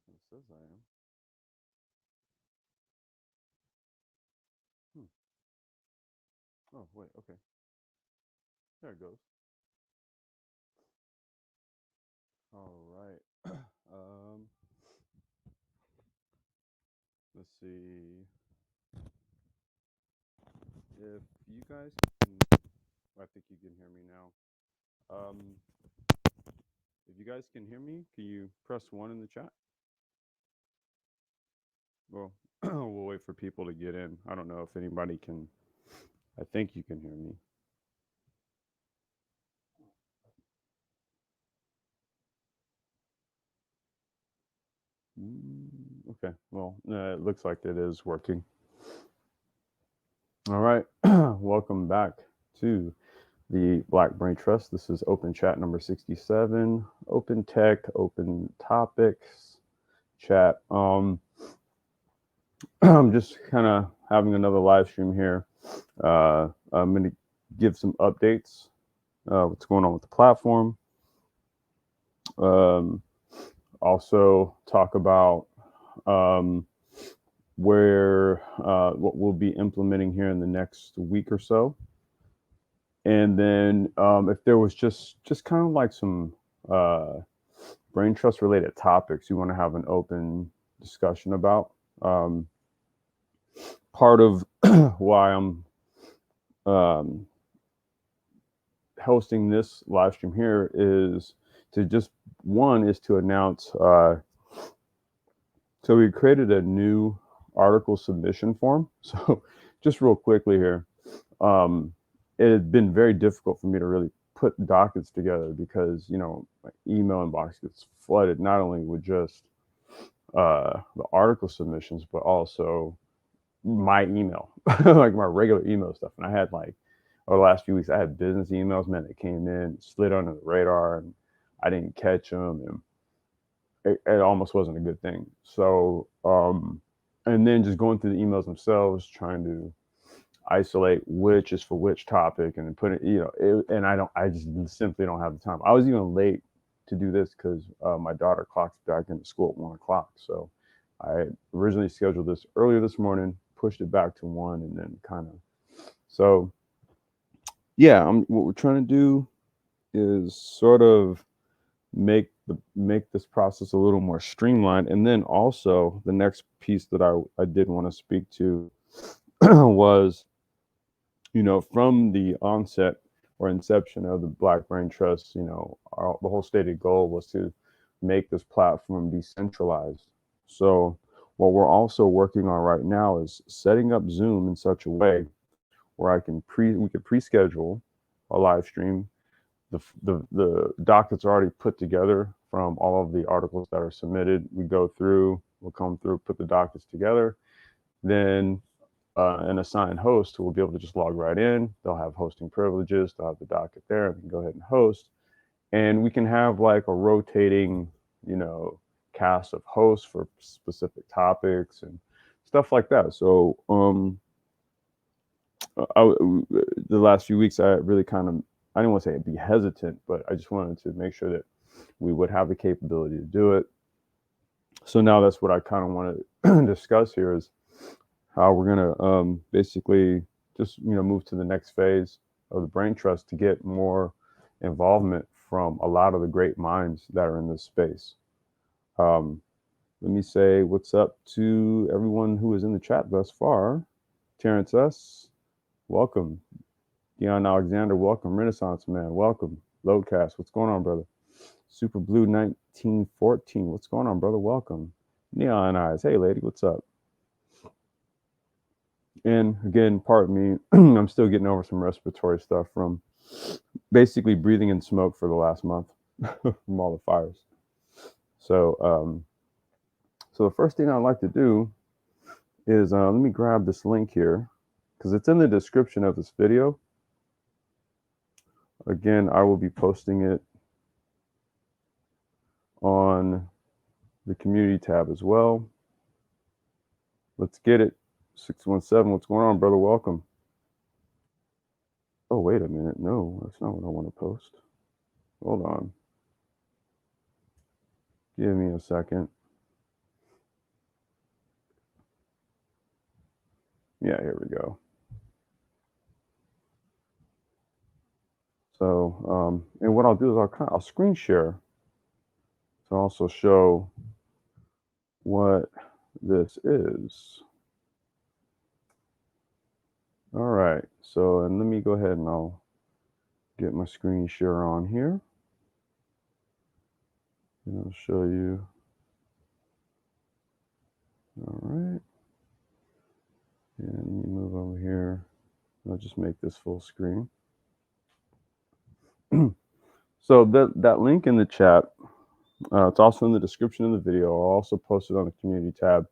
It says I am. Oh, wait, okay. There it goes. All right. Let's see. If you guys can, I think you can hear me now. If you guys can hear me, can you press one in the chat? Well, we'll wait for people to get in. I don't know if anybody can. I think you can hear me. Okay. Well, it looks like it is working. All right. Welcome back to the Black Brain Trust. This is Open Chat number 67. Open tech, open topics, chat. I'm just kind of having another live stream here. I'm going to give some updates. What's going on with the platform. Also talk about what we'll be implementing here in the next week or so. And then if there was just kind of like some brain trust related topics you want to have an open discussion about. Part of why I'm hosting this live stream here is to just is to announce. So we created a new article submission form. So just real quickly here, it has been very difficult for me to really put dockets together because my email inbox gets flooded not only with just the article submissions but also my email, like my regular email stuff. And I had over the last few weeks, I had business emails, man, that came in, slid under the radar, and I didn't catch them, and it almost wasn't a good thing. So, and then just going through the emails themselves, trying to isolate which is for which topic, and then put it, and I just simply don't have the time. I was even late to do this because my daughter clocks back into school at 1 o'clock. So I originally scheduled this earlier this morning, pushed it back to 1, and then so yeah, what we're trying to do is sort of make this process a little more streamlined. And then also the next piece that I did want to speak to was, from the onset or inception of the Black Brain Trust, the whole stated goal was to make this platform decentralized. So what we're also working on right now is setting up Zoom in such a way where we could pre-schedule a live stream. The dockets are already put together from all of the articles that are submitted. We'll come through, put the dockets together. Then an assigned host who will be able to just log right in. They'll have hosting privileges. They'll have the docket there. We can go ahead and host. And we can have like a rotating, cast of hosts for specific topics and stuff like that. So the last few weeks, I really I didn't want to say be hesitant, but I just wanted to make sure that we would have the capability to do it. So now that's what I kind of want to discuss here is how we're going to basically just, move to the next phase of the brain trust to get more involvement from a lot of the great minds that are in this space. Let me say what's up to everyone who is in the chat thus far. Terrence S., welcome. Dion Alexander, welcome. Renaissance Man, welcome. Loadcast, what's going on, brother? Super Blue 1914, what's going on, brother? Welcome. Neon Eyes, hey, lady, what's up? And again, pardon me, I'm still getting over some respiratory stuff from basically breathing in smoke for the last month from all the fires. So, so the first thing I'd like to do is let me grab this link here because it's in the description of this video. Again, I will be posting it on the community tab as well. Let's get it. 617, what's going on, brother? Welcome. Oh, wait a minute. No, that's not what I want to post. Hold on. Give me a second. Yeah, here we go. So, and what I'll do is I'll screen share to also show what this is. All right. So, and let me go ahead and I'll get my screen share on here. And I'll show you. All right. And let me move over here. I'll just make this full screen. So that link in the chat, it's also in the description of the video. I'll also post it on the community tab.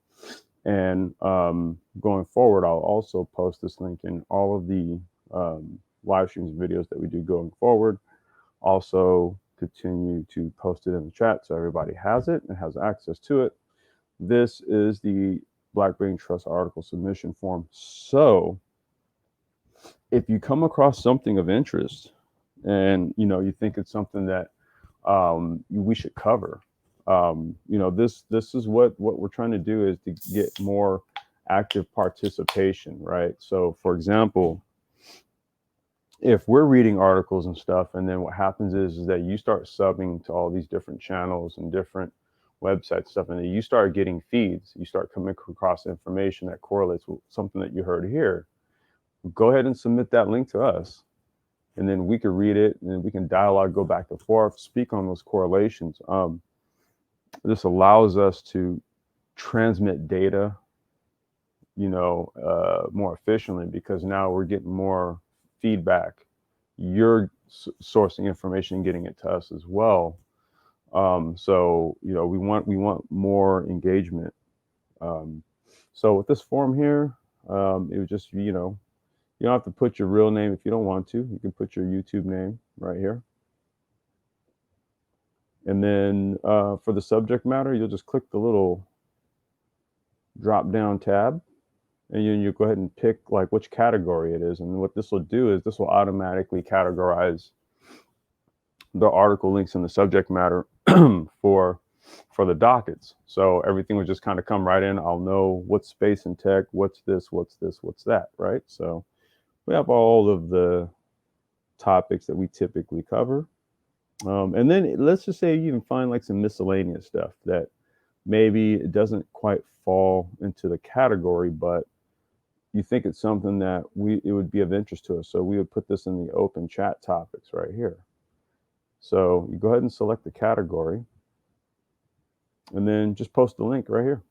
And going forward, I'll also post this link in all of the live streams videos that we do going forward. Also continue to post it in the chat so everybody has it and has access to it. This is the Black Brain Trust article submission form. So if you come across something of interest and you think it's something that we should cover, this is what we're trying to do, is to get more active participation, right? So for example, if we're reading articles and stuff, and then what happens is that you start subbing to all these different channels and different websites stuff, and then you start getting feeds, you start coming across information that correlates with something that you heard here, go ahead and submit that link to us, and then we can read it, and then we can dialogue, go back and forth, speak on those correlations. This allows us to transmit data, more efficiently, because now we're getting more feedback. You're sourcing information and getting it to us as well. So we want more engagement. So with this form here, it was just you don't have to put your real name if you don't want to. You can put your YouTube name right here. And then for the subject matter, you'll just click the little drop down tab, and you go ahead and pick like which category it is. And what this will do is this will automatically categorize the article links in the subject matter for the dockets. So everything would just kind of come right in. I'll know what's space and tech, what's this, what's that, right? So we have all of the topics that we typically cover. And then let's just say you can find like some miscellaneous stuff that maybe it doesn't quite fall into the category, but you think it's something that it would be of interest to us. So we would put this in the open chat topics right here. So you go ahead and select the category, and then just post the link right here.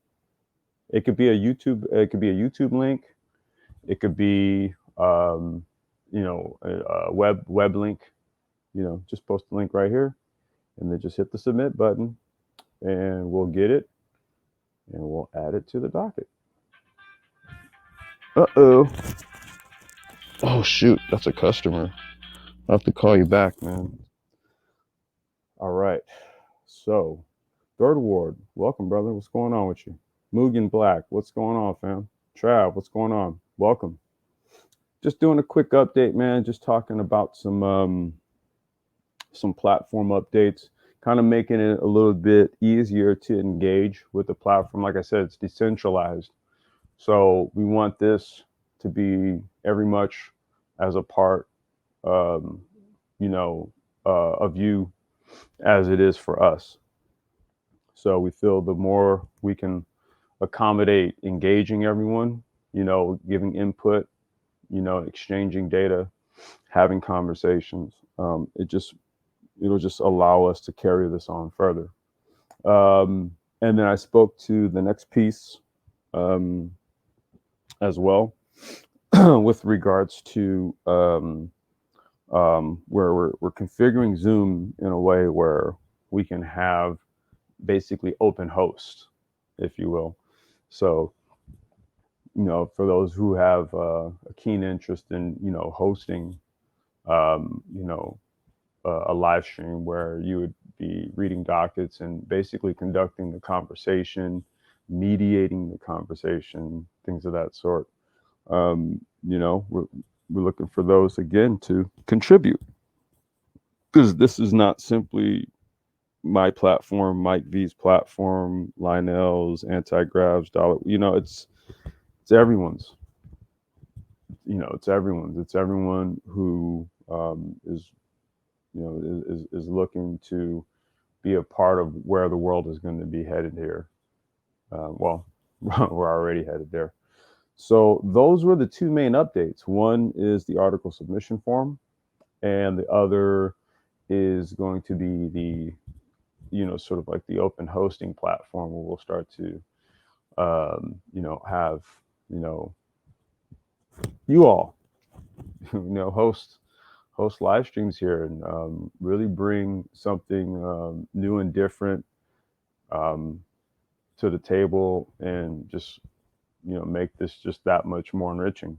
It could be a YouTube link. It could be a web link. Just post the link right here, and then just hit the submit button, and we'll get it, and we'll add it to the docket. Uh-oh. Oh, shoot. That's a customer. I'll have to call you back, man. All right. So, Third Ward, welcome, brother. What's going on with you? Mugen Black, what's going on, fam? Trav, what's going on? Welcome. Just doing a quick update, man. Just talking about some platform updates, kind of making it a little bit easier to engage with the platform. Like I said, it's decentralized. So we want this to be every much as a part, of you as it is for us. So we feel the more we can accommodate engaging everyone, giving input, exchanging data, having conversations, it'll just allow us to carry this on further. And then I spoke to the next piece as well with regards to where we're configuring Zoom in a way where we can have basically open host, if you will. So, for those who have a keen interest in, hosting, a live stream where you would be reading dockets and basically conducting the conversation, mediating the conversation, things of that sort. We're looking for those again to contribute, because this is not simply my platform, Mike V's platform, Lionel's, Anti-Grav's, Dollar. It's everyone's. it's everyone's. It's everyone who is is looking to be a part of where the world is going to be headed here. Well, we're already headed there. So those were the two main updates. One is the article submission form, and the other is going to be the sort of like the open hosting platform where we'll start to have you know you all host live streams here and really bring something new and different um, to the table and just make this just that much more enriching.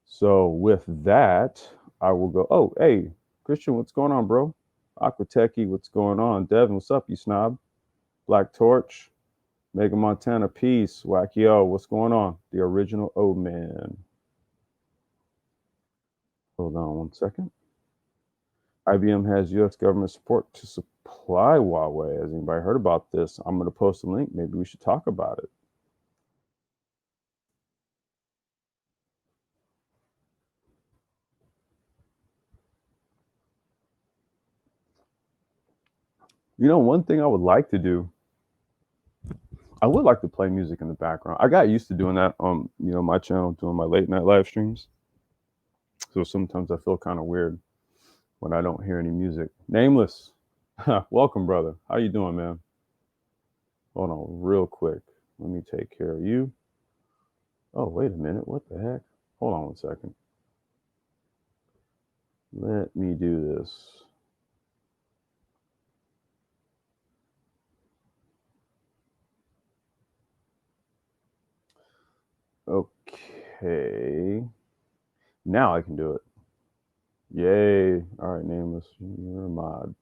So with that, I will go. Oh, hey, Christian, what's going on, bro? Aquateki, what's going on? Devin, what's up, you snob? Black Torch, Mega Montana, peace. Wacky O, what's going on? The original O man. Hold on one second. IBM has U.S. government support to supply Huawei. Has anybody heard about this? I'm going to post a link. Maybe we should talk about it. One thing I would like to do, I would like to play music in the background. I got used to doing that on, my channel, doing my late night live streams. So sometimes I feel kind of weird when I don't hear any music. Nameless, welcome, brother. How you doing, man? Hold on, real quick. Let me take care of you. Oh, wait a minute. What the heck? Hold on one second. Let me do this. Okay. Now I can do it. Yay. All right, Nameless. You're a mod.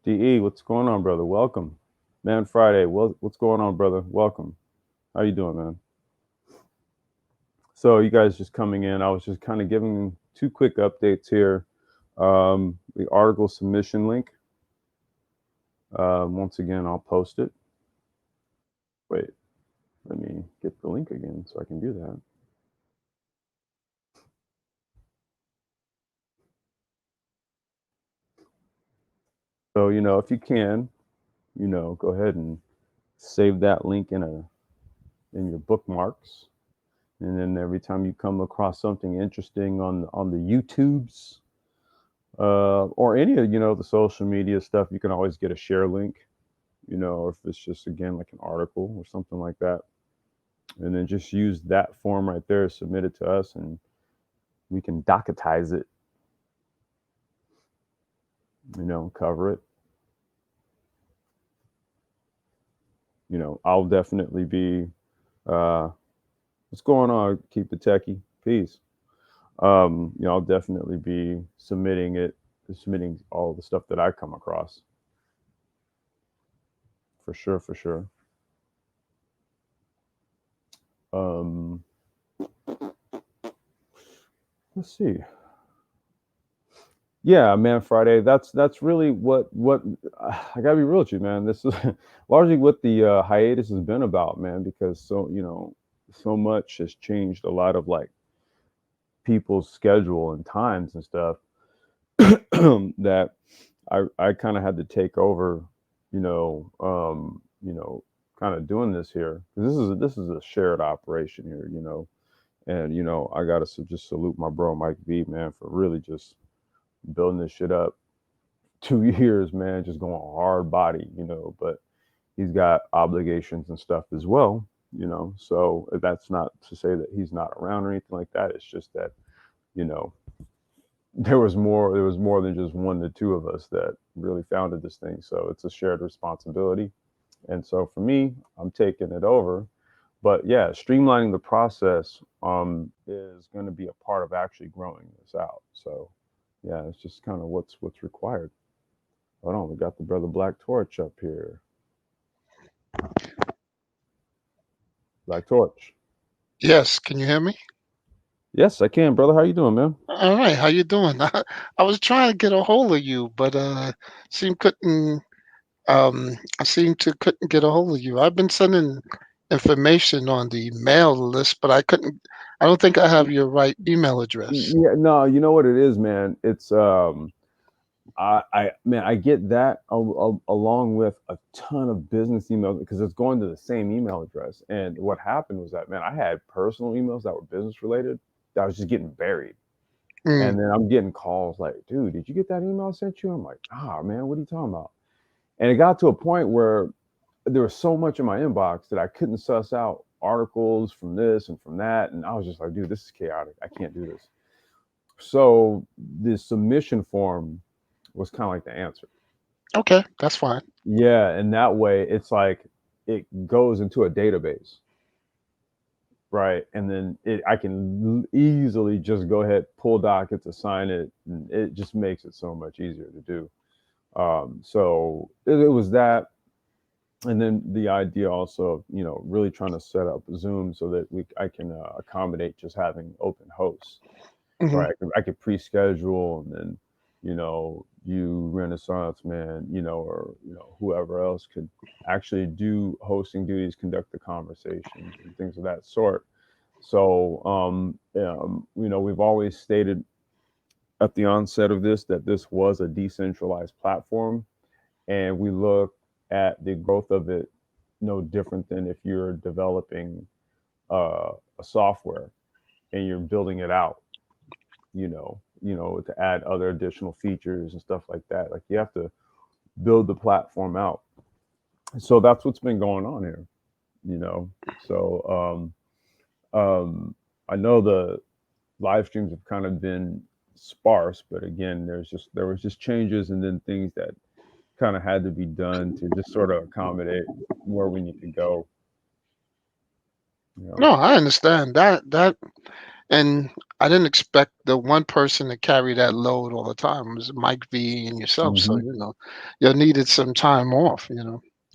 DE, what's going on, brother? Welcome. Man Friday, what's going on, brother? Welcome. How you doing, man? So you guys just coming in. I was just kind of giving two quick updates here. The article submission link. Once again, I'll post it. Wait, let me get the link again so I can do that. So, if you can, go ahead and save that link in your bookmarks. And then every time you come across something interesting on the YouTubes, or any of the social media stuff, you can always get a share link, or if it's just again like an article or something like that. And then just use that form right there, submit it to us, and we can docketize it, cover it. I'll definitely be what's going on? Keep it techie. Peace. I'll definitely be submitting all the stuff that I come across. For sure, for sure. Um, let's see. Yeah, man, Friday. That's really what I gotta be real with you, man. This is largely what the hiatus has been about, man. Because so much has changed. A lot of like people's schedule and times and stuff that I kind of had to take over. Kind of doing this here because this is a shared operation here. And I gotta just salute my bro Mike V, man, for really just building this shit up 2 years, man, just going hard body, but he's got obligations and stuff as well, so that's not to say that he's not around or anything like that. It's just that, you know, there was more than just one to two of us that really founded this thing. So it's a shared responsibility. And so for me, I'm taking it over. But yeah, streamlining the process is going to be a part of actually growing this out. So yeah, it's just kind of what's required. Hold on, we got the brother Black Torch up here. Black Torch. Yes, can you hear me? Yes, I can, brother. How you doing, man? All right, how you doing? I was trying to get a hold of you, but seem couldn't I seem to couldn't get a hold of you. I've been sending information on the mail list, but I don't think I have your right email address. Yeah, no, you know what it is, man. It's I man, I get that along with a ton of business emails because it's going to the same email address. And what happened was that, man, I had personal emails that were business related that was just getting buried. Mm, And then I'm getting calls like, dude, did you get that email I sent you? I'm like, ah, man, what are you talking about? And it got to a point where there was so much in my inbox that I couldn't suss out articles from this and from that. And I was just like, dude, this is chaotic. I can't do this. So the submission form was kind of like the answer. okay, that's fine. Yeah, and that way it's like it goes into a database, right? And then I can easily just go ahead, pull dockets, assign it, and it just makes it so much easier to do. So it was that, and then the idea also of really trying to set up Zoom so that I can accommodate just having open hosts. Hmm. Right. I could pre-schedule, and then, you Renaissance man, or whoever else could actually do hosting duties, conduct the conversations and things of that sort. So, we've always stated at the onset of this that this was a decentralized platform, and we look at the growth of it no different than if you're developing a software and you're building it out, to add other additional features and stuff like that. Like you have to build the platform out. So that's what's been going on here, you know. So I know the live streams have kind of been sparse, but again, there was just changes and then things that kind of had to be done to just sort of accommodate where we need to go. You know. No, I understand that, and I didn't expect the one person to carry that load all the time. It was Mike V and yourself, so Hmm. you needed some time off. Yeah,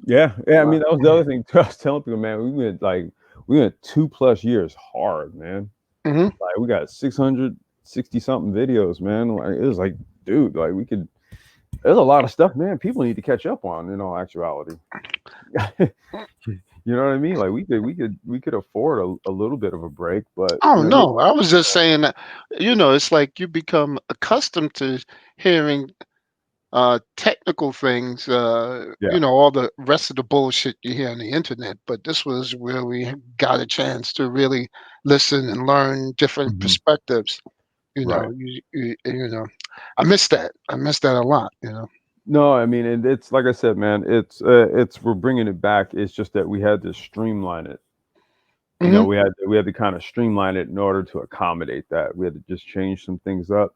yeah. I Right. mean, that was the other thing too. I was telling people, man, we went 2+ years hard, man. Hmm. Like we got 660 something videos, man. Like it was like, dude, like we could. There's a lot of stuff, man. People need to catch up on. In all actuality, you know what I mean? Like we could afford a little bit of a break, but Oh no, I was just saying that, it's like you become accustomed to hearing technical things, yeah. all the rest of the bullshit you hear on the internet. But this was where we got a chance to really listen and learn different Mhm. perspectives. Right. I miss that. I miss that a lot. No, I mean, and it's like I said, man. It's we're bringing it back. It's just that we had to streamline it. Hmm. We had to kind of streamline it in order to accommodate that. We had to just change some things up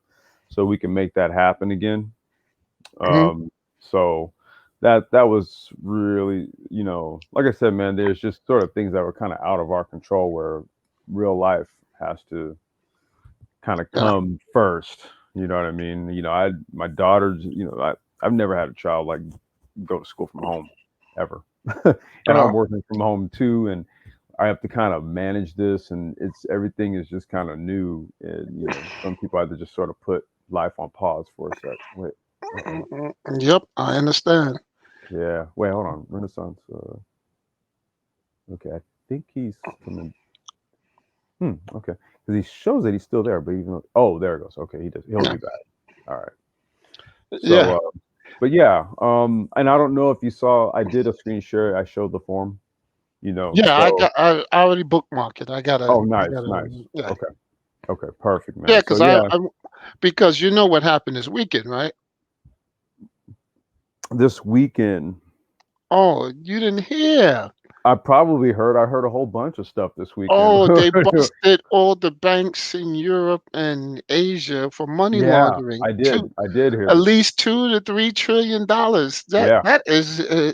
so we can make that happen again. Hmm. So that was really, like I said, man, there's just sort of things that were kind of out of our control where real life has to kind of Yeah. come first. You know what I mean? My daughter's, I've never had a child like go to school from home ever. And I'm Oh. working from home too, and I have to kind of manage this, and everything is just kind of new, and some people have to just sort of put life on pause for a sec. Wait, hold on. Yep, I understand. Yeah. Wait, hold on. Renaissance. Okay. I think he's coming. Okay. Because he shows that he's still there, but even oh, there it goes. Okay, he does. He'll Yeah. be back. All right. Yeah. So, but yeah. And I don't know if you saw. I did a screen share. I showed the form. Yeah, So I already bookmarked it. I gotta oh, I nice, gotta nice. yeah. Okay. Okay. Perfect, Yeah, man. So because yeah, because you know what happened this weekend, right? this weekend Oh, you didn't hear. I probably heard. I heard a whole bunch of stuff this weekend. Oh, they busted all the banks in Europe and Asia for money Yeah, laundering. I did. I did At hear. least $2 to $3 trillion. That Yeah. that is yeah,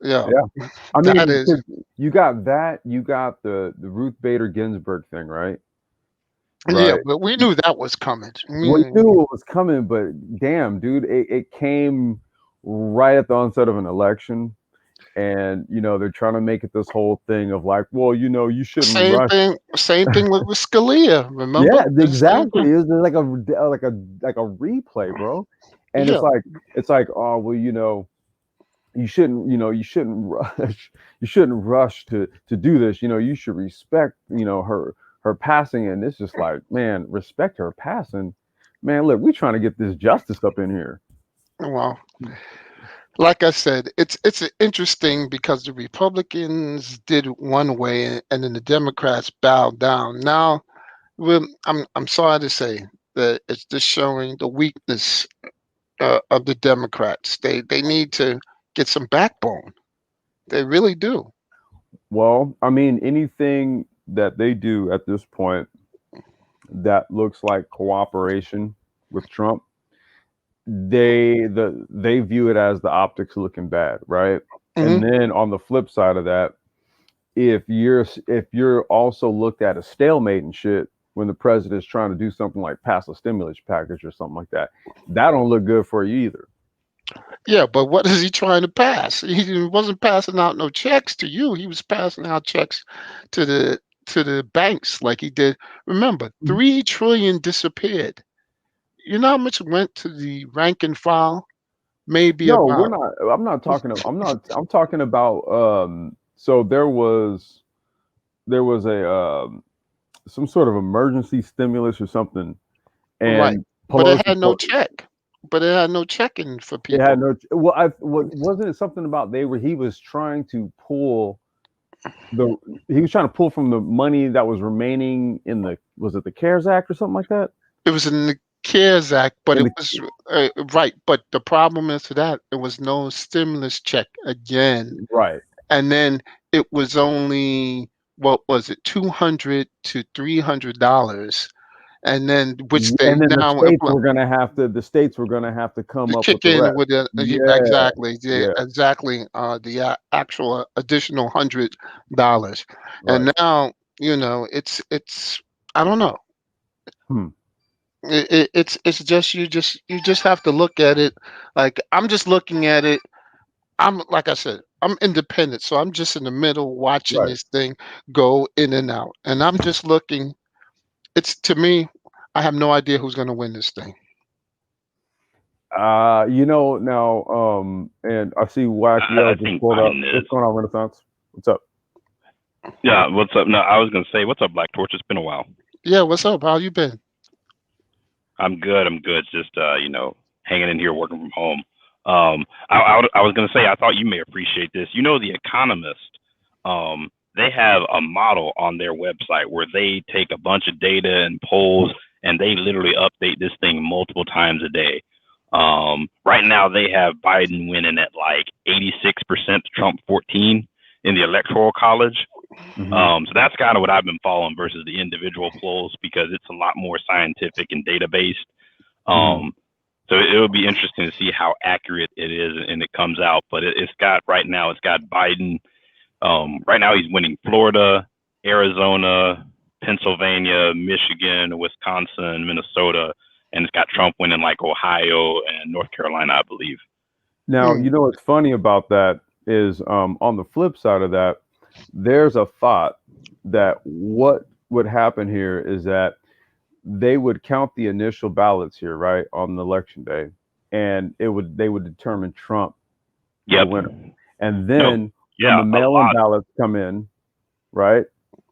Yeah. I that mean, is 'cause you got that, you got the Ruth Bader Ginsburg thing, right? yeah, Right. but we knew that was coming. We knew it was coming, but damn, dude, it came right at the onset of an election. And, they're trying to make it this whole thing of like, well, you shouldn't rush. Same thing with Scalia. Remember Yeah, the same exactly. thing? It was like a replay, bro. And Yeah. it's like, oh, well, you shouldn't rush, you shouldn't rush to do this. You should respect, her passing. And it's just like, man, respect her passing. Man, look, we trying to get this justice up in here. Well, like I said, it's interesting because the Republicans did one way and then the Democrats bowed down. Now, I'm sorry to say that it's just showing the weakness of the Democrats. They need to get some backbone. They really do. Well, I mean, anything that they do at this point that looks like cooperation with Trump, they view it as the optics looking bad, right? Hmm. And then on the flip side of that, if you're also looked at a stalemate and shit when the president is trying to do something like pass a stimulus package or something like that don't look good for you either. Yeah, but what is he trying to pass? He wasn't passing out no checks to you. He was passing out checks to the banks like he did. Remember, 3 trillion disappeared. You know how much went to the rank and file? Maybe No, we're about not. I'm talking about. So there was a some sort of emergency stimulus or something, right. and But it Pelosi had no told check. But it had no checking for it had people. no. Well, wasn't it something about he was trying to pull the he was trying to pull from the money that was remaining in the was it the CARES Act or something like that? It was in the CARES Act, but In it the was right. But the problem is to that there was no stimulus check again, right. and then it was only what was it, $200 to $300, and then which they And then the now states implement. were gonna have to come To up with kick the in rest. with the Yeah, exactly, yeah, yeah, exactly, the actual additional $100, right. and now it's I don't know. Hmm. It's just you just have to look at it like I'm just looking at it. I'm like I said, I'm independent, so I'm just in the middle watching Right. this thing go in and out, and I'm just looking. It's to me, I have no idea who's going to win this thing. Now, and I see Wacky I L just think pulled up. Biden is. What's going on, Renaissance? What's up? Yeah, what's up? No, I was gonna say, what's up, Black Torch? It's been a while. Yeah, what's up? How you been? I'm good. I'm good. Just hanging in here, working from home. I was gonna say, I thought you may appreciate this. The Economist. They have a model on their website where they take a bunch of data and polls, and they literally update this thing multiple times a day. Right now, they have Biden winning at like 86%, Trump 14 in the Electoral College. Hmm. So that's kind of what I've been following versus the individual polls because it's a lot more scientific and data based. Hmm. Um, so it'll be interesting to see how accurate it is and it comes out. But it's got right now, it's got Biden. Right now, he's winning Florida, Arizona, Pennsylvania, Michigan, Wisconsin, Minnesota, and it's got Trump winning like Ohio and North Carolina, I believe. Now, Hmm. what's funny about that is on the flip side of that, there's a thought that what would happen here is that they would count the initial ballots here, right, on the election day, and they would determine Trump the Yep. winner. And No. then when Yeah. the A mail-in lot. ballots come in, right?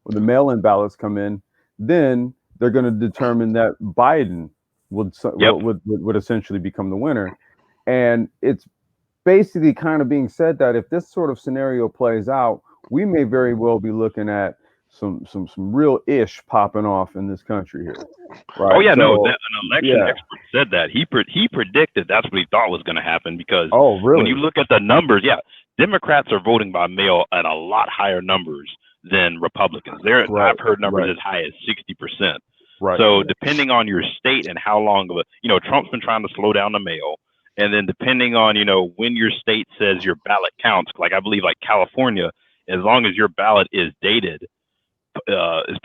When the mail-in ballots come in, then they're going to determine that Biden Yep. would essentially become the winner. And it's basically kind of being said that if this sort of scenario plays out, we may very well be looking at some real ish popping off in this country here, Oh right? yeah, no, So, an election yeah. expert said that. He predicted that's what he thought was going to happen because Oh, when you really? look at the numbers, yeah, Democrats are voting by mail at a lot higher numbers than Republicans. Right, I've heard numbers right, as high as 60%. right. So depending on your state and how long of a, Trump's been trying to slow down the mail, and then depending on when your state says your ballot counts, like I believe like California, as long as your ballot is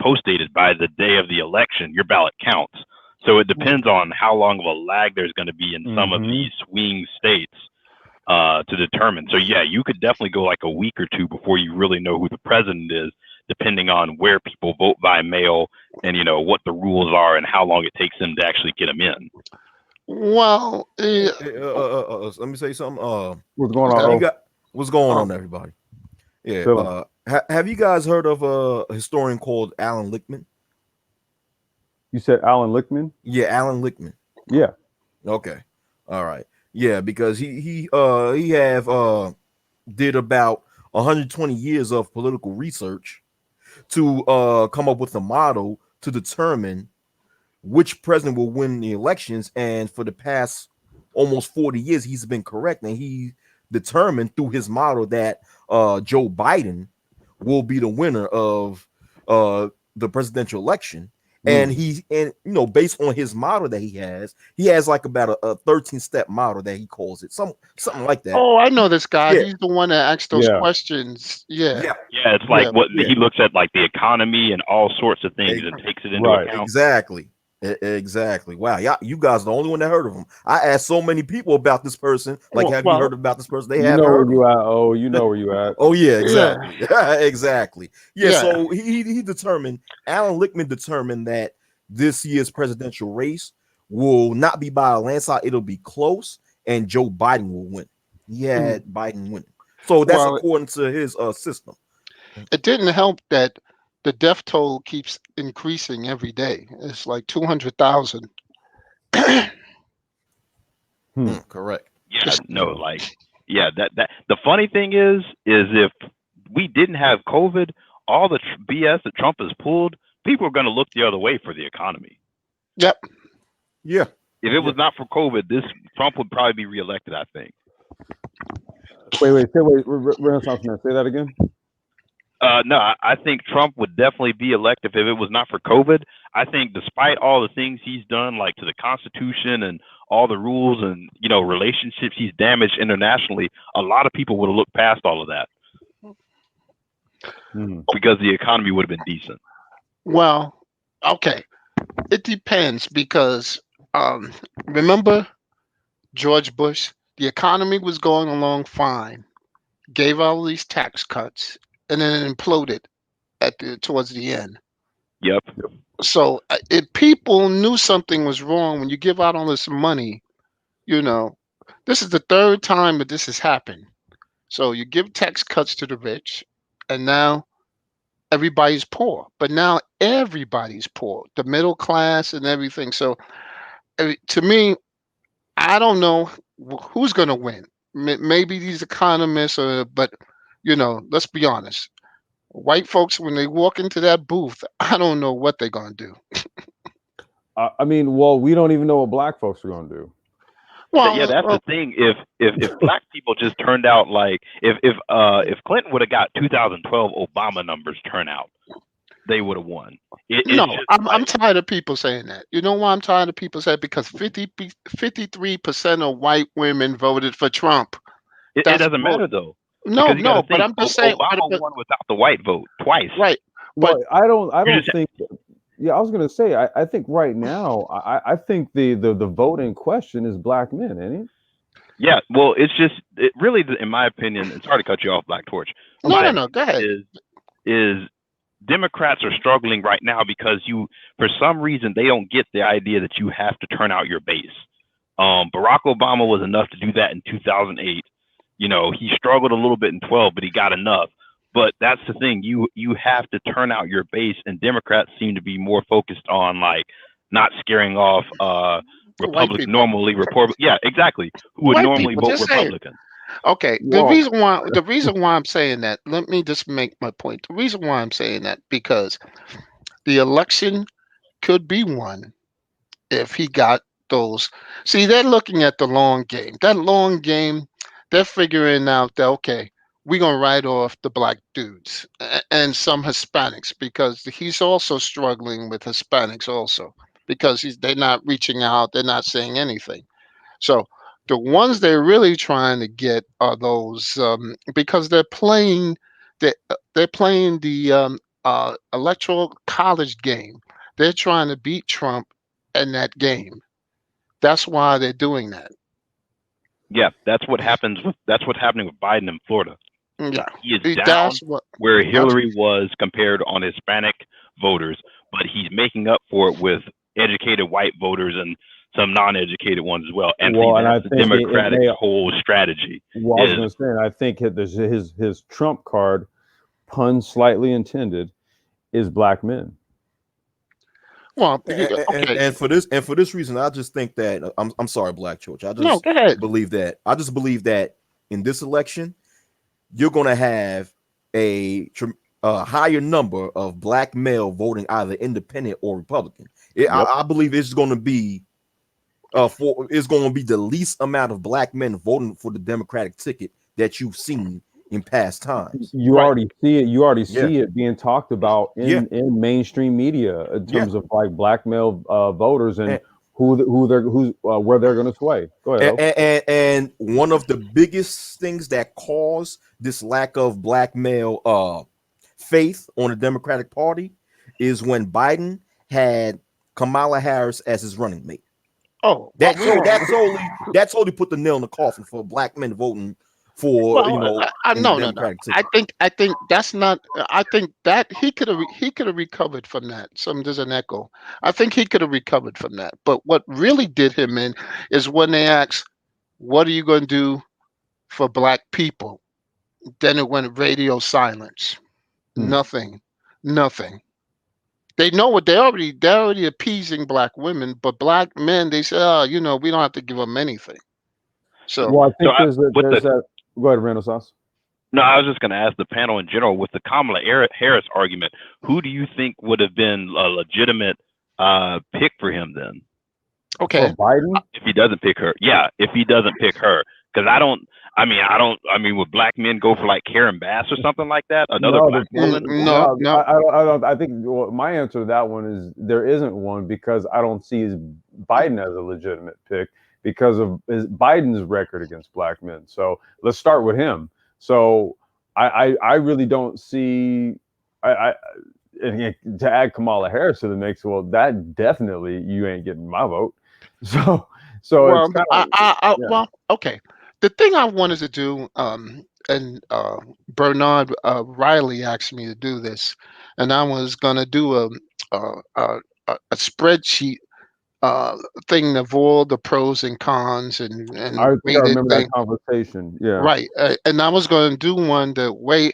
post dated by the day of the election, your ballot counts. So it depends on how long of a lag there's going to be in some of Hmm. these swing states to determine. So yeah, you could definitely go like a week or two before you really know who the president is, depending on where people vote by mail and what the rules are and how long it takes them to actually get them in. Well, Hey, let me say something. What's going on, yeah. You Earl? got What's going on, Um, everybody? Yeah. Chilling. Have you guys heard of a historian called Alan Lichtman? You said Alan Lichtman? Yeah, Alan Lichtman. Yeah. Okay. All right. Yeah, because he have did about 120 years of political research to come up with a model to determine which president will win the elections. And for the past almost 40 years, he's been correct. And he determined through his model that Joe Biden will be the winner of the presidential election. And based on his model that he has like about a 13-step model that he calls it, something like that. oh, I know this guy. Yeah, He's the one that asked those Yeah. questions. Yeah, yeah, Yeah, it's yeah. like what yeah. he looks at, like the economy and all sorts of things, and takes it into Right. account. Exactly. Exactly. Wow. Yeah, you guys are the only one that heard of him. I asked so many people about this person. Like, have you Well, heard about this person? They You haven't know where heard of him. you at. Oh, you know where you at. Oh yeah, yeah, exactly. Exactly. Yeah. yeah. So he determined, Alan Lichtman determined that this year's presidential race will not be by a landslide. It'll be close, and Joe Biden will win. He had Biden winning. So that's Well, according to his system. it didn't help that the death toll keeps increasing every day. It's like 200,000. Correct. Yeah, no, like, yeah, that the funny thing is if we didn't have COVID, all the BS that Trump has pulled, people are going to look the other way for the economy. Yep. Yeah. If it was not for COVID, this Trump would probably be reelected, I think. Wait. Renaissance man, say that again. No, I think Trump would definitely be elected if it was not for COVID. I think despite all the things he's done, like to the Constitution and all the rules and, relationships he's damaged internationally, a lot of people would have looked past all of that because the economy would have been decent. Well, okay. It depends because remember George Bush? The economy was going along fine, gave all these tax cuts, and then it imploded towards the end. Yep. So if people knew something was wrong when you give out all this money, this is the third time that this has happened. So you give tax cuts to the rich, and now everybody's poor. But now everybody's poor, the middle class and everything. So to me, I don't know who's going to win. Maybe these economists, but let's be honest. White folks, when they walk into that booth, I don't know what they're going to do. I mean, well, we don't even know what black folks are going to do. Well, yeah, that's the thing. If black people just turned out like if Clinton would have got 2012 Obama numbers turnout, they would have won. I'm tired of people saying that. You know why I'm tired of people saying? Because 53% of white women voted for Trump. It doesn't matter though. No, but I'm just saying Obama won without the white vote twice. Right. Well, I don't think. Yeah, I was going to say. I think right now, I think the vote in question is black men, ain't it? Yeah. Well, it really, in my opinion, it's hard to cut you off, Black Torch. No. Go ahead. Is Democrats are struggling right now because for some reason, they don't get the idea that you have to turn out your base. Barack Obama was enough to do that in 2008. He struggled a little bit in 12, but he got enough. But that's the thing. You have to turn out your base, and Democrats seem to be more focused on like not scaring off Republicans normally. Yeah, exactly. Who would normally vote Republican. Okay. The reason why I'm saying that, let me just make my point. The reason why I'm saying that, because the election could be won if he got those. See, they're looking at the long game. That long game, they're figuring out that, okay, we're going to write off the black dudes and some Hispanics, because he's also struggling with Hispanics also, because they're not reaching out. They're not saying anything. So the ones they're really trying to get are those, because they're playing the electoral college game. They're trying to beat Trump in that game. That's why they're doing that. Yeah, that's what's happening with Biden in Florida. Yeah, he is down where Hillary was compared on Hispanic voters, but he's making up for it with educated white voters and some non-educated ones as well. And see, Well, and I that's the think it Democratic may. whole strategy Well, I was is going to say, and I think his trump card, pun slightly intended, is black men. Well, And, okay. and for this reason, I just think that I'm sorry, Black Church. I No, just go ahead. believe that. I just believe that in this election, you're going to have a higher number of black male voting either independent or Republican. Yep. I believe it's going to be the least amount of black men voting for the Democratic ticket that you've seen in past times. You Right. already see it. You already Yeah. see it being talked about Yeah. in mainstream media in Yeah. terms of like black male voters and And, where they're going to sway. Go ahead. and one of the biggest things that caused this lack of black male faith on the Democratic Party is when Biden had Kamala Harris as his running mate. Oh, That's only put the nail in the coffin for black men voting for well, in no, the no, no. Democratic I ticket. think that's not. I think that he could have recovered from that. There's an echo. I think he could have recovered from that. But what really did him in is when they asked, "What are you going to do for black people?" Then it went radio silence. Hmm. Nothing, nothing. They know what they're already appeasing black women, but black men they say, "Oh, we don't have to give them anything." So Well, I so. think there's With the that. Go ahead, Renaissance. No, I was just going to ask the panel in general with the Kamala Harris argument. Who do you think would have been a legitimate pick for him then? okay. For Biden? If he doesn't pick her, yeah. If he doesn't pick her, because I don't. I mean, would black men go for like Karen Bass or something like that? Another No, black woman? No, no. I don't. I think my answer to that one is there isn't one because I don't see Biden as a legitimate pick because of Biden's record against black men. So let's start with him. So I really don't see. And to add Kamala Harris to the mix, well, that definitely you ain't getting my vote. So it's Well, kind of yeah. well, okay. The thing I wanted to do, and Bernard Riley asked me to do this, and I was gonna do a spreadsheet uh, thing of all the pros and cons I and think I weighted remember that thing. conversation. Yeah. Right, and I was going to do one that weigh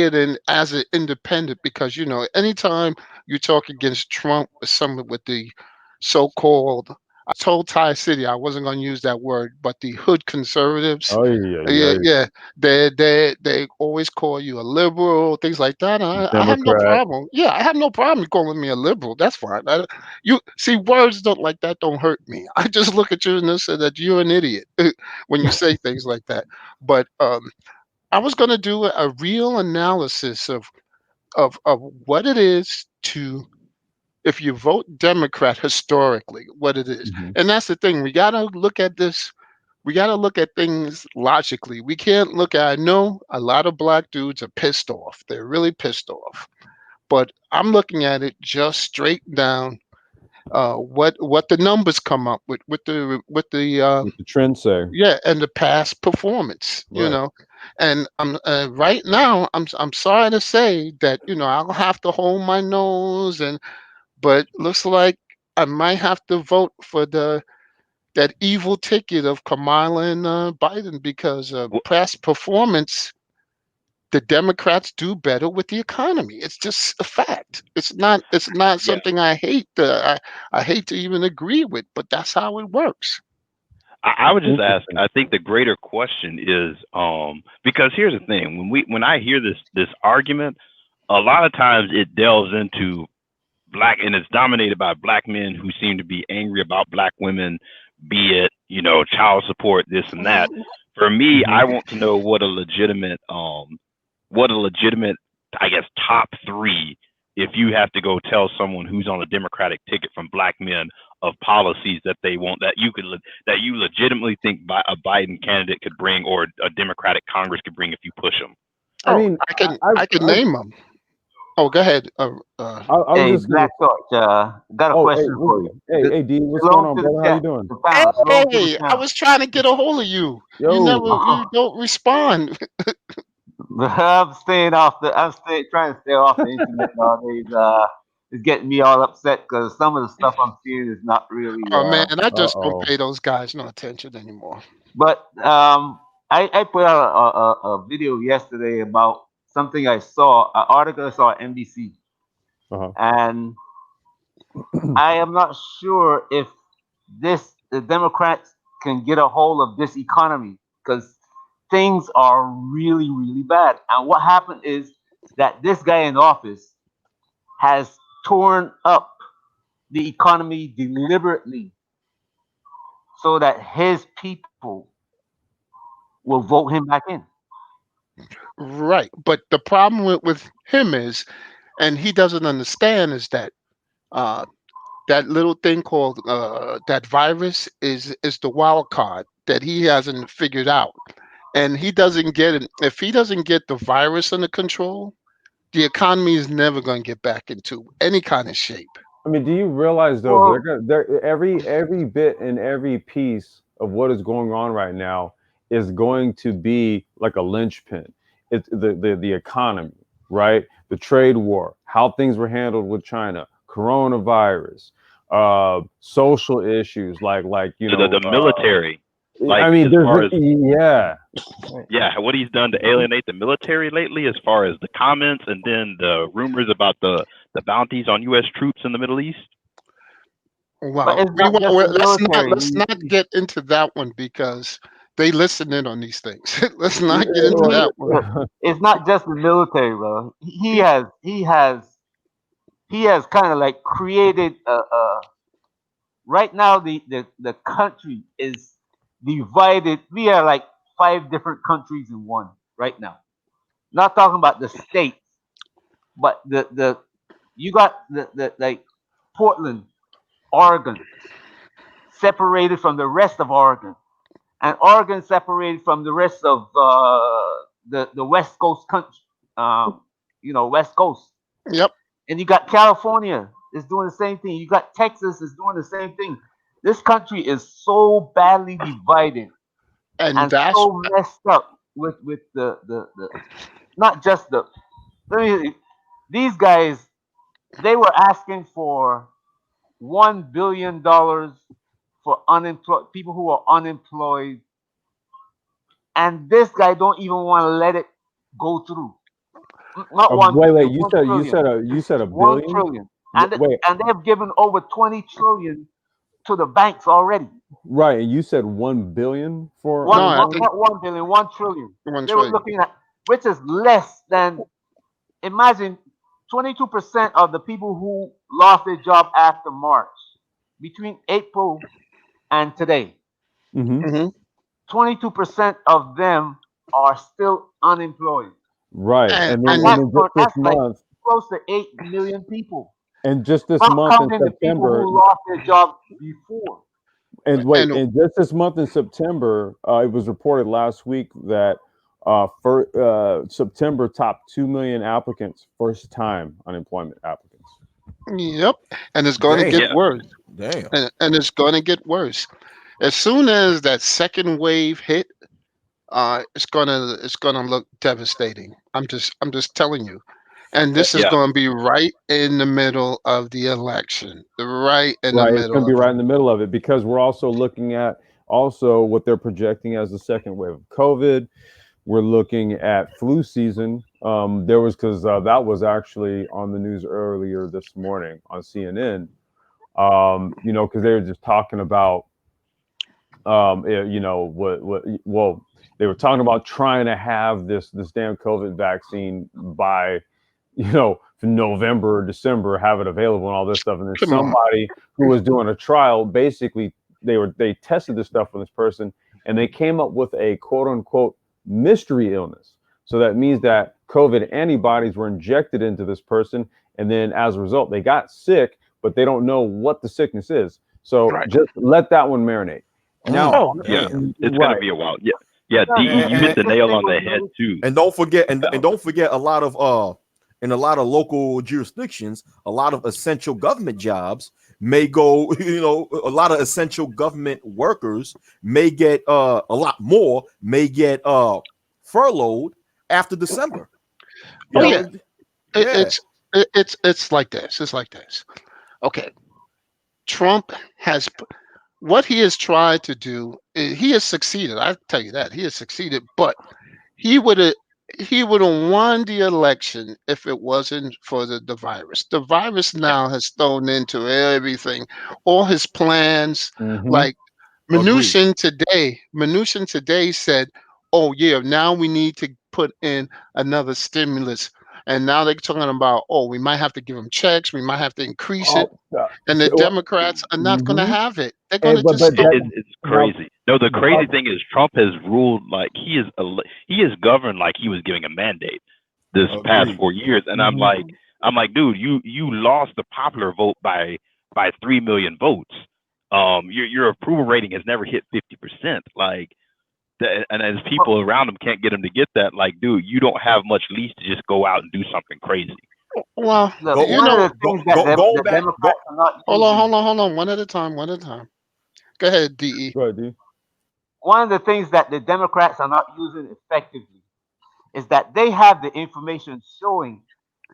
it in as an independent because anytime you talk against Trump or someone with the so-called, I told Ty City I wasn't going to use that word, but the hood conservatives, Oh yeah, yeah, yeah. yeah, they always call you a liberal, things like that. And I have no Democrat. problem. Yeah, I have no problem calling me a liberal. That's fine. You see, words don't like that don't hurt me. I just look at you and say that you're an idiot when you say things like that. But I was going to do a real analysis of what it is to if you vote Democrat historically, what it is. Mhm. And that's the thing. We got to look at this. We got to look at things logically. We can't look at, I know a lot of black dudes are pissed off. They're really pissed off. But I'm looking at it just straight down. What the numbers come up with the What the trends say. yeah, and the past performance, Right. and I'm right now. I'm sorry to say that I'll have to hold my nose, but looks like I might have to vote for that evil ticket of Kamala and Biden because Well, past performance. The Democrats do better with the economy. It's just a fact. It's not. It's not yeah. something I hate. I hate to even agree with, but that's how it works. I would just ask. Interesting. I think the greater question is because here's the thing: when I hear this argument, a lot of times it delves into black and it's dominated by black men who seem to be angry about black women, be it child support, this and that. For me, Mhm. I want to know what a legitimate, I guess, top three. If you have to go tell someone who's on the Democratic ticket from black men of policies that they want that you legitimately think a Biden candidate could bring or a Democratic Congress could bring if you push them. I Oh, mean, I can name them. Oh, go ahead. I was Hey, just gonna. Black Torch, got a Oh, hey, question for you. hey, D, what's going Belong on, to the brother? How you chat. doing? The panel. Belong to the Hey, I panel. was trying to get a hold of you. You Yo, never, you don't respond. I'm staying trying to stay off the internet nowadays. is getting me all upset because some of the stuff I'm seeing is not really. Oh man, I just don't Uh-oh. pay those guys no attention anymore. But I put out a video yesterday about something I saw, an article I saw at NBC, Uh-huh. and I am not sure if the Democrats can get a hold of this economy because things are really, really bad. And what happened is that this guy in office has torn up the economy deliberately so that his people will vote him back in. Right. But the problem with him is, and he doesn't understand, is that uh, that little thing called that virus is the wild card that he hasn't figured out. And he doesn't get it. If he doesn't get the virus under control, the economy is never going to get back into any kind of shape. I mean, do you realize though Well, they're every bit and every piece of what is going on right now is going to be like a linchpin. It's the economy, right? The trade war, how things were handled with China, coronavirus, social issues like The military, like I mean, as there's far as yeah, what he's done to alienate the military lately, as far as the comments and then the rumors about the bounties on U.S. troops in the Middle East. but Well, it's not just the military. let's not get into that one because they listen in on these things. Let's not get into that one. It's not just the military, bro. He has kind of like created right now the country is divided. We are like 5 different countries in one right now. Not talking about the states, but the you got the like Portland, Oregon, separated from the rest of Oregon, and Oregon separated from the rest of the West Coast country, West Coast. Yep. And you got California is doing the same thing. You got Texas is doing the same thing. This country is so badly divided And and that's so messed up with the not just the. These guys, they were asking for $1 billion for unemployed people who are unemployed, and this guy don't even want to let it go through. Not one wait, billion, you one said trillion, you said a 1 billion. trillion, and Wait, and they have given over 20 trillion to the banks already. right, and you said 1 billion for no, I unemployment. think Not 1 billion, 1 trillion. 1 trillion. They were looking at, which is less than, imagine 22% of the people who lost their job after March, between April and today. Mm-hmm. Hmm. 22% of them are still unemployed. Right, And and And then and and then just this that's like month, close to 8 million people. and just this Not month in counting the people September, who lost their job before. and wait, and and just this month in September, it was reported last week that for September top 2 million applicants, first time unemployment applicants. yep. And it's going to Damn. get Yeah, worse. Damn. And it's going to get worse. As soon as that second wave hit, it's gonna look devastating. I'm just telling you. And this is yeah, going to be right in the middle of the election, right in the Right, it's going middle to be of it. right in the middle of it because we're also looking at also what they're projecting as the second wave of COVID. We're looking at flu season. There was because that was actually on the news earlier this morning on CNN. Because they were just talking about, well, they were talking about trying to have this damn COVID vaccine by, November or December, have it available and all this stuff. And then Come on. somebody who was doing a trial, basically, they tested this stuff on this person, and they came up with a quote unquote mystery illness. So that means that COVID antibodies were injected into this person, and then as a result, they got sick, but they don't know what the sickness is. So Right. just let that one marinate. Now, Oh, yeah. Damn. It's gonna right, be a while. Yeah, yeah. No, DE, And, you hit the and, nail on the head too. and don't forget, and Yeah. don't forget, a lot of in a lot of local jurisdictions, a lot of essential government jobs may go. A lot of essential government workers may get a lot more may get furloughed after December. oh yeah, yeah. Yeah. It's It's like this. It's like this. Okay, Trump has what he has tried to do. He has succeeded. I tell you that he has succeeded. But he would have he would have won the election if it wasn't for the virus. The virus Yeah. now has thrown into everything, all his plans. Mm-hmm. Like Agreed. Mnuchin today said, "Oh yeah, now we need to put in another stimulus." And now they're talking about, oh, we might have to give them checks, we might have to increase it, Oh, and the so, Democrats are not going to mm-hmm. have it. They're going And to but just that It's now, crazy. No, the crazy now, thing is Trump has ruled like he is governed like he was giving a mandate this past Agreed. 4 years, and mhm. I'm like, dude, you lost the popular vote by 3 million votes. Your approval rating has never hit 50%. Like, and as Well, people around him can't get him to get that, like, dude, you don't have much leash to just go out and do something crazy. well, look, Go you one of know, the things that going the back. Go. Democrats are not hold on, using, one at a time, one at a time. Go ahead, De. Go ahead, D. one of the things that the Democrats are not using effectively is that they have the information showing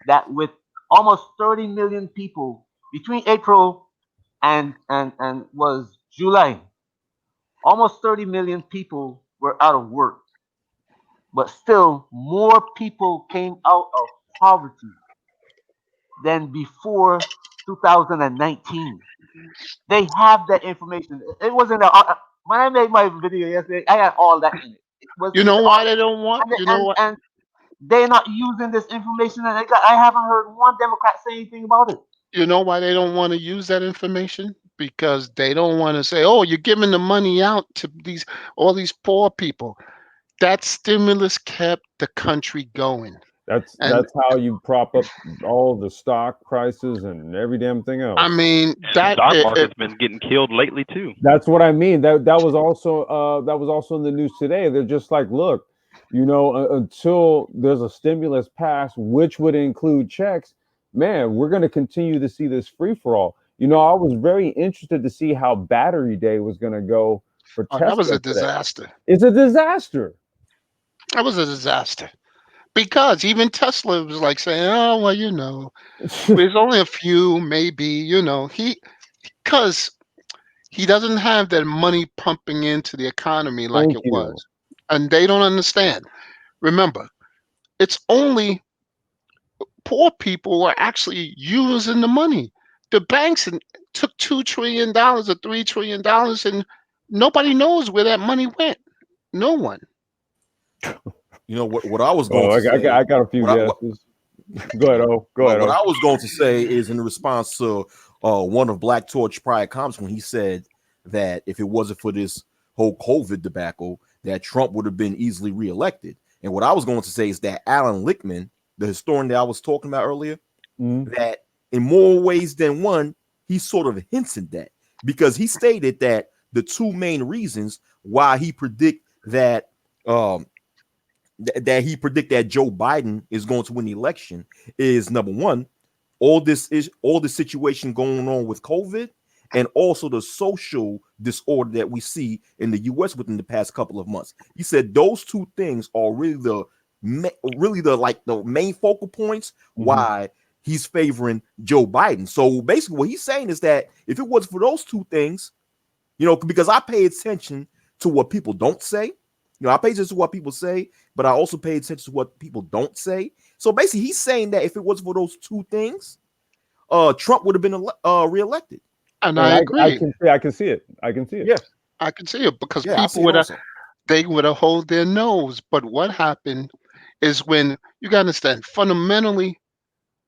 that with almost 30 million people between April and was July, almost 30 million people were out of work, but still more people came out of poverty than before 2019. They have that information. It wasn't when I made my video yesterday. I had all that in it. It was You it's know all why they don't want? You know what? and they're not using this information. And I haven't heard one Democrat say anything about it. You know why they don't want to use that information? Because they don't want to say, "Oh, you're giving the money out to all these poor people." That stimulus kept the country going, and That's how you prop up all the stock prices and every damn thing I else. mean And the that stock market's been getting killed lately too. That's what I mean. That was also in the news today. They're just like, look, until there's a stimulus pass, which would include checks, man, we're going to continue to see this free for all. I was very interested to see how Battery Day was going to go for oh, that was Tesla a today. disaster. It's a disaster. That was a disaster because even Tesla was like saying, "Oh, well, there's only a few, maybe." Because he doesn't have that money pumping into the economy like Thank it you. was, and they don't understand. Remember, it's only poor people who are actually using the money. The banks took $2 trillion or $3 trillion, and nobody knows where that money went. No one. You know what I was going Oh, to say. I got a few What guesses. Go ahead, O. Go ahead, what O. I was going to say is in response to one of Black Torch prior comments when he said that if it wasn't for this whole COVID debacle, that Trump would have been easily reelected. And what I was going to say is that Alan Lichtman, the historian that I was talking about earlier, Mhm. that in more ways than one, he sort of hints at that because he stated that the two main reasons why he predict that um, that he predict that Joe Biden is going to win the election is number one, all the situation going on with COVID, and also the social disorder that we see in the U.S. within the past couple of months. He said those two things are really the like the main focal points Mhm. why he's favoring Joe Biden. So basically, what he's saying is that if it was for those two things, because I pay attention to what people don't say. I pay attention to what people say, but I also pay attention to what people don't say. So basically, he's saying that if it was for those two things, Trump would have been reelected. And And I I agree. can see, I can see it. I can see it. Yeah, I can see it because yeah, I people see it would have also. they would have hold their nose. But what happened is when you got to understand fundamentally,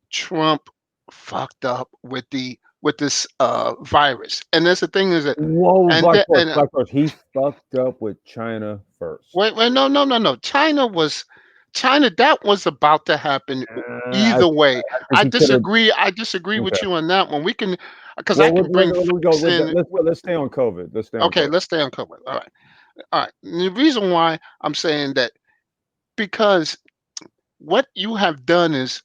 Trump fucked up with this virus. And that's the thing is that Whoa, and Black the, Horse, and Black Horse. He fucked up with China first. wait, no, no, no, no. China. That was about to happen I either way. I think I he could have. disagree. I disagree with Okay. you on that one. We can, because I Well, can bring let me go facts with that. in. Let's stay on COVID. Let's stay on Okay, COVID. let's stay on COVID. All right. And the reason why I'm saying that because what you have done is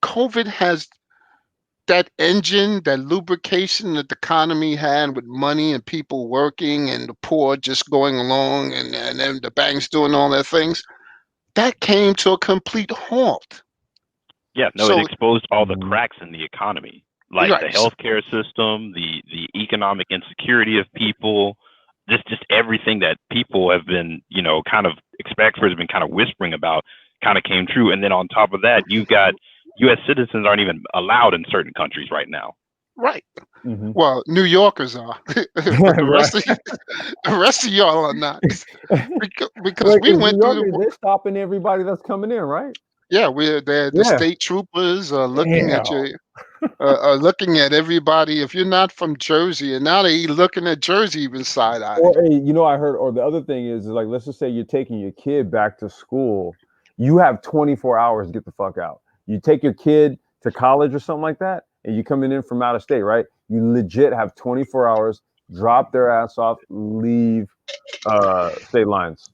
COVID has that engine, that lubrication that the economy had with money and people working and the poor just going along and then the banks doing all their things, that came to a complete halt. Yeah, no, it So exposed all the Mhm. cracks in the economy, like the right, healthcare system, the economic insecurity of people, just everything that people have been, kind of experts have been kind of whispering about, kind of came true. And then on top of that, you've got U.S. citizens aren't even allowed in certain countries right now. right. Mhm. Well, New Yorkers are, but Right. the rest of y'all are not. Because Right, we because New went York, through. they're stopping everybody that's coming in, right? Yeah, we're there. The Yeah. state troopers are looking at Damn. you, are looking at everybody. If you're not from Jersey, and now they looking at Jersey even side eye. Or hey, I heard, or the other thing is like, let's just say you're taking your kid back to school. You have 24 hours to get the fuck out. You take your kid to college or something like that, and you coming in from out of state, right? You legit have 24 hours, drop their ass off, leave state lines.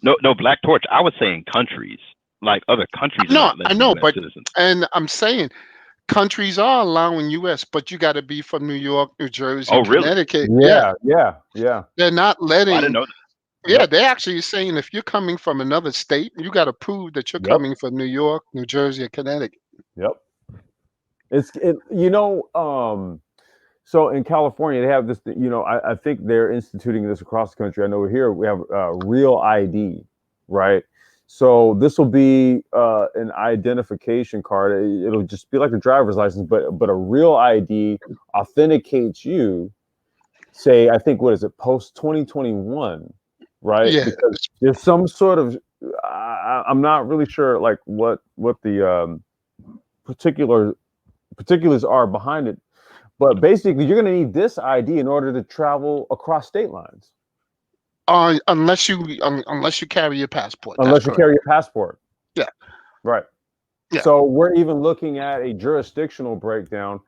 No, Black Torch. I was saying countries, like other countries are No, not I letting know, U.S. but citizens. and I'm saying countries are allowing U.S., but you got to be from New York, New Jersey, Oh, really? Connecticut. Yeah, Yeah. they're not Oh, I didn't letting. know that. Yeah, Yep. they're actually saying if you're coming from another state, you got to prove that you're Yep. coming from New York, New Jersey, or Connecticut. Yep. So in California, they have this, I think they're instituting this across the country. I know here we have real ID, right? So this will be an identification card. It'll just be like a driver's license, but a real ID authenticates you. Say, I think, what is it, post 2021, right? Yeah, Because there's some sort of, I'm not really sure, like what the particular particulars are behind it. But basically, you're going to need this ID in order to travel across state lines, unless you carry your passport. That's unless you correct. carry a passport. Yeah, Right. yeah. So we're even looking at a jurisdictional breakdown.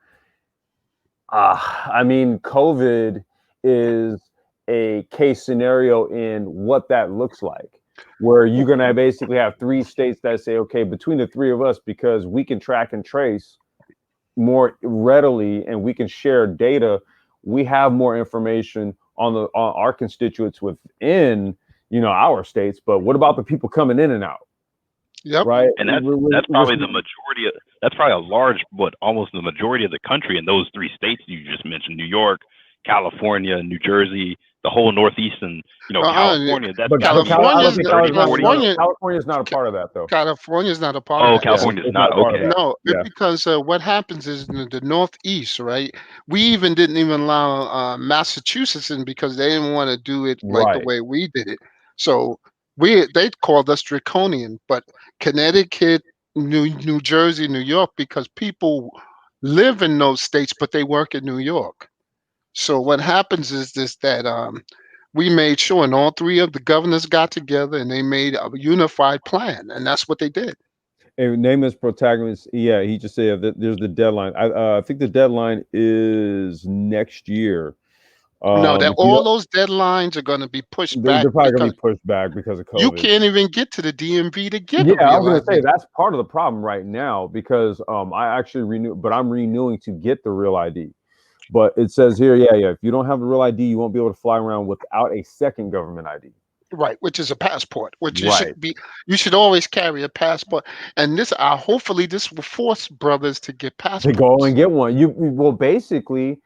I mean, COVID is a case scenario in what that looks like, where you're going to basically have three states that say, okay, between the three of us, because we can track and trace more readily and we can share data, we have more information on our constituents within our states. But what about the people coming in and out, Yep. right? And that's probably the majority of, that's probably a large, but almost the majority of the country in those three states you just mentioned: New York, California, New Jersey, the whole Northeast, and California. That's But got to be I don't California's think 30, 40. California's not a part of that, though. California's not a part of Oh, that. Yeah, See, California's it's not not a part of okay. that. no, Yeah. because what happens is in the Northeast, right? We even didn't even allow Massachusetts in because they didn't want to do it like the Right. way we did it. So they called us draconian, but Connecticut, New Jersey, New York, because people live in those states, but they work in New York. So what happens is this that we made sure, and all three of the governors got together and they made a unified plan, and that's what they did. And name is protagonist. Yeah, he just said that there's the deadline. I think the deadline is next year. No, that If all those deadlines are going to be pushed back they're probably gonna because be pushed back because of you COVID. can't even get to the DMV to get Yeah, a I was real gonna say ID. that's part of the problem right now because I actually renew, but I'm renewing to get the real ID. But it says here, yeah, if you don't have the real ID, you won't be able to fly around without a second government ID. Right, which is a passport, which Right. you should always carry a passport. And this, hopefully, this will force brothers to get To go passports. and get one. Well, basically,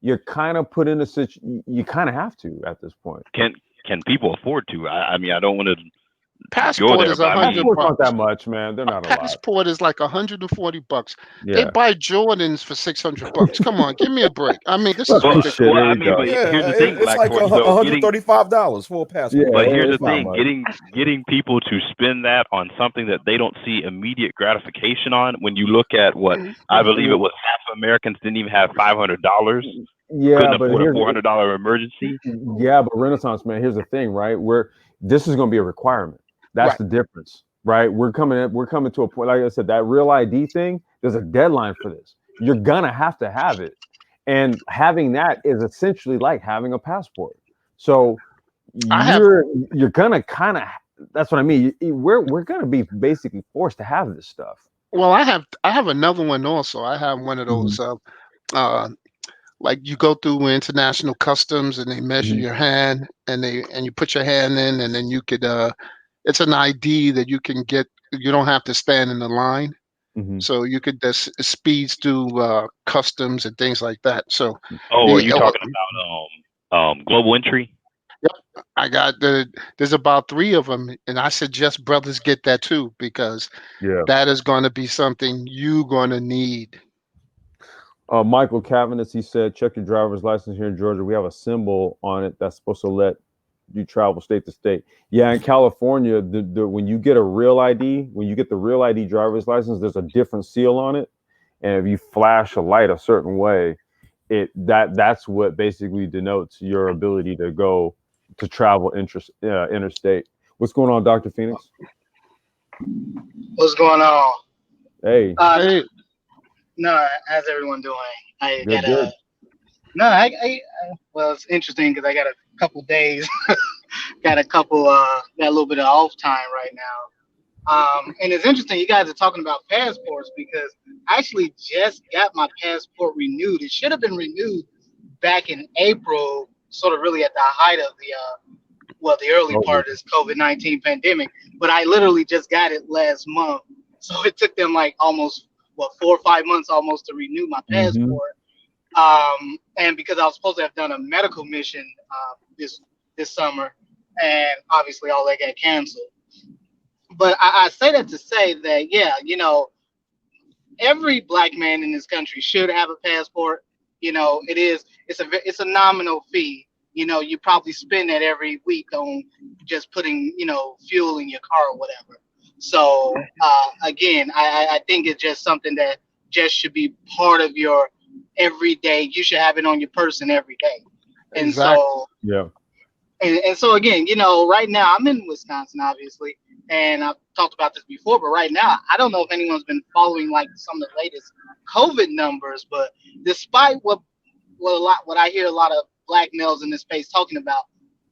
you're kind of put in a situation. You kind of have to at this point. Can people afford to? I mean, I don't want to go Passport there, is a but I hundred mean, Passports aren't that bucks. much, man. They're A not a lot. passport is like $140. They Yeah. buy Jordans for $600. Come on, give me a break. I mean, this is Well, well, ridiculous. shit, there I you mean, go. but here's Yeah, the thing, it's Black like Torch. So $135 for a Yeah, passport. but here's the it's not thing: much. getting people to spend that on something that they don't see immediate gratification on. When you look at what I believe it was, half of Americans didn't even have $500, Yeah, couldn't but afford a here's $400 emergency. yeah, but Renaissance man, here's the thing, right? This is going to be a requirement. That's Right. the difference, right? We're coming to a point, like I said, that real ID thing. There's a deadline for this. You're gonna have to have it, and having that is essentially like having a passport. So I have you're gonna kind of. That's what I mean. We're gonna be basically forced to have this stuff. well, I have another one also. I have one of those uh like you go through international customs and they measure Mhm. your hand and you put your hand in and then you could it's an ID that you can get. You don't have to stand in the line. So you could just speeds through customs and things like that. So Oh, are you talking about global entry? yep, I got there's about 3 of them, and I suggest brothers get that too, because Yeah. that is going to be something you're going to need. Michael Cavanis, he said, check your driver's license here in Georgia. We have a symbol on it that's supposed to let you travel state to state. Yeah, in California, when you get a real ID, when you get the real ID driver's license, there's a different seal on it, and if you flash a light a certain way, that's what basically denotes your ability to go to travel interstate. What's going on, Dr. Phoenix? What's going on? Hey, Hey, No, how's everyone doing? I good, got good. no, well, it's interesting because I got a couple days, got a little bit of off time right now. And it's interesting you guys are talking about passports because I actually just got my passport renewed. It should have been renewed back in April, sort of really at the height of the early part of this COVID-19 pandemic. But I literally just got it last month, so it took them like almost 4 or 5 months almost to renew my passport. And because I was supposed to have done a medical mission this summer, and obviously all that got canceled. But I say that to say that, yeah, every black man in this country should have a passport. It's a nominal fee. You probably spend that every week on just putting, fuel in your car or whatever. So again, I think it's just something that just should be part of your everyday. You should have it on your person every day. And exactly. so Yeah. and so again, right now I'm in Wisconsin, obviously, and I've talked about this before, but right now I don't know if anyone's been following like some of the latest COVID numbers, but despite what I hear a lot of black males in this space talking about,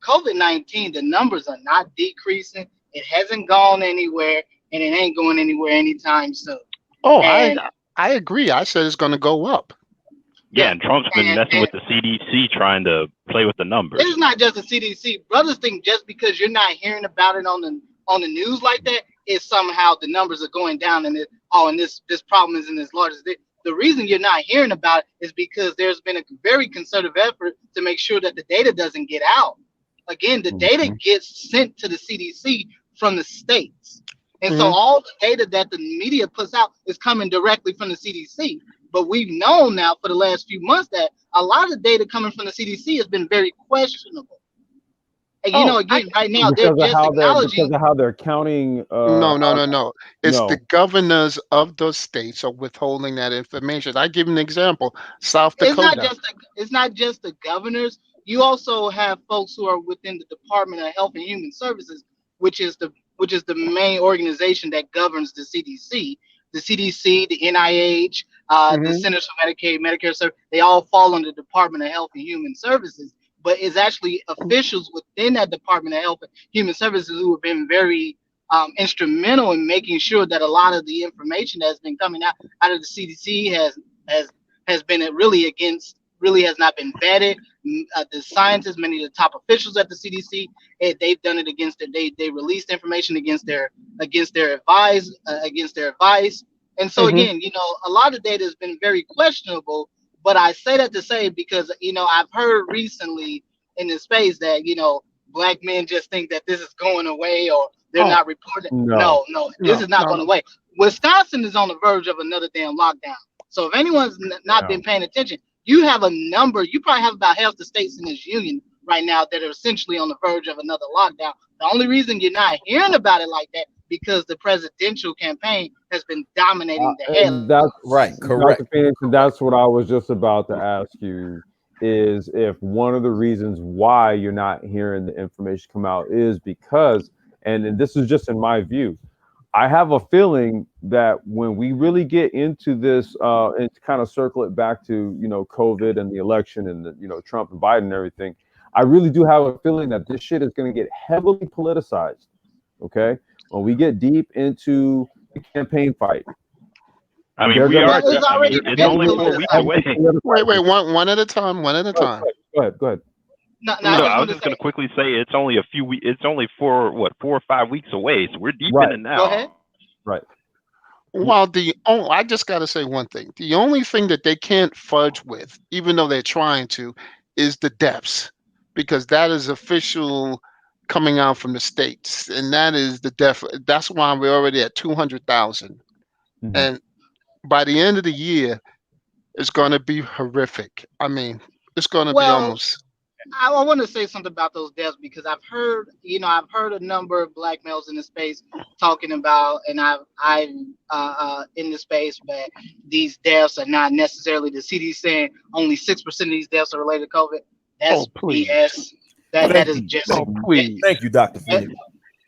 COVID-19, the numbers are not decreasing. It hasn't gone anywhere, and it ain't going anywhere anytime soon. Oh, And I agree. I said it's going to go up. Yeah, and Trump's been messing and with the CDC, trying to play with the numbers. it's not just the CDC. Brothers think just because you're not hearing about it on the news like that, is somehow the numbers are going down, and this problem isn't as large as this. The reason you're not hearing about it is because there's been a very concerted effort to make sure that the data doesn't get out. Again, the data gets sent to the CDC from the states. And so all the data that the media puts out is coming directly from the CDC. But we've known now for the last few months that a lot of the data coming from the CDC has been very questionable. And again, right now they're just acknowledging because of how they're counting. No. It's No. the governors of those states are withholding that information. I give an example. South Dakota. It's not just the governors. You also have folks who are within the Department of Health and Human Services, which is the main organization that governs the CDC. The CDC, the NIH, the Centers for Medicaid, Medicare Service, they all fall under the Department of Health and Human Services. But it's actually officials within that Department of Health and Human Services who have been very instrumental in making sure that a lot of the information that's been coming out of the CDC has been really has not been vetted. The scientists, many of the top officials at the CDC, they've done it against they released information against their advice. And so again, a lot of data has been very questionable. But I say that to say because I've heard recently in the space that black men just think that this is going away or they're not reporting. No, this is not going away. Wisconsin is on the verge of another damn lockdown. So if anyone's not been paying attention, you have a number. You probably have about half the states in this union right now that are essentially on the verge of another lockdown. The only reason you're not hearing about it like that because the presidential campaign has been dominating the headlines. That's Right, correct. Dr. Phoenix, and that's what I was just about to ask you, is if one of the reasons why you're not hearing the information come out is because, and this is just in my view, I have a feeling that when we really get into this and kind of circle it back to, COVID and the election and the, Trump and Biden and everything, I really do have a feeling that this shit is going to get heavily politicized. Okay. When we get deep into the campaign fight. I mean, we are. It's only 4 weeks away. Wait, one at a time. One at a time. Go ahead. No, I was just going to quickly say it's only a few weeks. It's only 4 or 5 weeks away. So we're deep in it now. Go ahead. Right. Well, I just got to say one thing. The only thing that they can't fudge with, even though they're trying to, is the deaths, because that is official coming out from the states, and that is the death. That's why we're already at 200,000, Mhm. and by the end of the year, it's going to be horrific. I mean, it's going to be Well, almost. I want to say something about those deaths because I've heard a number of black males in the space talking about, and I've in the space that these deaths are not necessarily the CDC saying only 6% of these deaths are related to COVID. Oh, That's please. BS. That Thank is you. just Oh, please. Thank you, Dr. that, Phoenix.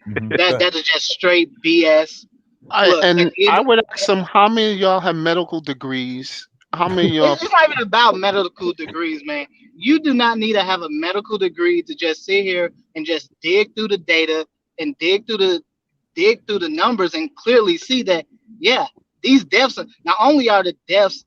Mhm. Go ahead. that is just straight BS. Look, at And the end I of, would ask them, how many of y'all have medical degrees? How many of y'all? it's not even about medical degrees, man. You do not need to have a medical degree to just sit here and just dig through the data and dig through the numbers and clearly see that yeah, these deaths are, not only are the deaths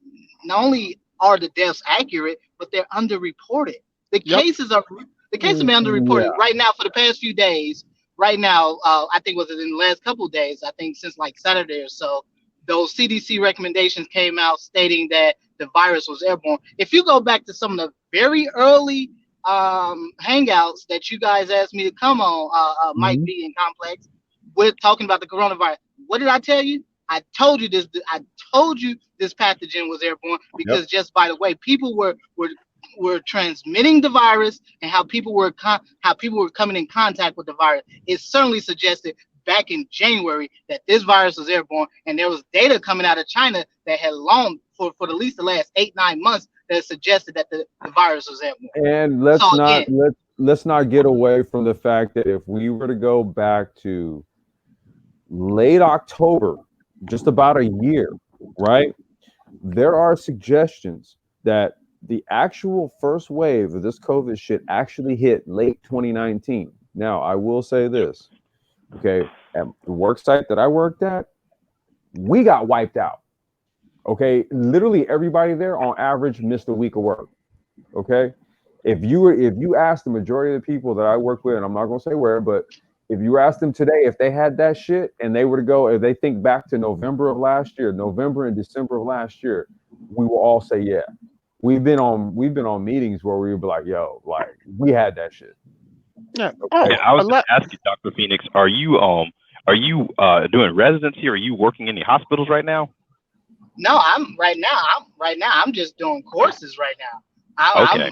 accurate, but they're underreported. The Yep. cases are the cases have been Yeah. underreported right now for the past few days. Right now, I think was it in the last couple of days? I think since like Saturday or so, those CDC recommendations came out stating that the virus was airborne. If you go back to some of the very early hangouts that you guys asked me to come on, Mike Mhm. B and Complex, with talking about the coronavirus, what did I tell you? I told you this. I told you this pathogen was airborne Yep. because just by the way, people were transmitting the virus and how people were coming in contact with the virus. It certainly suggested back in January that this virus was airborne, and there was data coming out of China that had long for at least the last 8-9 months that suggested that the virus was airborne. And So again, let's not get away from the fact that if we were to go back to late October, just about a year, right? There are suggestions that the actual first wave of this COVID shit actually hit late 2019. Now, I will say this, okay, at the work site that I worked at, we got wiped out. Okay, literally everybody there on average missed a week of work. Okay, if you ask the majority of the people that I work with, and I'm not gonna say where, but if you ask them today if they had that shit and they were to go, if they think back to November of last year, November and December of last year, we will all say yeah. We've been on meetings where we would be like, yo, like we had that shit. Yeah. Okay. Yeah, Oh, I a was going lot. to ask you, Dr. Phoenix, are you doing residency or are you working in any hospitals right now? no, I'm just doing courses right now. Okay.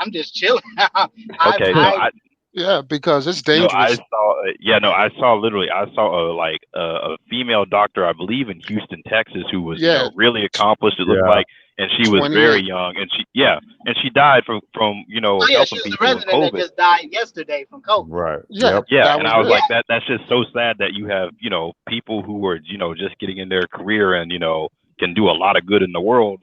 I'm just chilling. Okay. No, I Yeah, because it's no, I dangerous. saw. Yeah, no, I saw literally. I saw a female doctor, I believe, in Houston, Texas, who was Yeah, really accomplished. It looked Yeah. like, and she was very 28. young, and she died from Oh yeah, she helping was the people with resident that COVID. just died yesterday from COVID. Right. Yeah, Yep. Yeah, that and was I was it. like, Yeah, that's just so sad that you have people who are just getting in their career and can do a lot of good in the world,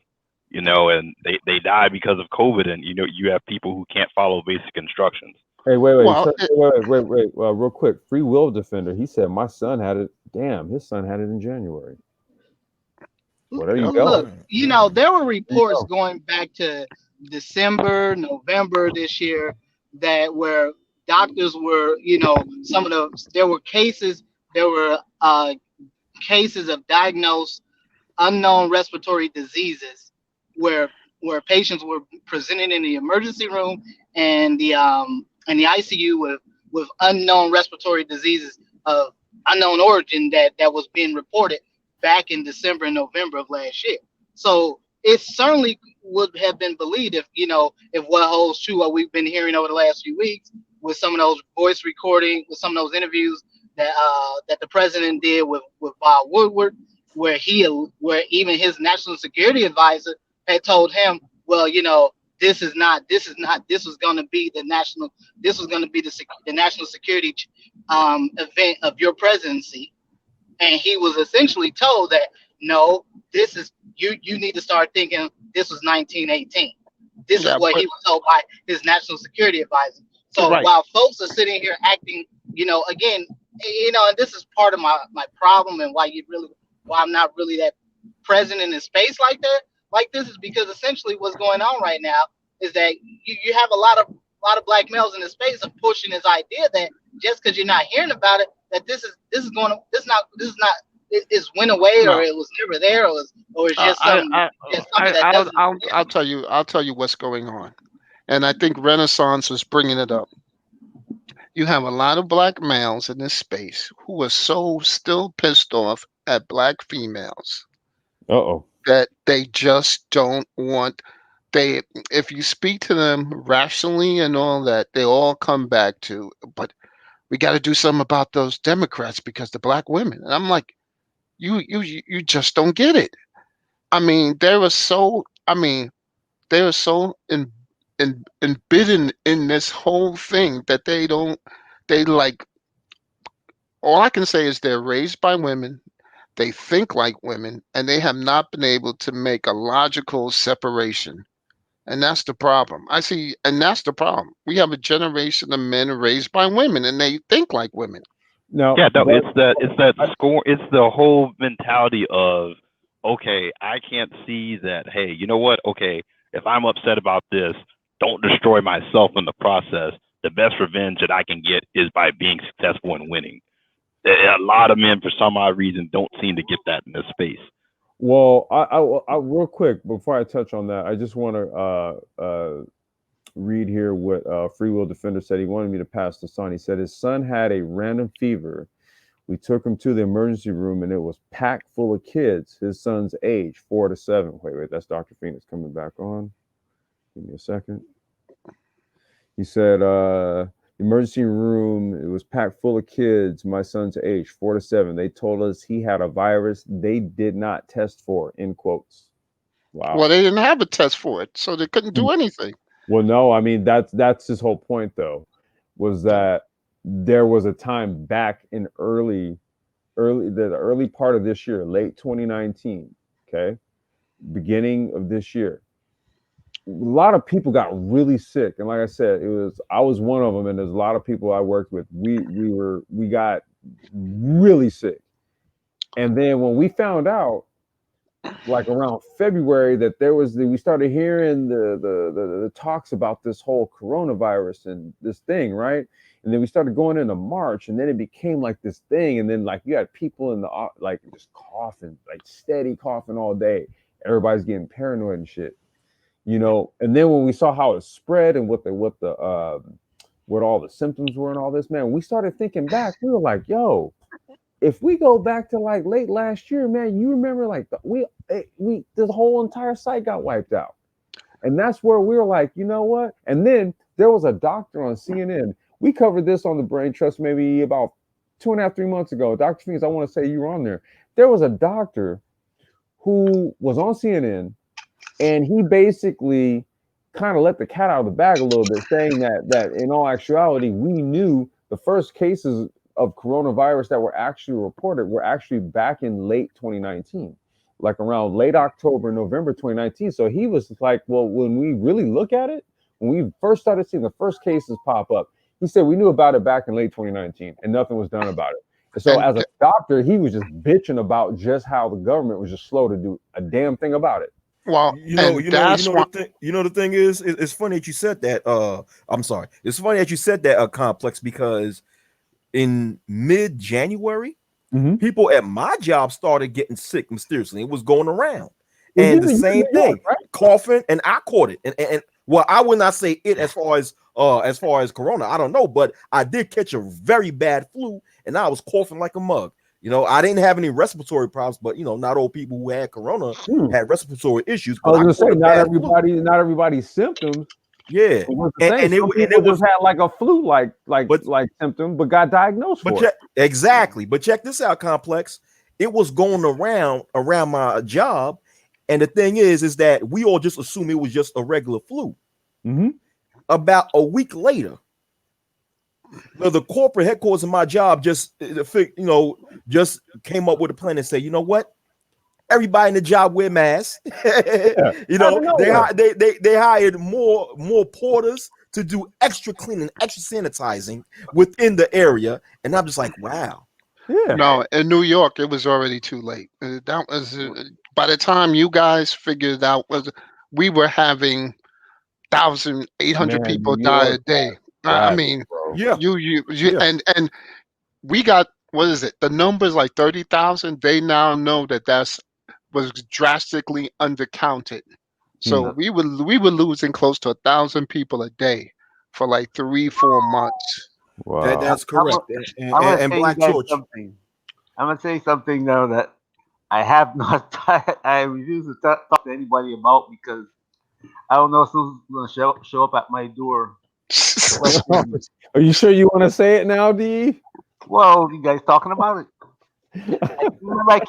and they die because of COVID, and you have people who can't follow basic instructions. Hey, wait, Well, so, wait. Real quick, Free Will Defender. He said my son had it. Damn, his son had it in January. Well, there you yeah, go. look, there were There you reports go. going back to December, November this year that where doctors were, there were cases of diagnosed unknown respiratory diseases where patients were presented in the emergency room and the ICU with unknown respiratory diseases of unknown origin that was being reported back in December and November of last year. So it certainly would have been believed if what holds true what we've been hearing over the last few weeks with some of those voice recording with some of those interviews that the president did with Bob Woodward where even his national security advisor had told him, well, this was going to be the national security event of your presidency, and he was essentially told that no, this is you need to start thinking this was 1918. This is yeah, what but he was told by his national security advisor. So right. while folks are sitting here acting, again, and this is part of my problem and why I'm not really that present in a space like that, like this is because essentially what's going on right now is that you have a lot of black males in the space of pushing this idea that just because you're not hearing about it, that this is It's went away, or No, it was never there, or it's just I, something. I, It's something that doesn't I'll exist. tell you. I'll tell you what's going on, and I think Renaissance is bringing it up. You have a lot of black males in this space who are so still pissed off at black females Uh-oh. that they just don't want. They, if you speak to them rationally and all that, they all come back to, but we got to do something about those Democrats because the black women. And I'm like, you just don't get it. I mean, they were so. I mean, they are so embittered in this whole thing that they don't. They like. All I can say is they're raised by women. They think like women, and they have not been able to make a logical separation. And that's the problem. I see, and that's the problem. We have a generation of men raised by women, and they think like women. Now, Yeah, no, but it's that score. It's the whole mentality of, okay, I can't see that. Hey, you know what? Okay, if I'm upset about this, don't destroy myself in the process. The best revenge that I can get is by being successful and winning. A lot of men, for some odd reason, don't seem to get that in this space. well, I real quick before I touch on that, I just want to read here what Free Will Defender said. He wanted me to pass this on. He said his son had a random fever. We took him to the emergency room and it was packed full of kids his son's age, 4 to 7. Wait, that's Dr. Phoenix coming back on. Give me a second. He said, emergency room, it was packed full of kids, my son's age, 4 to 7. They told us he had a virus they did not test for, in quotes. Wow. Well, they didn't have a test for it, so they couldn't do anything. Well, no, I mean that's his whole point though, was that there was a time back in the early part of this year, late 2019, okay, beginning of this year, a lot of people got really sick, and like I said, I was one of them, and there's a lot of people I worked with. We got really sick, and then when we found out, like around February, that we started hearing the talks about this whole coronavirus and this thing, right? And then we started going into March, and then it became like this thing, and then like you had people in the like just coughing, like steady coughing all day. Everybody's getting paranoid and shit, you know. And then when we saw how it spread and what all the symptoms were and all this, man, we started thinking back. We were like, yo, if we go back to like late last year, man, you remember like the whole entire site got wiped out. And that's where we were like, you know what? And then there was a doctor on CNN. We covered this on the Brain Trust maybe about 2.5, 3 months ago. Dr. Phoenix, I want to say you were on there. There was a doctor who was on CNN, and he basically kind of let the cat out of the bag a little bit, saying that in all actuality, we knew the first cases of coronavirus that were actually reported were actually back in late 2019, like around late October, November 2019. So he was like, well, when we really look at it, when we first started seeing the first cases pop up, he said we knew about it back in late 2019 and nothing was done about it. And so as a doctor, he was just bitching about just how the government was just slow to do a damn thing about it. Well, the thing is, it's funny that you said that. I'm sorry. It's funny that you said that, Complex, because in mid-January, people at my job started getting sick mysteriously. It was going around. And the same thing, right? Coughing, and I caught it. And well, I would not say it as far as corona. I don't know, but I did catch a very bad flu, and I was coughing like a mug. You know, I didn't have any respiratory problems, but you know, not all people who had corona had respiratory issues. But I was gonna say, not everybody's symptoms. Yeah, and it was had like a flu like symptom, but got diagnosed for it. Exactly. But check this out, Complex. It was going around my job, and the thing is that we all just assumed it was just a regular flu. About a week later, the corporate headquarters of my job just came up with a plan and said, you know what? Everybody in the job wear masks. You know, they hired more porters to do extra cleaning, extra sanitizing within the area, and I'm just like, wow. Yeah. No, in New York, it was already too late. That was by the time you guys figured out, we were having 1,800 people die a day. I mean, bro. you and we got what is it? The number's like 30,000. They now know that was drastically undercounted. So we were losing close to 1,000 people a day for like 3-4 months. Wow. That's I'm, correct. I'm gonna And say you Black guys Torch. something. I'm gonna say something now that I have not. I refuse to talk to anybody about because I don't know who's gonna show up at my door. Question. Are you sure you want to say it now, D? Well, you guys talking about it? Remember, I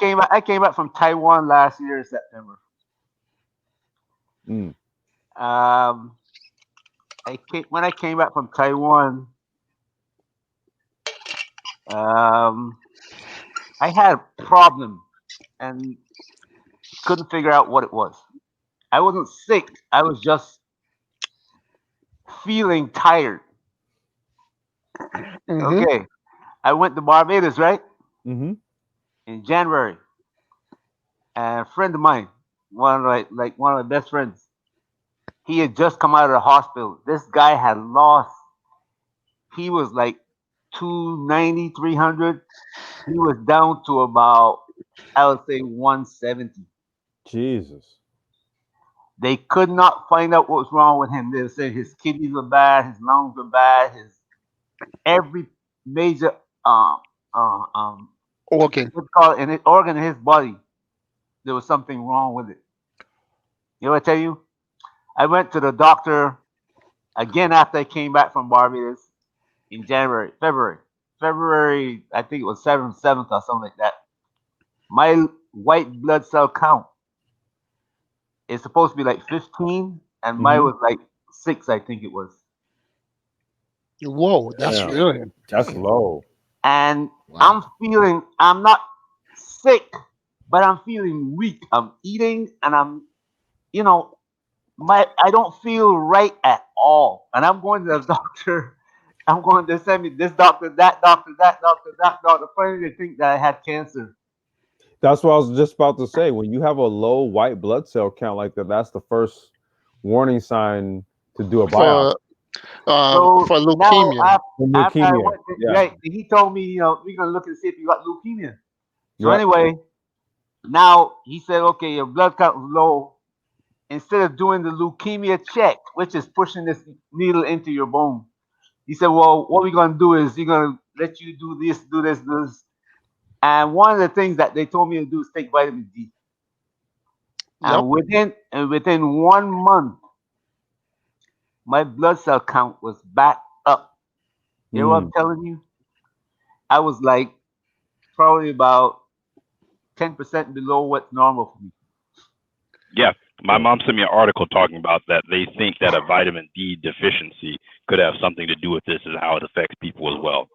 came back from Taiwan last year in September. Mm. When I came back from Taiwan, I had a problem and couldn't figure out what it was. I wasn't sick. I was just feeling tired. Hmm. Okay, I went to Barbados, right, Mm-hmm. in January, and a friend of mine, one of my best friends, he had just come out of the hospital. This guy had lost. He was like 290, 300. He was down to about, I would say, 170. Jesus. They could not find out what was wrong with him. They said his kidneys were bad, his lungs were bad, his every major Organ. what's called an organ in his body. There was something wrong with it. You know what I tell you? I went to the doctor again after I came back from Barbados in February. I think it was 7th or something like that. My white blood cell count is supposed to be like 15, and mine Mhm. was like 6. I think it was. Whoa, that's Damn. really. That's low. And Wow. I'm not sick, but I'm feeling weak. I'm eating, and you know, I don't feel right at all. And I'm going to the doctor. I'm going to send me this doctor, that doctor, that doctor, that doctor. Finally, they think that I had cancer. That's what I was just about to say. When you have a low white blood cell count like that, that's the first warning sign to do a biopsy. So For now, leukemia. For after I leukemia. went, Yeah. right, he told me, we're gonna look and see if you got leukemia. So Yeah. anyway, now he said, okay, your blood count is low. Instead of doing the leukemia check, which is pushing this needle into your bone, he said, well, what we're gonna do is you're gonna let you do this, do this, do this. And one of the things that they told me to do is take vitamin D. Yep. And within 1 month, my blood cell count was back up. You know what I'm telling you? I was like probably about 10% below what's normal for me. Yeah, my mom sent me an article talking about that. They think that a vitamin D deficiency could have something to do with this and how it affects people as well.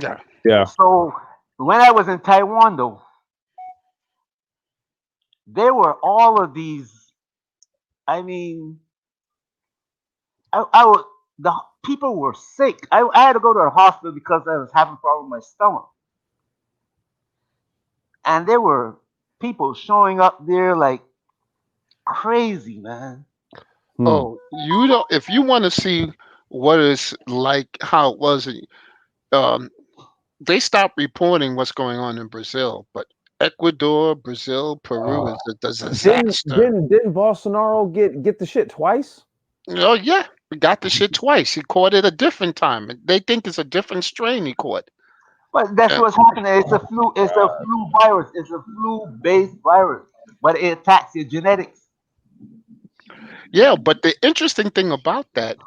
Yeah. Yeah. So when I was in Taiwan, though, there were all of these. I mean, I was the people were sick. I had to go to the hospital because I was having problem with my stomach, and there were people showing up there like crazy, man. Hmm. Oh, you don't. If you want to see what it's like, how it was, um, they stopped reporting what's going on in Brazil, but Ecuador, Brazil, Peru is a Didn't disaster. didn't didn't Bolsonaro get the shit twice? Oh yeah, we got the shit twice. He caught it a different time. They think it's a different strain he caught. But that's Uh, what's happening. It's a flu. It's a flu virus. It's a flu-based virus, but it attacks your genetics. yeah, but the interesting thing about that,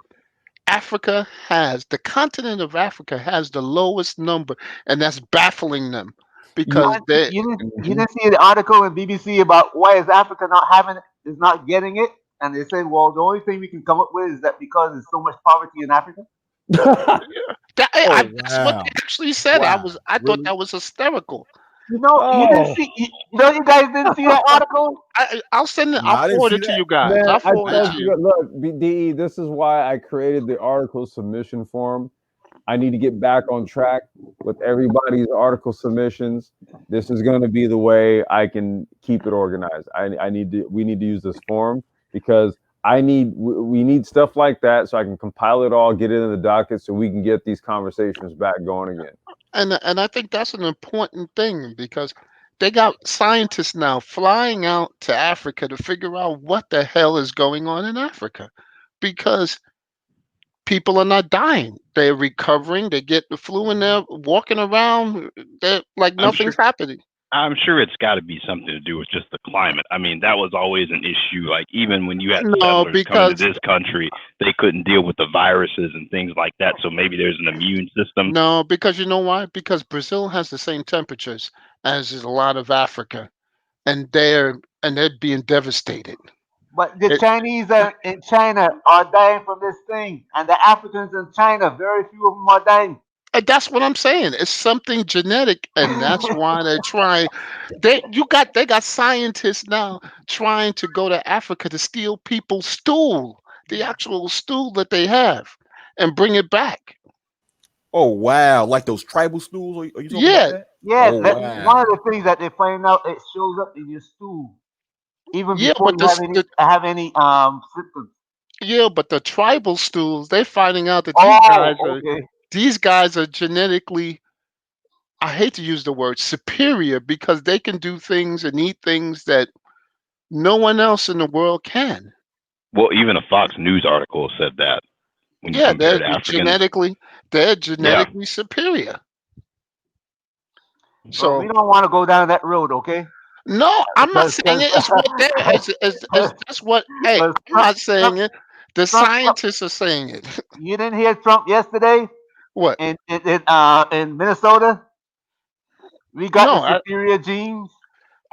the continent of Africa has the lowest number, and that's baffling them You, because they. You Mhm. didn't see the article in BBC about why is Africa not having it, is not getting it, and they said, well, the only thing we can come up with is that because there's so much poverty in Africa. Oh That's what wow. they actually said. Wow. I thought Really? that was hysterical. You didn't Oh see. You guys didn't see that article. I'll send it. No, I'll I didn't forward see it to that. you guys. man, I'll I forward it told to Wow. you. you. Look, DE. This is why I created the article submission form. I need to get back on track with everybody's article submissions. This is going to be the way I can keep it organized. I need to. We need to use this form because we need stuff like that so I can compile it all, get it in the docket, so we can get these conversations back going again. And I think that's an important thing because they got scientists now flying out to Africa to figure out what the hell is going on in Africa because people are not dying. They're recovering. They get the flu and they're walking around. They're like I'm sure. nothing's happening. I'm sure it's got to be something to do with just the climate. I mean, that was always an issue. Like even when you had No, settlers coming to because this country, they couldn't deal with the viruses and things like that. So maybe there's an immune system. no, because you know why? Because Brazil has the same temperatures as is a lot of Africa, and they're being devastated. But the It, Chinese in China are dying from this thing, and the Africans in China, very few of them are dying. and that's what I'm saying. It's something genetic, and that's why they're trying. They got scientists now trying to go to Africa to steal people's stool, the actual stool that they have, and bring it back. Oh wow, like those tribal stools? Are you talking about Yeah, that? Yeah, Oh that one wow. of the things that they find out it shows up in your stool even yeah, before but you have any symptoms. the tribal stools, they're finding out that Oh, okay. these guys are genetically, I hate to use the word superior because they can do things and eat things that no one else in the world can. Well, even a Fox News article said that when you Yeah, compared Africans. they're Yeah. genetically superior. Well, we So don't want to go down that road, okay? no, I'm not Because saying it. It's what they is that's what hey, I'm Trump, not saying it. The Trump, scientists are saying it. you didn't hear Trump yesterday What? in Minnesota. We got the No, superior genes.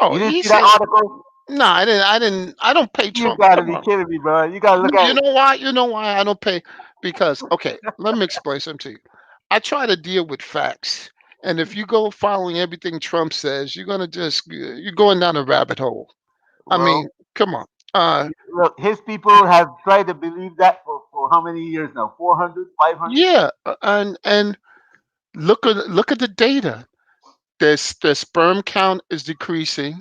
oh You didn't he see that said article? no, I don't pay You Trump. gotta Come be on. kidding me, bro. You gotta No, look at it. you know why I don't pay? Because okay, let me explain something to you. I try to deal with facts. And if you go following everything Trump says, you're gonna just you're going down a rabbit hole. I mean, Well, come on. Uh look, his people have tried to believe that for how many years now? 400, 500. yeah, and look at the data. The sperm count is decreasing,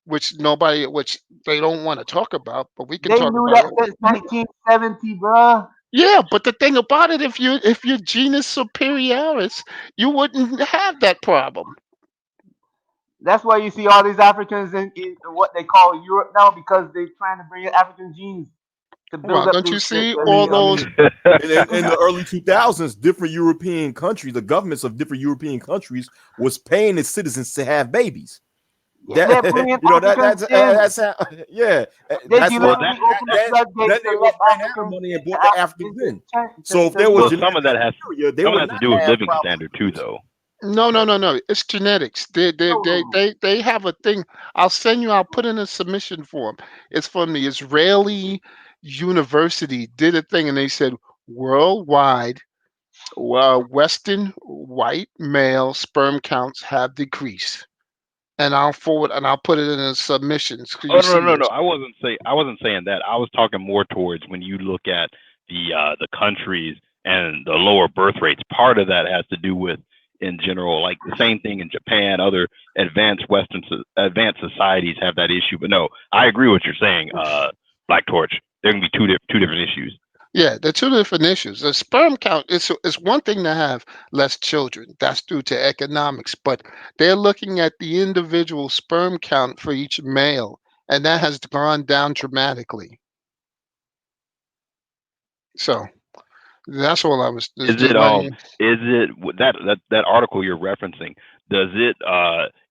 which they don't want to talk about, but we can They talk knew about that it. since 1970, bro. Yeah, but the thing about it, if you're genus superioris, you wouldn't have that problem. That's why you see all these Africans in what they call Europe now because they're trying to bring in African genes to build Well, up don't you see I all mean, I those? mean, in the early 2000s, different European countries, the governments of different European countries was paying its citizens to have babies. Yeah, That they're bringing you know Africans in. that's how, yeah, They that's Well, why that deliberately open the then floodgates they to was let ran out of Africans money and brought the Africans in. So if To there was well, Europe. some of genetic that has superior, they some of would that has not to do with have living problems standard with too, this. though. No, no, no, no. It's genetics. No, no, no. They have a thing. I'll send you. I'll put in a submission form. It's from the Israeli University. Did a thing, and they said worldwide, Western white male sperm counts have decreased. And I'll forward and I'll put it in the submissions. Could Oh you no, see no, no! this? I wasn't saying that. I was talking more towards when you look at the countries and the lower birth rates. Part of that has to do with, in general, like the same thing in Japan. Other advanced societies have that issue. But no, I agree with what you're saying. Black Torch. There can be two different issues. Yeah, they're two different issues. The sperm count is one thing to have less children. That's due to economics, but they're looking at the individual sperm count for each male, and that has gone down dramatically. So that's all I was Is just it letting you. that article you're referencing? Does it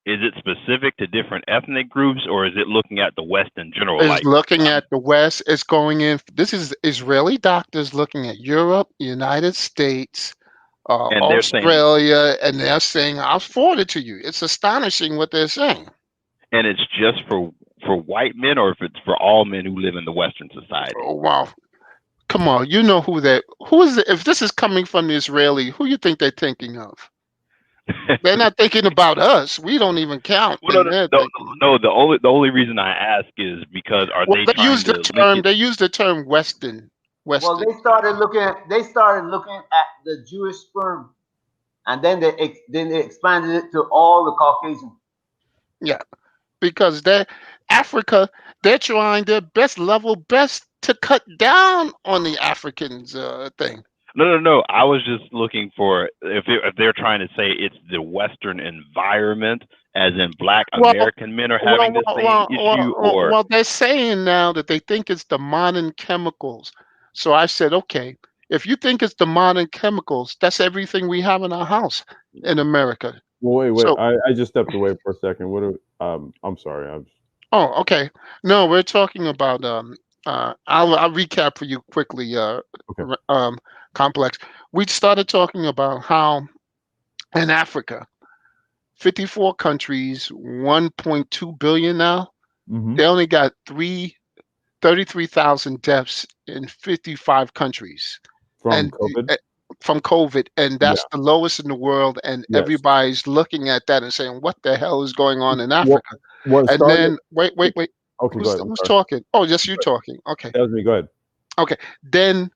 is it specific to different ethnic groups, or is it looking at the West in general? Is Like, looking at the West. It's going in. This is Israeli doctors looking at Europe, United States, and they're saying, Australia, and they're saying, "I'll forward it to you." It's astonishing what they're saying. and it's just for white men, or if it's for all men who live in the Western society. Oh, wow. Come on, you know who that who is it, if this is coming from the Israeli, who you think they're thinking of? They're not thinking about us. We don't even count, Well, no, and no, they're no, thinking. no. The only reason I ask is because are Well, they trying to link it? they use the term Western. Well, Western. they started looking at the Jewish sperm, and then they expanded it to all the Caucasians. Yeah, because they Africa, they're trying their best level best to cut down on the Africans thing. No. I was just looking for if they're trying to say it's the Western environment, as in Black Well, American men are well, having the well, same well, issue, well, or well, they're saying now that they think it's the modern chemicals. So I said, okay, if you think it's the modern chemicals, that's everything we have in our house in America. Well, wait. So, I just stepped away for a second. I'm sorry. oh, okay. No, we're talking about I'll recap for you quickly, Okay. complex. We started talking about how in Africa, 54 countries, 1.2 billion now. Mm-hmm. They only got 33,000 deaths in 55 countries, From and COVID. from COVID, and Yeah. that's the lowest in the world. And Yes. everybody's looking at that and saying, "What the hell is going on in What Africa?" what And started? then, wait, Okay, go ahead. I'm who's sorry. talking? Oh, yes, you talking. Okay, That was me. Go ahead. okay. Then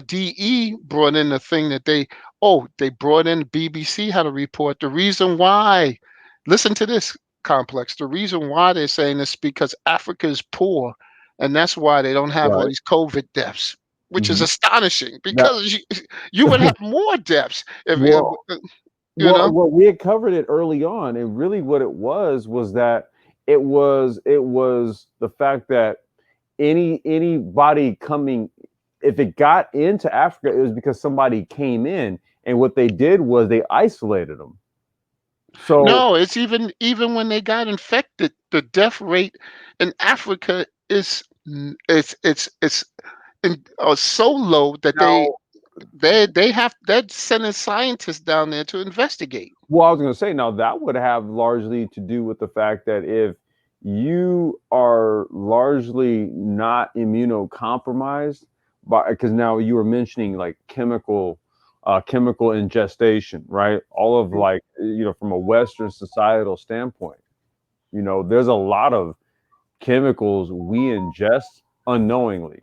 DE brought in the thing that they brought in BBC had a report. The reason why, listen to this complex. The reason why they're saying this because Africa is poor, and that's why they don't have all Right. these COVID deaths, which is Mm-hmm. astonishing That. because you would have more deaths if Well, you know. we had covered it early on, and really what it was that it was the fact that anybody coming, if it got into Africa, it was because somebody came in, and what they did was they isolated them. So No, it's even when they got infected, the death rate in Africa is it's so low that now, they're sending scientists down there to investigate. well, I was going to say, now that would have largely to do with the fact that if you are largely not immunocompromised, because now you were mentioning like chemical ingestion, right? All of like, from a Western societal standpoint, there's a lot of chemicals we ingest unknowingly.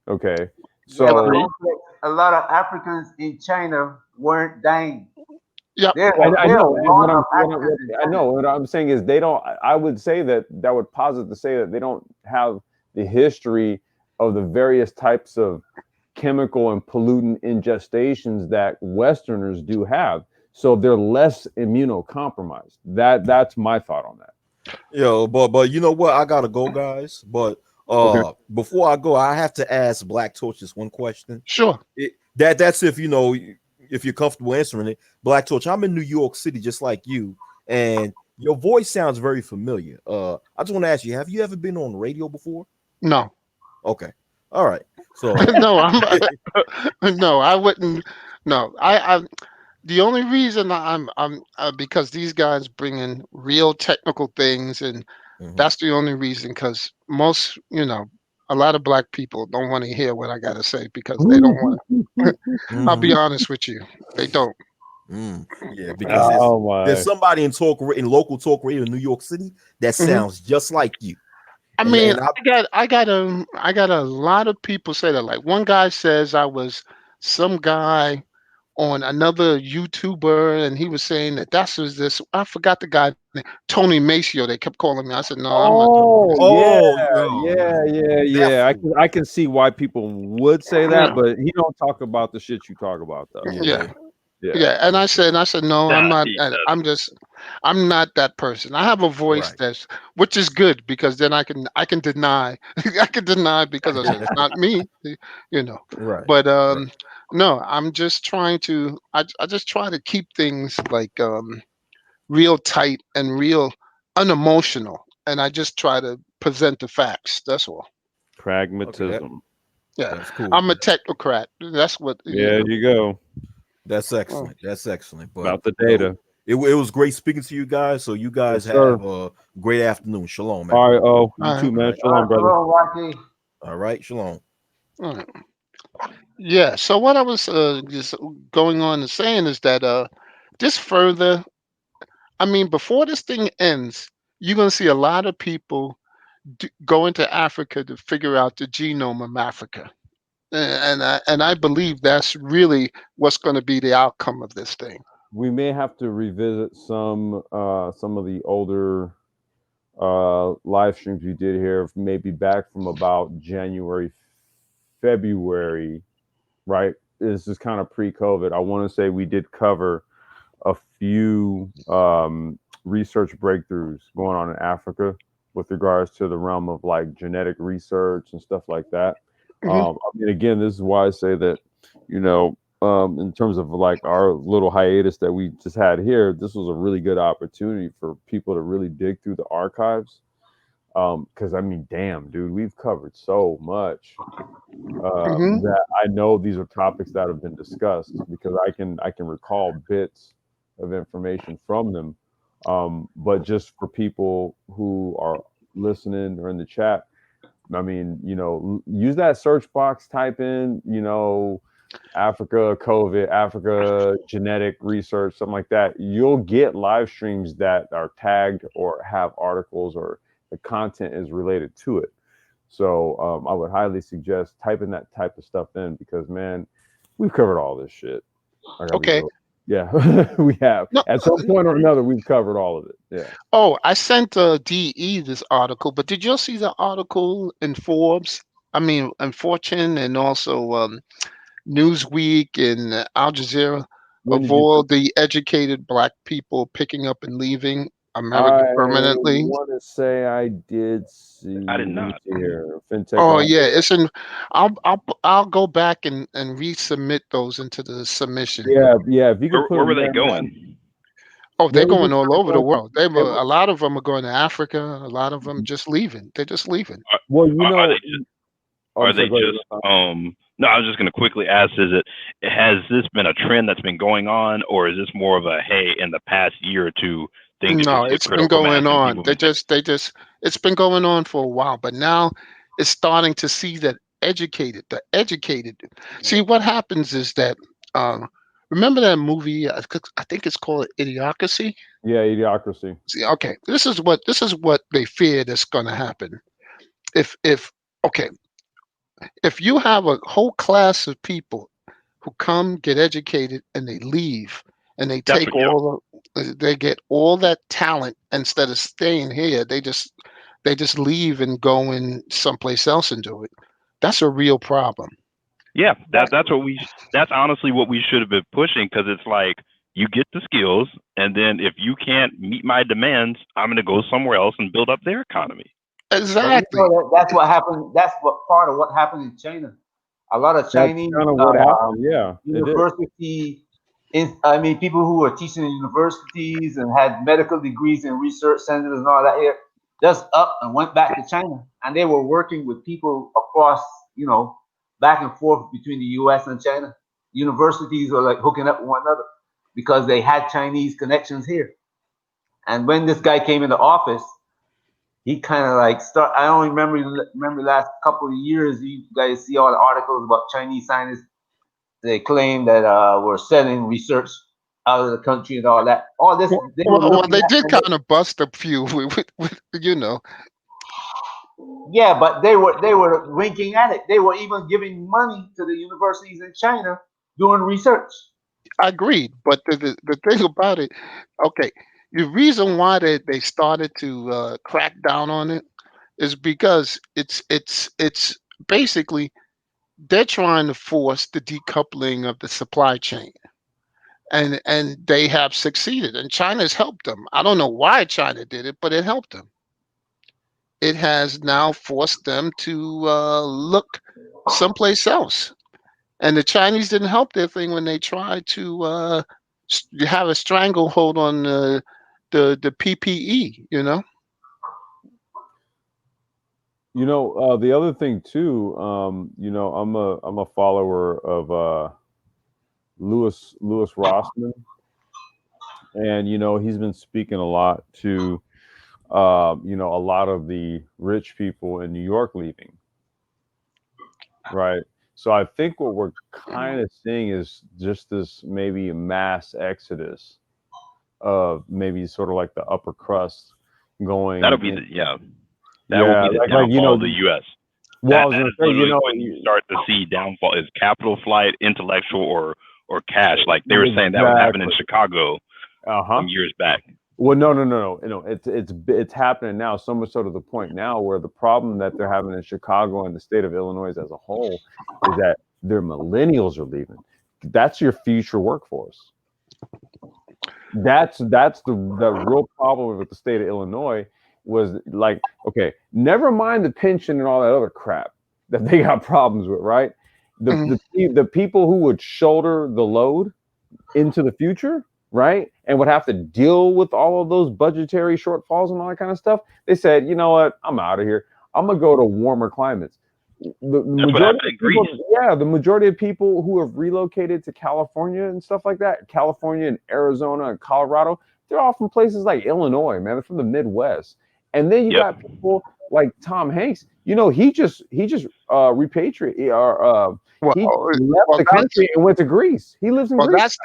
Okay. Yeah, but So Agreed. complex, a lot of Africans in China weren't dying. Yep. There, I there are know, a and lot of Africans in I China. know what I'm saying is they don't. I would say that would posit to say that they don't have the history of the various types of chemical and pollutant ingestations that Westerners do have. So they're less immunocompromised. That's my thought on that. Yo, but you know what? I gotta go, guys. But Okay. before I go, I have to ask Black Torch this one question. Sure. That's if if you're comfortable answering it. Black Torch, I'm in New York City just like you, and your voice sounds very familiar. I just want to ask you, have you ever been on radio before? No. Okay. All right. So No, no, I wouldn't. No, I the only reason I'm because these guys bring in real technical things, and Mhm. that's the only reason. Because most, a lot of black people don't want to hear what I got to say because they don't want to. I'll be Mhm. honest with you, they don't. Yeah, because Oh there's my. somebody in local talk radio in New York City that hmm sounds just like you. I And mean, and I I got a lot of people say that. Like one guy says I was some guy on another YouTuber, and he was saying that that's was this. I forgot the guy name, Tony Maceo. They kept calling me. I said, no, I'm not Tony Oh Maceo. yeah, oh no, that yeah. fool. I can see why people would say Yeah, that, but he don't talk about the shit you talk about though. yeah, Yeah. Yeah. yeah. And I said, no, I'm nah, not. he does. I'm not that person. I have a voice Right. which is good because then I can deny, I can deny because I said it's not me, you know. Right. But Right. no, I'm just trying to. I just try to keep things like real tight and real unemotional, and I just try to present the facts. That's all. Okay, Pragmatism. Yeah, that's cool. I'm a technocrat. That's what Yeah, you go. That's Oh, excellent. That's excellent. But About the data. it was great speaking to you guys. So you guys Yes, sir. have a great afternoon. Shalom, All right. everyone. Oh, you all right, too, All man. right. All Shalom, right, brother. hello, Rocky. All right. Shalom. all right. Yeah. So what I was just going on and saying is that this further. I mean, before this thing ends, you're gonna see a lot of people go into Africa to figure out the genome of Africa. And I believe that's really what's going to be the outcome of this thing. We may have to revisit some of the older live streams we did here, maybe back from about January, February, right? This is kind of pre-COVID. I want to say we did cover a few research breakthroughs going on in Africa with regards to the realm of like genetic research and stuff like that. Mhm. I mean, again, this is why I say that, you know, in terms of like our little hiatus that we just had here, this was a really good opportunity for people to really dig through the archives. Because I mean, damn, dude, we've covered so much Mhm. that I know these are topics that have been discussed because I can recall bits of information from them. But just for people who are listening or in the chat, I mean, you know, use that search box, type in, you know, Africa COVID, Africa genetic research, something like that. You'll get live streams that are tagged or have articles or the content is related to it. So I would highly suggest typing that type of stuff in because, man, we've covered all this shit. I gotta be Okay. real. Yeah, we have. No. At some point or another, we've covered all of it. Yeah. Oh, I sent DE this article, but did you see the article in Forbes? I mean, in Fortune and also Newsweek and Al Jazeera When of did you? all the educated black people picking up and leaving America I permanently. want to say I did see. I did Let me not. see here. FinTech Oh on. yeah, it's in. I'll go back and resubmit those into the submission. Yeah, yeah. If you could put Where them were they there, man. going? Oh, They they're were going just all over the going. world. They They were were, a lot of them are going to Africa. A lot of them just leaving. They're just leaving. Are, well, you are know. they just? Oh, I'm Are they sorry. Go just? ahead. No, I was just going to quickly ask: has this been a trend that's been going on, or is this more of a hey, in the past year or two, things have No, just hit it's been critical mass going and on. people have been taking? It's been going on for a while, but now it's starting to see that the educated. See, what happens is that, remember that movie? I think it's called Idiocracy. Yeah, idiocracy. See, okay, this is what they fear that's going to happen. If okay, if you have a whole class of people who come get educated and they leave and they That's take what. Yeah. they get all that talent instead of staying here, they just leave and go in someplace else and do it. That's a real problem. Yeah, that's honestly what we should have been pushing because it's like you get the skills, and then if you can't meet my demands, I'm going to go somewhere else and build up their economy. But you Exactly. know that's what happened. That's what part of what happened in China. A lot of That's Chinese kind of what happened. Yeah, it did. university, I mean, people who were teaching in universities and had medical degrees in research centers and all that here, just up and went back to China, and they were working with people across, you know, back and forth between the U.S. and China. Universities were like hooking up with one another because they had Chinese connections here. And when this guy came into office, he kind of like start. I only remember last couple of years. You guys see all the articles about Chinese scientists. They claim that we're sending research out of the country and all that. All this Well, they were well, looking they at. did And kind of bust a few with yeah, but they were winking at it. They were even giving money to the universities in China doing research. I agreed, but the thing about it, okay, the reason why they started to crack down on it is because it's basically they're trying to force the decoupling of the supply chain, and they have succeeded, and China's helped them. I don't know why China did it, but it helped them. It has now forced them to look someplace else. And the Chinese didn't help their thing when they tried to have a stranglehold on the PPE. You know, the other thing too. You know, I'm a follower of Lewis Rossman, and you know he's been speaking a lot to you know a lot of the rich people in New York leaving, right? So I think what we're kind of seeing is just this maybe mass exodus of maybe sort of like the upper crust That'll going be in. that will Yeah, be the like you downfall know, of the U.S. well, I That was that gonna is say, you literally know, when you start to see downfall is capital flight, intellectual or cash. Like they were saying that would happen in exactly. Chicago Uh huh. some years back. Well, no. It's happening now. So much so to the point now where the problem that they're having in Chicago and the state of Illinois as a whole is that their millennials are leaving. That's your future workforce. That's the real problem with the state of Illinois was like, okay, never mind the pension and all that other crap that they got problems with, right? Mhm. The people who would shoulder the load into the future, right, and would have to deal with all of those budgetary shortfalls and all that kind of stuff, they said, you know what, I'm out of here. I'm gonna go to warmer climates. The That's what majority happened in of people, Greece. yeah, the majority of people who have relocated to California and stuff like that, California and Arizona and Colorado, they're all from places like Illinois, man. They're from the Midwest. And then you Yep. got people like Tom Hanks. You know, he just repatriated or Well, he left well, the country and went to Greece. He lives in well, Greece.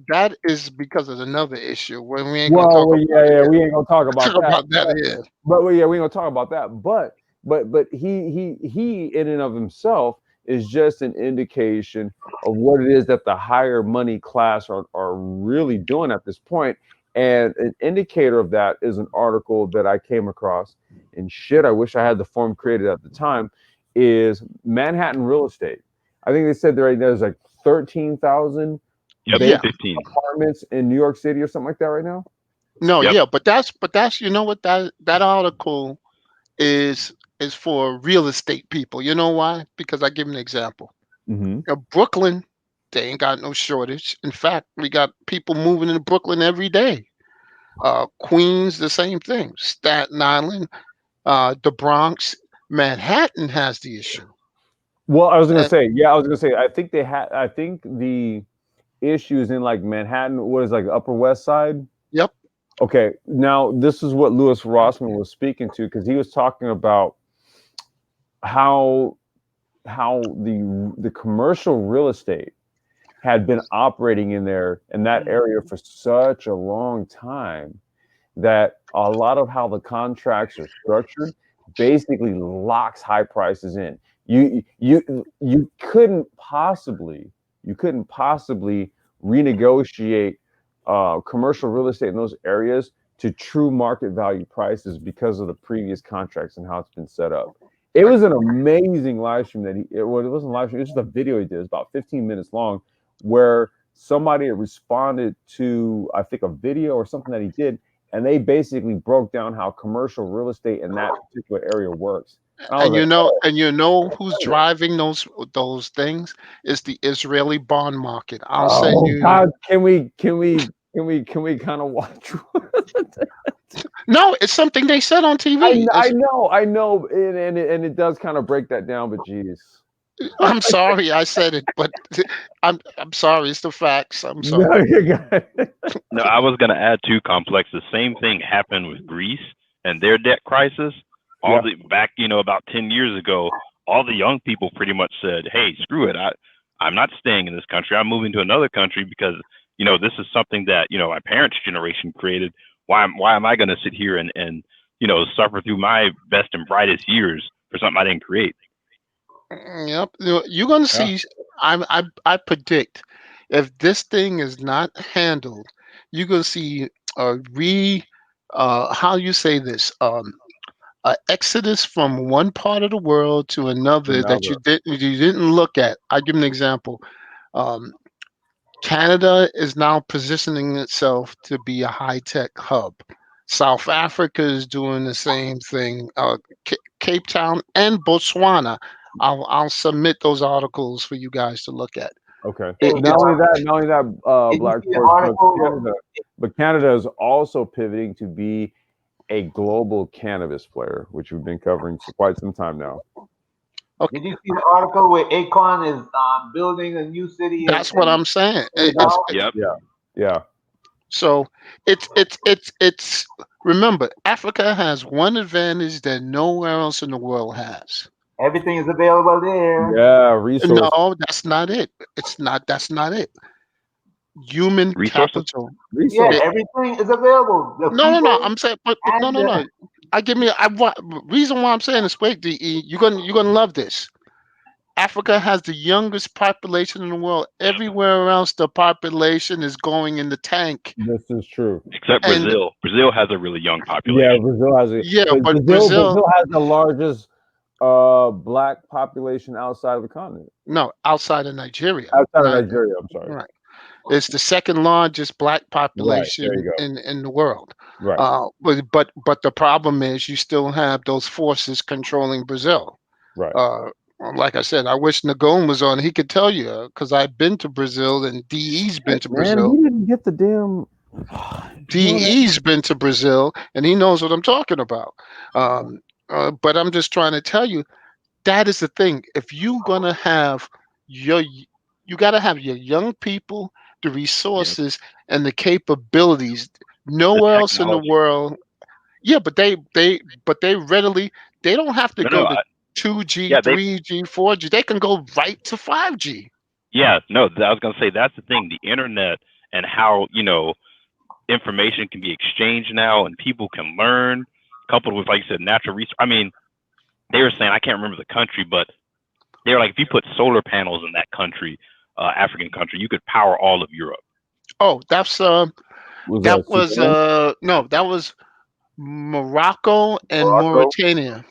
that is because of another issue. When we ain't gonna Well, talk about yeah, it. we ain't gonna talk about Talk that. about that here. But well, yeah, we ain't gonna talk about that. But he in and of himself is just an indication of what it is that the higher money class are really doing at this point. And an indicator of that is an article that I came across. And shit, I wish I had the form created at the time. Is Manhattan real estate? I think they said there's like 13,000 Yep. Yeah. 15. apartments in New York City or something like that right now. No, Yep. yeah, but that's you know what that article is for real estate people. You know why? Because I give an example. Mm-hmm. Brooklyn, they ain't got no shortage. In fact, we got people moving into Brooklyn every day. Queens, the same thing. Staten Island, the Bronx, Manhattan has the issue. Well, I was gonna And, say, yeah, I was gonna say, I think they had, I think the issues in like Manhattan was like Upper West Side. yep. Okay, now this is what Lewis Rossman was speaking to because he was talking about how the commercial real estate had been operating in that area for such a long time that a lot of how the contracts are structured basically locks high prices in. You couldn't possibly renegotiate commercial real estate in those areas to true market value prices because of the previous contracts and how it's been set up. It was an amazing live stream that it wasn't a live stream, it was just a video he did. It was about 15 minutes long where somebody responded to, I think, a video or something that he did, and they basically broke down how commercial real estate in that particular area works. And I was like, And you know who's driving those things? It's the Israeli bond market. I'll send oh you. God, can we kind of watch? No, it's something they said on TV. I know, and it does kind of break that down, but geez. I'm sorry I said it, but I'm sorry. It's the facts. I'm No, sorry. you got it. No, I was gonna add too, Complex. The same thing happened with Greece and their debt crisis. All Yeah. the back, about 10 years ago, all the young people pretty much said, "Hey, screw it. I'm not staying in this country. I'm moving to another country because this is something that my parents' generation created. Why am I going to sit here and suffer through my best and brightest years for something I didn't create?" Yep. You're gonna Yeah. see. I predict if this thing is not handled, you're gonna see a how you say this a exodus from one part of the world to another that Another. you didn't look at. I give an example. Um, Canada is now positioning itself to be a high tech hub. South Africa is doing the same thing. Cape Town and Botswana. I'll submit those articles for you guys to look at. Okay. Hey, It, Not it's only that, did you Black see the Force, article? but Canada is also pivoting to be a global cannabis player, which we've been covering for quite some time now. okay. Did you see the article where Akon is building a new city That's what I'm saying. Yep. Yeah. So it's remember Africa has one advantage that nowhere else in the world has. everything is available there. Yeah. Resource. No, that's not it. It's not. That's not it. Human Resources. capital. Yeah, Resource. It, everything is available. The no. people I'm saying, but and no. the I give me. Reason why I'm saying this. Wait, DE, you're gonna love this. Africa has the youngest population in the world. Everywhere else, the population is going in the tank. This is true. Except And Brazil. Brazil has a really young Yeah, population. Brazil has it, yeah, but but Brazil has the largest black population outside of the continent, no, outside of Nigeria, outside of not Nigeria. I'm sorry. right. It's the second largest black Right there, you population go. in the world. Right, But the problem is you still have those forces controlling Brazil. right. Uh, like I said, I wish Nagone was on. He could tell you because I've been to Brazil and DE's been Shit, to man, Brazil. he didn't get the damn. You know that? DE's been to Brazil and he knows what I'm talking about. Um, but I'm just trying to tell you that is the thing. If you're gonna have you got to have your young people, the Yeah. resources, and the capabilities. The Nowhere else in the technology. world. Yeah, but they readily they don't have to No, go no. to 2G, Yeah, they. 3G, 4G. They can go right to 5G. Yeah, no. I was gonna say that's the thing. The internet and how information can be exchanged now, and people can learn, coupled with, like you said, natural resource. I mean, they were saying, I can't remember the country, but they were like, if you put solar panels in that country, African country, you could power all of Europe. Oh, Was that that was Sudan? no, that was Morocco and Morocco? Mauritania.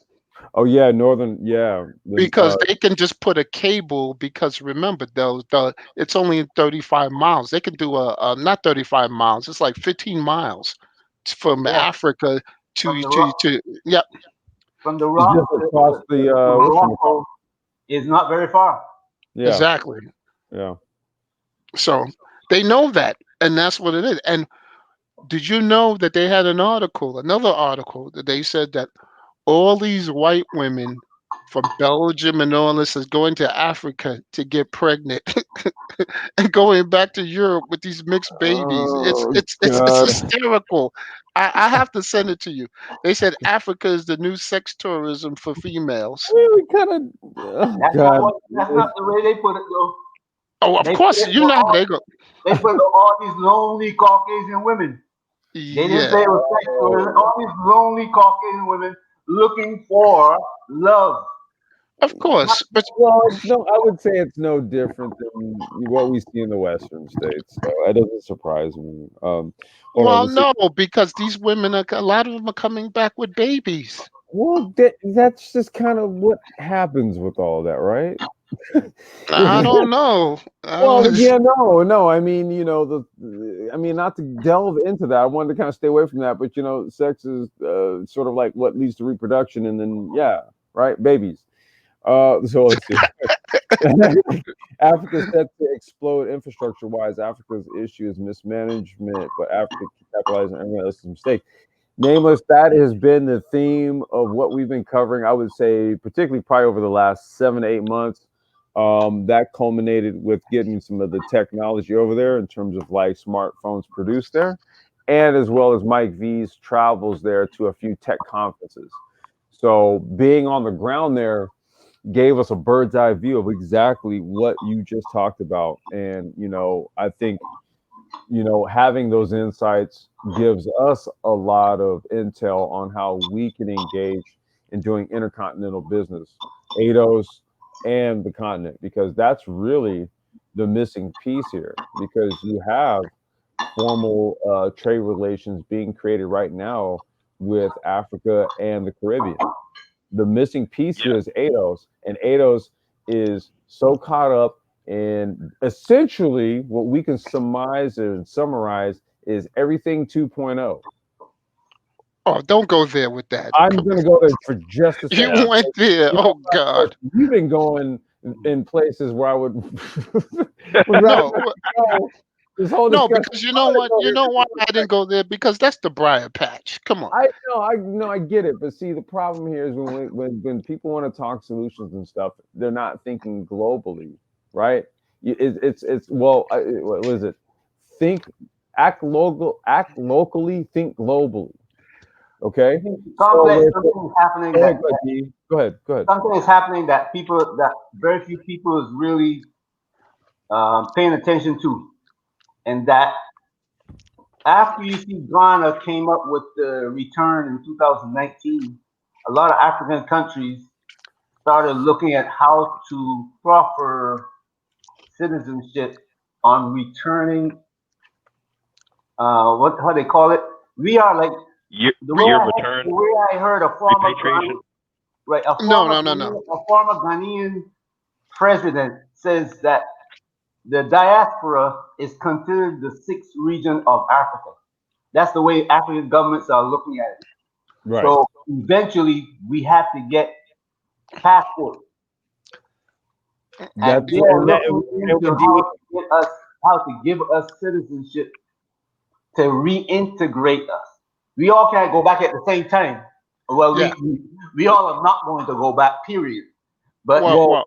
Oh yeah, northern. Yeah, Because they can just put a cable because remember it's only 35 miles. They can do a not 35 miles. It's like 15 miles from Yeah, Africa from the rock, to yeah, from the it's rock just across the to what's it called? Morocco is not very far. Yeah, exactly. yeah. So they know that and that's what it is. And did you know that they had another article that they said that all these white women from Belgium and all this is going to Africa to get pregnant and going back to Europe with these mixed babies. It's Oh it's it's it's God. hysterical. I have to send it to you. They said Africa is the new sex tourism for females. We kind of. Oh That's not God. what. That's not the way they put it though. Oh, of They put course, it you for know how all. they go. They put all these lonely Caucasian women. They didn't Yeah, say it was sex tourism. Oh. All these lonely Caucasian women looking for love. of Not, course. But Well, it's no. I would say it's no different than what we see in the Western states. So that doesn't surprise me. Hold on. well, Let's see. no, because these women are a lot of them are coming back with babies. Well, that's just kind of what happens with all that, right? I don't know. Well, yeah, no, no. I mean, I mean, not to delve into that. I wanted to kind of stay away from that, but sex is sort of like what leads to reproduction, and then yeah, right, babies. So let's see. Africa is set to explode infrastructure-wise. Africa's issue is mismanagement, but Africa capitalizing on everyone else's mistake. Nameless, that has been the theme of what we've been covering, I would say, particularly probably over the last 7 to 8 months. That culminated with getting some of the technology over there in terms of like smartphones produced there, and as well as Mike V's travels there to a few tech conferences. So being on the ground there gave us a bird's eye view of exactly what you just talked about. And, I think having those insights gives us a lot of intel on how we can engage in doing intercontinental business, ADOS and the continent, because that's really the missing piece here. Because you have formal trade relations being created right now with Africa and the Caribbean. The missing piece Yeah. here is ADOS, and ADOS is so caught up in essentially what we can surmise and summarize is everything 2.0. Oh, don't go there with that. I'm going to go there for just a You Yeah. second. went there. You know Oh what? God. You've been going in places where I would would rather No, not go. This whole no, discussion. because you I'm know going to what? go You here know for why just a I didn't second. go there? Because that's the briar patch. Come on. I know, I know, I get it, but see, the problem here is when people want to talk solutions and stuff, they're not thinking globally, right? It's well, what was it? Think, act locally, think globally. Okay, so complex. there's Something is happening go ahead, that, go ahead, that D. Go ahead, go ahead. something is happening that people that very few people is really paying attention to, and that after you see Ghana came up with the return in 2019, a lot of African countries started looking at how to proffer citizenship on returning, what how they call it. We are like Year the way year of I heard, return, the way I heard a former repatriation. right, No, no, no, no. A former Ghanaian president says that the diaspora is considered the sixth region of Africa. That's the way African governments are looking at it. Right. So eventually, we have to get passports, and That's they are and that looking and into with DE, how to give us citizenship to reintegrate us. We all can't go back at the same time. Well, Yeah. we all are not going to go back. Period. But Well, well, well,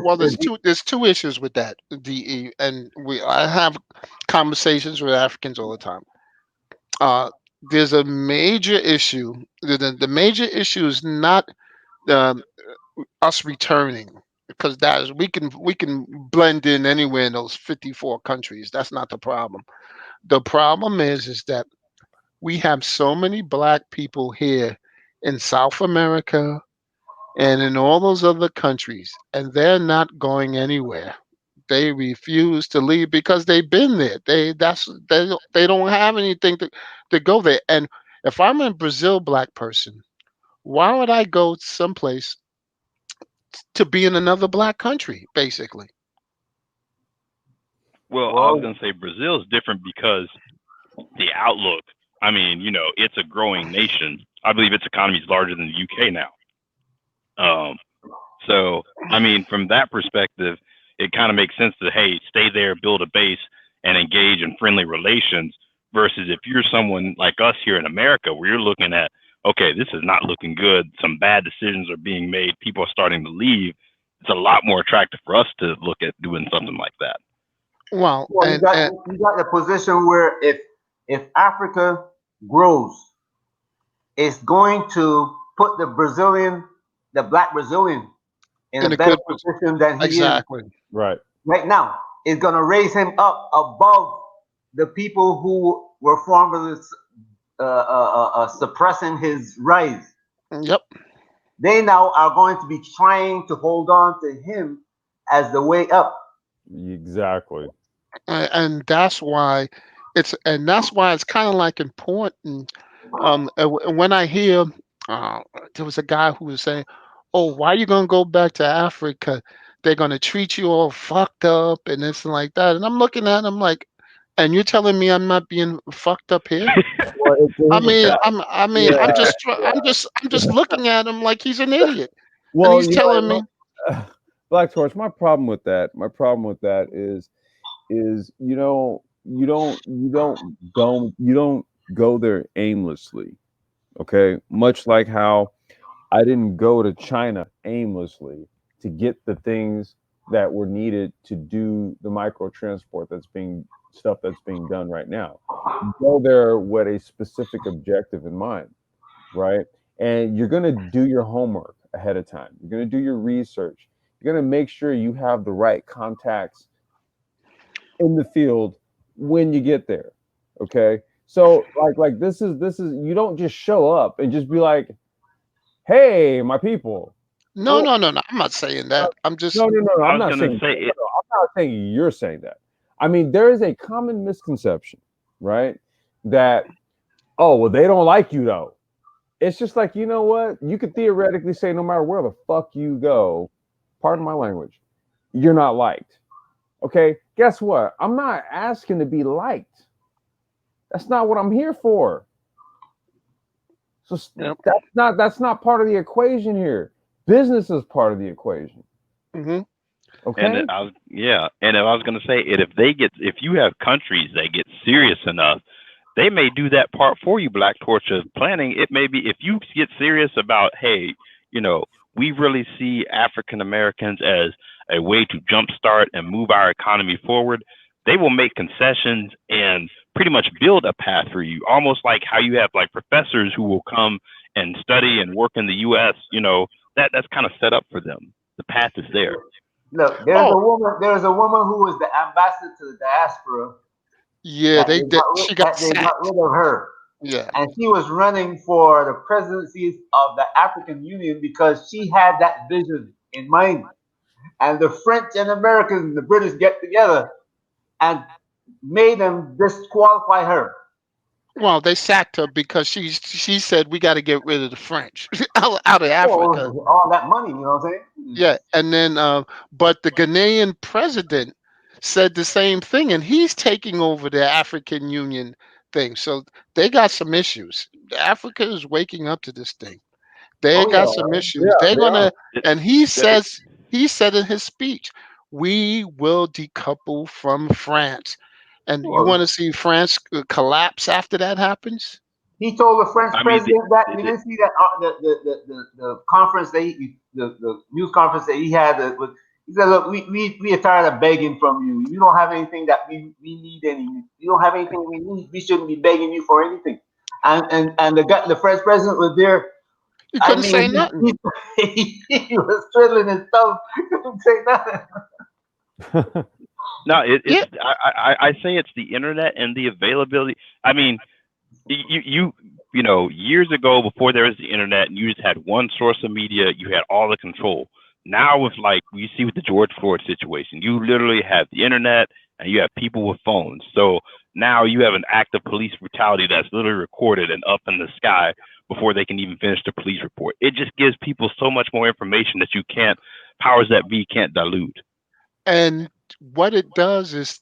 well. with There's two issues with that. De and we I have conversations with Africans all the time. There's a major issue. The major issue is not um, us returning because that is we can blend in anywhere in those 54 countries. That's not the problem. The problem is that we have so many black people here in South America and in all those other countries, and they're not going anywhere. They refuse to leave because they've been there. They don't have anything to go there. And if I'm a Brazil black person, why would I go someplace to be in another black country, basically? Well, I was well, gonna say Brazil is different because the outlook. I mean, it's a growing nation. I believe its economy is larger than the UK now. Um, so I mean, from that perspective, it kind of makes sense to stay there, build a base, and engage in friendly relations. Versus if you're someone like us here in America, where you're looking at, okay, this is not looking good. Some bad decisions are being made. People are starting to leave. It's a lot more attractive for us to look at doing something like that. Well, well, and you got the position where if Africa grows, it's going to put the black Brazilian, in a in a better good position than he is exactly. right. right now. It's going to raise him up above the people who were formerly suppressing his rise. Yep. They now are going to be trying to hold on to him as the way up. Exactly. And that's why it's kind of like important. When I hear uh, there was a guy who was saying, "Oh, why are you gonna go back to Africa? They're gonna treat you all fucked up and this and like that." And I'm looking at him like, "And you're telling me I'm not being fucked up here?" Well, here's the problem. I'm Yeah. just I'm just looking at him like he's an idiot, and Well, he's telling me, Black Torch. My problem with that is you don't there aimlessly. Okay, much like how I didn't go to China aimlessly to get the things that were needed to do the micro transport that's being done right now. You go there with a specific objective in mind, right? And you're going to do your homework ahead of time. You're going to do your research. You're going to make sure you have the right contacts in the field when you get there. Okay? So this is you don't just show up and just be like, "Hey, my people." "No, Well, no, no, no. I'm not saying that. I'm just no, no, no, no. I I'm was not gonna saying say it. I'm not saying you're saying that. I mean, there is a common misconception, right? That, oh, well, they don't like you though. It's just like, you know what? You could theoretically say no matter where the fuck you go, pardon my language, you're not liked. Okay? Guess what? I'm not asking to be liked. That's not what I'm here for. So yep. that's not part of the equation here. Business is part of the equation. Hmm. And Okay? and I was gonna say it if you have countries that get serious enough, they may do that part for you, Black Torch of planning. It may be if you get serious about, hey, you know, we really see African Americans as a way to jumpstart and move our economy forward. They will make concessions and pretty much build a path for you, almost like how you have like professors who will come and study and work in the U.S. That's kind of set up for them. The path is there. Look, Oh, there's a woman who was the ambassador to the diaspora yeah. They did. She got that they got sacked. rid of her. Yeah. and she was running for the presidency of the African Union because she had that vision in mind. And the French and Americans and the British get together and made them disqualify her. Well, they sacked her because she said we got to get rid of the French out of Africa. Well, all that money, you know what I'm saying? Yeah, and then but the Ghanaian president said the same thing, and he's taking over the African Union thing. So they got some issues. Africa is waking up to this thing. They Oh got yeah, some issues. Yeah, They're they are. gonna, It- and there- he said in his speech, we will decouple from France. And you sure. want to see France collapse after that happens? He told the French I mean, president that the, you the, didn't see that the conference the news conference that he had he said, look, we are tired of begging from you. You don't have anything that we need any. You don't have anything we need. We shouldn't be begging you for anything. And the French president was there. He I couldn't say mean, nothing. he was twiddling his thumb. Couldn't say nothing. no, Yeah, I say it's the internet and the availability. I mean, you know, years ago before there was the internet and you just had one source of media, you had all the control. Now with like you see with the George Floyd situation, you literally have the internet and you have people with phones. So now you have an act of police brutality that's literally recorded and up in the sky before they can even finish the police report. It just gives people so much more information that you can't powers that be can't dilute. and what it does is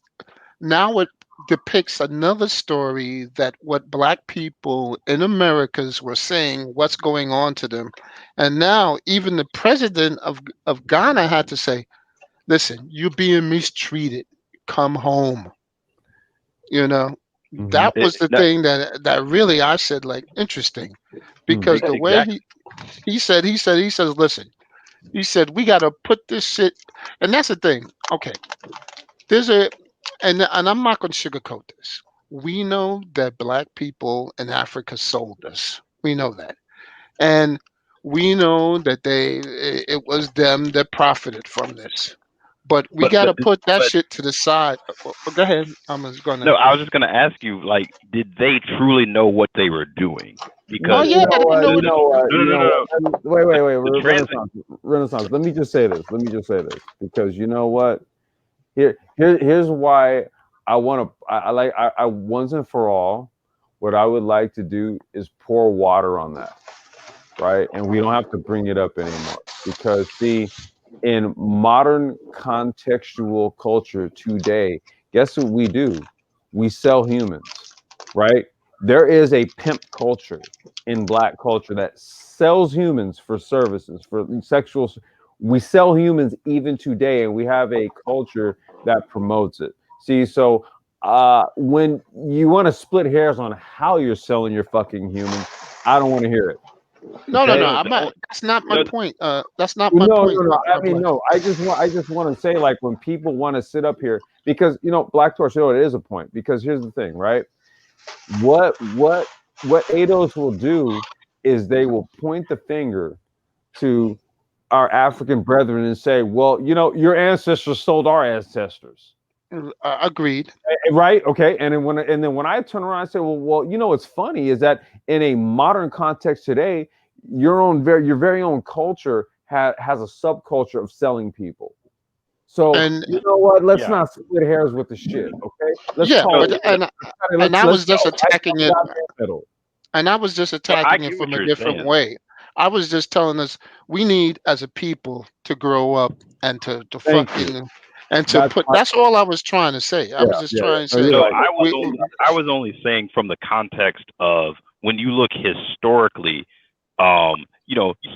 now it depicts another story that what black people in Americas were saying, what's going on to them. And now even the president of Ghana had to say, listen, you're being mistreated. Come home. You know, Mhm. that was the No, thing that really I said like interesting because the way exactly. he says, listen, he said we got to put this shit, and that's the thing. Okay, there's a, and I'm not going to sugarcoat this. We know that black people in Africa sold us. We know that, and we know that it was them that profited from this. But we But got but to put that but shit to the side. Go ahead. I'm just gonna. no, I was just gonna ask you, like, did they truly know what they were doing? Well, Because You yeah, know they what? know You what. know what? no, You no, know no, what? no. Wait. The transit. Renaissance. Let me just say this. Because you know what? Here's why I want to. I once and for all, what I would like to do is pour water on that, right? And we don't have to bring it up anymore because see, in modern contextual culture today, guess what we do? We sell humans, right? There is a pimp culture in black culture that sells humans for services, for sexual. We sell humans even today, and we have a culture that promotes it. See, so when you want to split hairs on how you're selling your fucking humans, I don't want to hear it. No. Okay. No, I'm not. That's not my no. point. That's not Well, my no, point. no, no. I mean, Black. no. I just want to say, like, when people want to sit up here, because Black Torch, it is a point. Because here's the thing, right? What ADOS will do is they will point the finger to our African brethren and say, well, your ancestors sold our ancestors, Agreed. right? Okay, and then when I turn around and say, well, what's funny is that in a modern context today, your very own culture has a subculture of selling people. So And you know what? Let's Yeah. not split hairs with the shit, okay? Let's yeah, call No, it. but and Let's I let's was just go right down attacking the it. goddamn middle. And I was just no. I attacking it get what from a you're different saying. way. I was just telling us we need as a people to grow up and to Thank you. fucking and to That's put. my, That's all I was trying to say. I yeah, was just yeah, yeah. trying to No, you're say No, right. I was only saying from the context of when you look historically,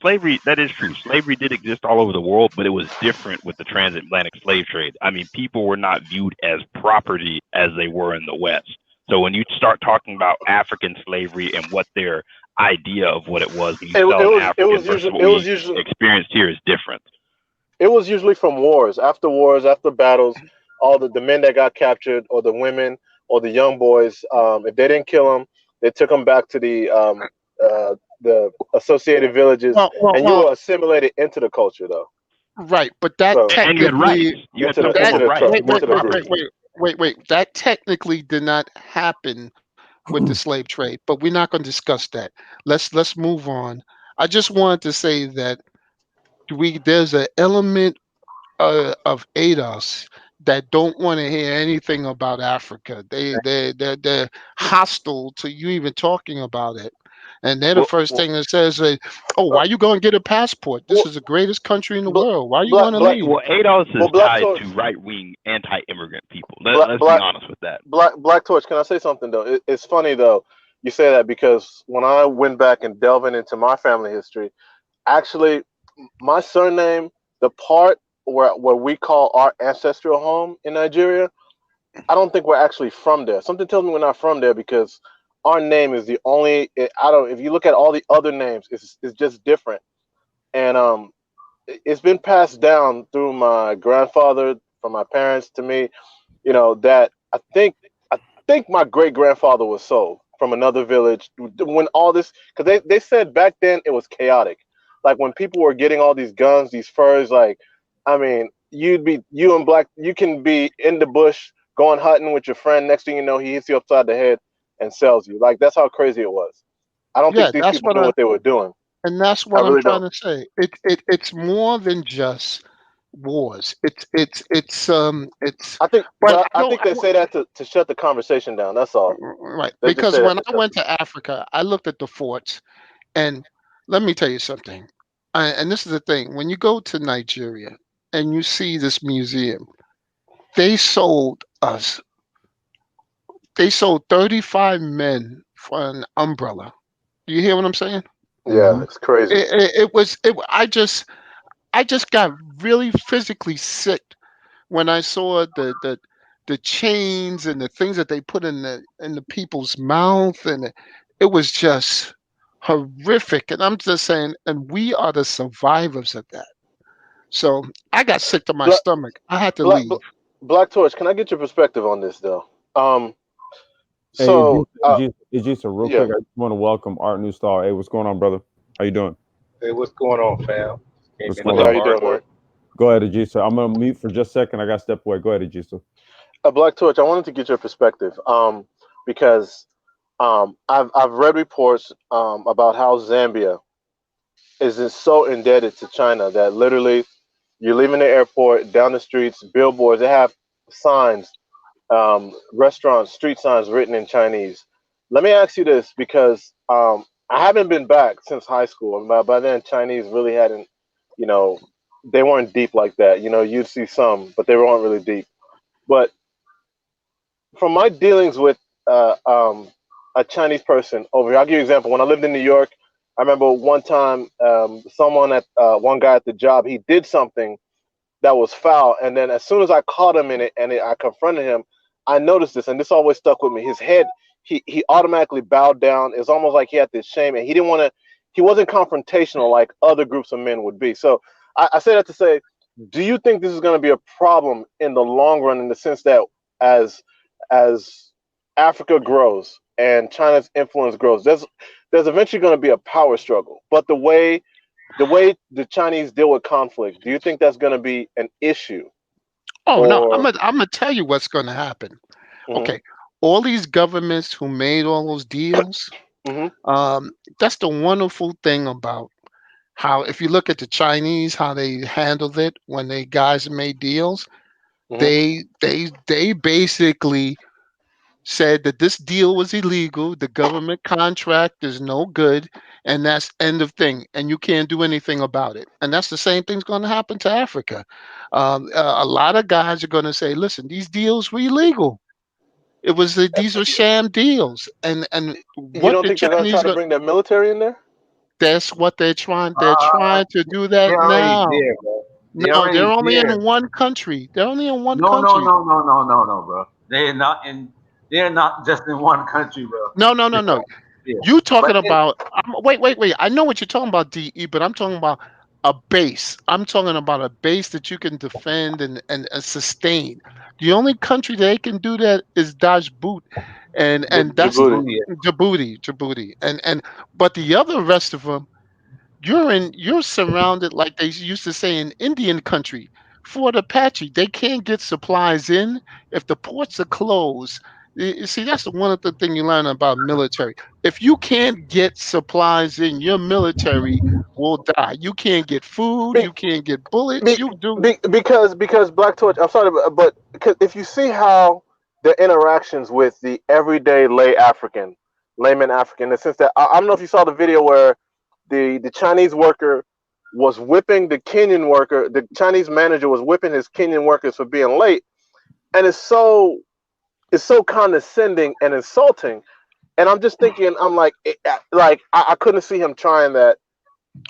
slavery, that is true. Slavery did exist all over the world, but it was different with the transatlantic slave trade. I mean, people were not viewed as property as they were in the West. So when you start talking about African slavery and what their idea of what it was when you sell an African versus what we experienced here is different. it was usually from wars, after battles. All the men that got captured, or the women, or the young boys, if they didn't kill them, they took them back to the associated villages, and you well, were assimilated into the culture, though. right, but that So And you had rights. technically, You had into some the form into that of the rights. truck wait, You weren't into the group. property. wait. That technically did not happen with the slave trade, but we're not going to discuss that. Let's move on. I just wanted to say that there's an element of ADOS that don't want to hear anything about Africa. They're hostile to you even talking about it. And they're the Well, first well, thing that says, "Oh, uh, why you going to get a passport? This well is the greatest country in the bl- world. Why you black want to black leave?" Well, ADOS is well black tied torch to right wing anti immigrant people. black Let's be black honest with that. Black Torch, can I say something though? It's funny though you say that because when I went back and delving into my family history, actually, my surname, the part where we call our ancestral home in Nigeria, I don't think we're actually from there. Something tells me we're not from there because our name is the only. I don't. If you look at all the other names, it's just different, and it's been passed down through my grandfather, from my parents to me. That I think my great grandfather was sold from another village when all this, because they said back then it was chaotic. Like when people were getting all these guns, these furs, like, I mean, you and black, you can be in the bush going hunting with your friend. Next thing you know, he hits you upside the head and sells you. Like that's how crazy it was. I don't think Yeah, these people knew what they were doing. that's I what I'm really trying don't. to say. It's more than just wars. It's. But But I think they say that to shut the conversation down. That's all. right, They just because say that when to I shut. went to Africa, I looked at the forts, and let me tell you something. And this is the thing: when you go to Nigeria and you see this museum, they sold us. They sold 35 men for an umbrella. Do you hear what I'm saying? Yeah, it's crazy. It was. I just got really physically sick when I saw the chains and the things that they put in the people's mouth, and it was just horrific. And I'm just saying, and we are the survivors of that. So I got sick to my Black, stomach. I had to Black, leave. Black Torch. Can I get your perspective on this though? Um, Hey, so Idrissa, real yeah, quick, I just want to welcome Art New Star. Hey, what's going on, brother? How you doing? Hey, what's going on, fam? Came What's in to going what's how help on? you Art. doing, man? Go ahead, Idrissa. I'm gonna mute for just a second. I got to step away. Go ahead, Idrissa. Black Torch. I wanted to get your perspective. Because I've read reports about how Zambia is so indebted to China that literally you're leaving the airport down the streets, billboards. They have signs, restaurants, street signs written in Chinese. Let me ask you this because I haven't been back since high school. And by then, Chinese really hadn't, you know, they weren't deep like that. You'd see some, but they weren't really deep. But from my dealings with a Chinese person over here, I'll give you an example. When I lived in New York, I remember one time one guy at the job, he did something that was foul. And then as soon as I caught him in it and I confronted him, I noticed this, and this always stuck with me. His head, he automatically bowed down. It's almost like he had this shame, and he didn't want to. He wasn't confrontational like other groups of men would be. So I say that to say, do you think this is going to be a problem in the long run, in the sense that as as Africa grows and China's influence grows, there's eventually going to be a power struggle. But the way the Chinese deal with conflict, do you think that's going to be an issue? Oh no, I'm Or gonna I'm gonna tell you what's going to happen. hmm Okay, all these governments who made all those deals. hmm Um, that's the wonderful thing about how, if you look at the Chinese, how they handled it when they guys made deals, hmm they basically said that this deal was illegal, the government contract is no good, and that's end of thing, and you can't do anything about it. And that's the same thing's going to happen to Africa. A lot of guys are going to say, "Listen, these deals were illegal. These are sham deals," and you what don't the think they're going to try Chinese to go. bring their military in there? That's what they're trying. They're Uh, trying to do that they're already now. there, bro. They're No, they're already only there. in one country. They're only in one No, no, country. no, no, no, no, no, bro. They're not in. They're not just in one country, bro. No, no, no, They're no. there. You But talking it, about? Wait, wait, wait. I know what you're talking about, DE, but I'm talking about a base. I'm talking about a base that you can defend and sustain. The only country they can do that is Dajibouti, and that's Djibouti. Djibouti, Djibouti, and but the other rest of them, you're surrounded, like they used to say in Indian country, Fort Apache. They can't get supplies in if the ports are closed. You see, that's one of the things you learn about military. If you can't get supplies in, your military will die. You can't get food. Be, You can't get bullets. be, You do. because Black Torch. I'm sorry, but because if you see how the interactions with the everyday layman African, in the sense that I don't know if you saw the video where the Chinese worker was whipping the Kenyan worker. The Chinese manager was whipping his Kenyan workers for being late, and it's so condescending and insulting. And I'm just thinking, I'm like I couldn't see him trying that.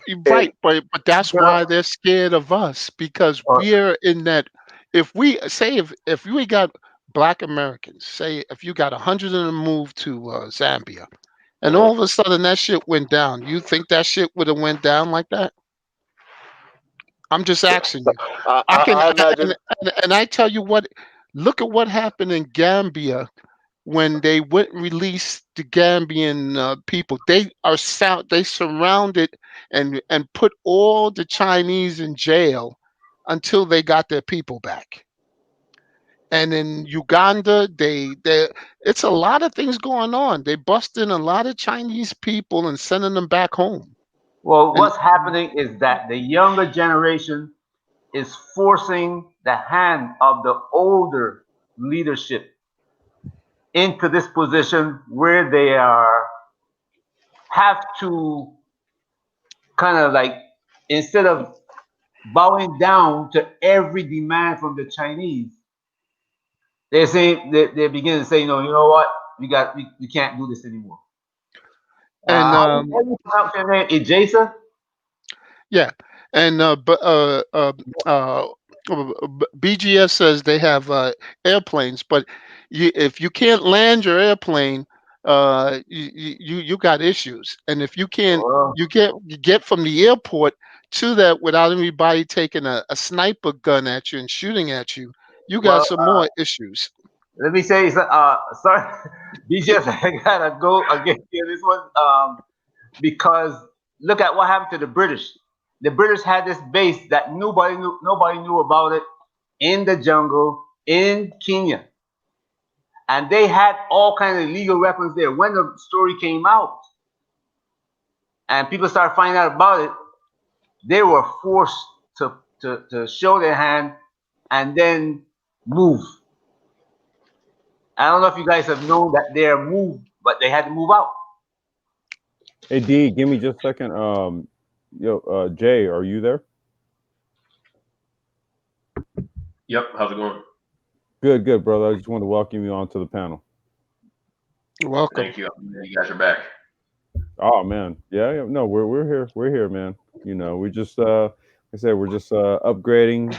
And Right, but that's why they're scared of us because we're in that. If we say if we got Black Americans, say if you got 100 of them moved to Zambia, and Mhm. all of a sudden that shit went down, you think that shit would have went down like that? I'm just asking you. I can, I imagine. and I tell you what. Look at what happened in Gambia when they went and released the Gambian people. They surrounded and put all the Chinese in jail until they got their people back. And in Uganda, they it's a lot of things going on. They bust in a lot of Chinese people and sending them back home. Well, And what's happening is that the younger generation is forcing the hand of the older leadership into this position where they are have to kind of like, instead of bowing down to every demand from the Chinese, they begin to say, you know what, we can't do this anymore. and How do you pronounce your name? Ijasa? yeah, and BGS says they have airplanes, but if you can't land your airplane, you got issues. And if you can't, Well, you get from the airport to that without anybody taking a sniper gun at you and shooting at you, you got well, some more issues. let me say, sorry, BGS, I gotta go against you this one, because look at what happened to the British. The British had this base that nobody knew about it in the jungle in Kenya, and they had all kinds of illegal weapons there. When the story came out and people started finding out about it, they were forced to show their hand and then move. I don't know if you guys have known that they're moved, but they had to move out. Hey D, give me just a second. Jay, are you there? Yep. How's it going? Good, brother. I just want to welcome you onto the panel. You're welcome. Thank you. You guys are back. Oh man, yeah. No, we're here. We're here, man. We just like I said, we're just upgrading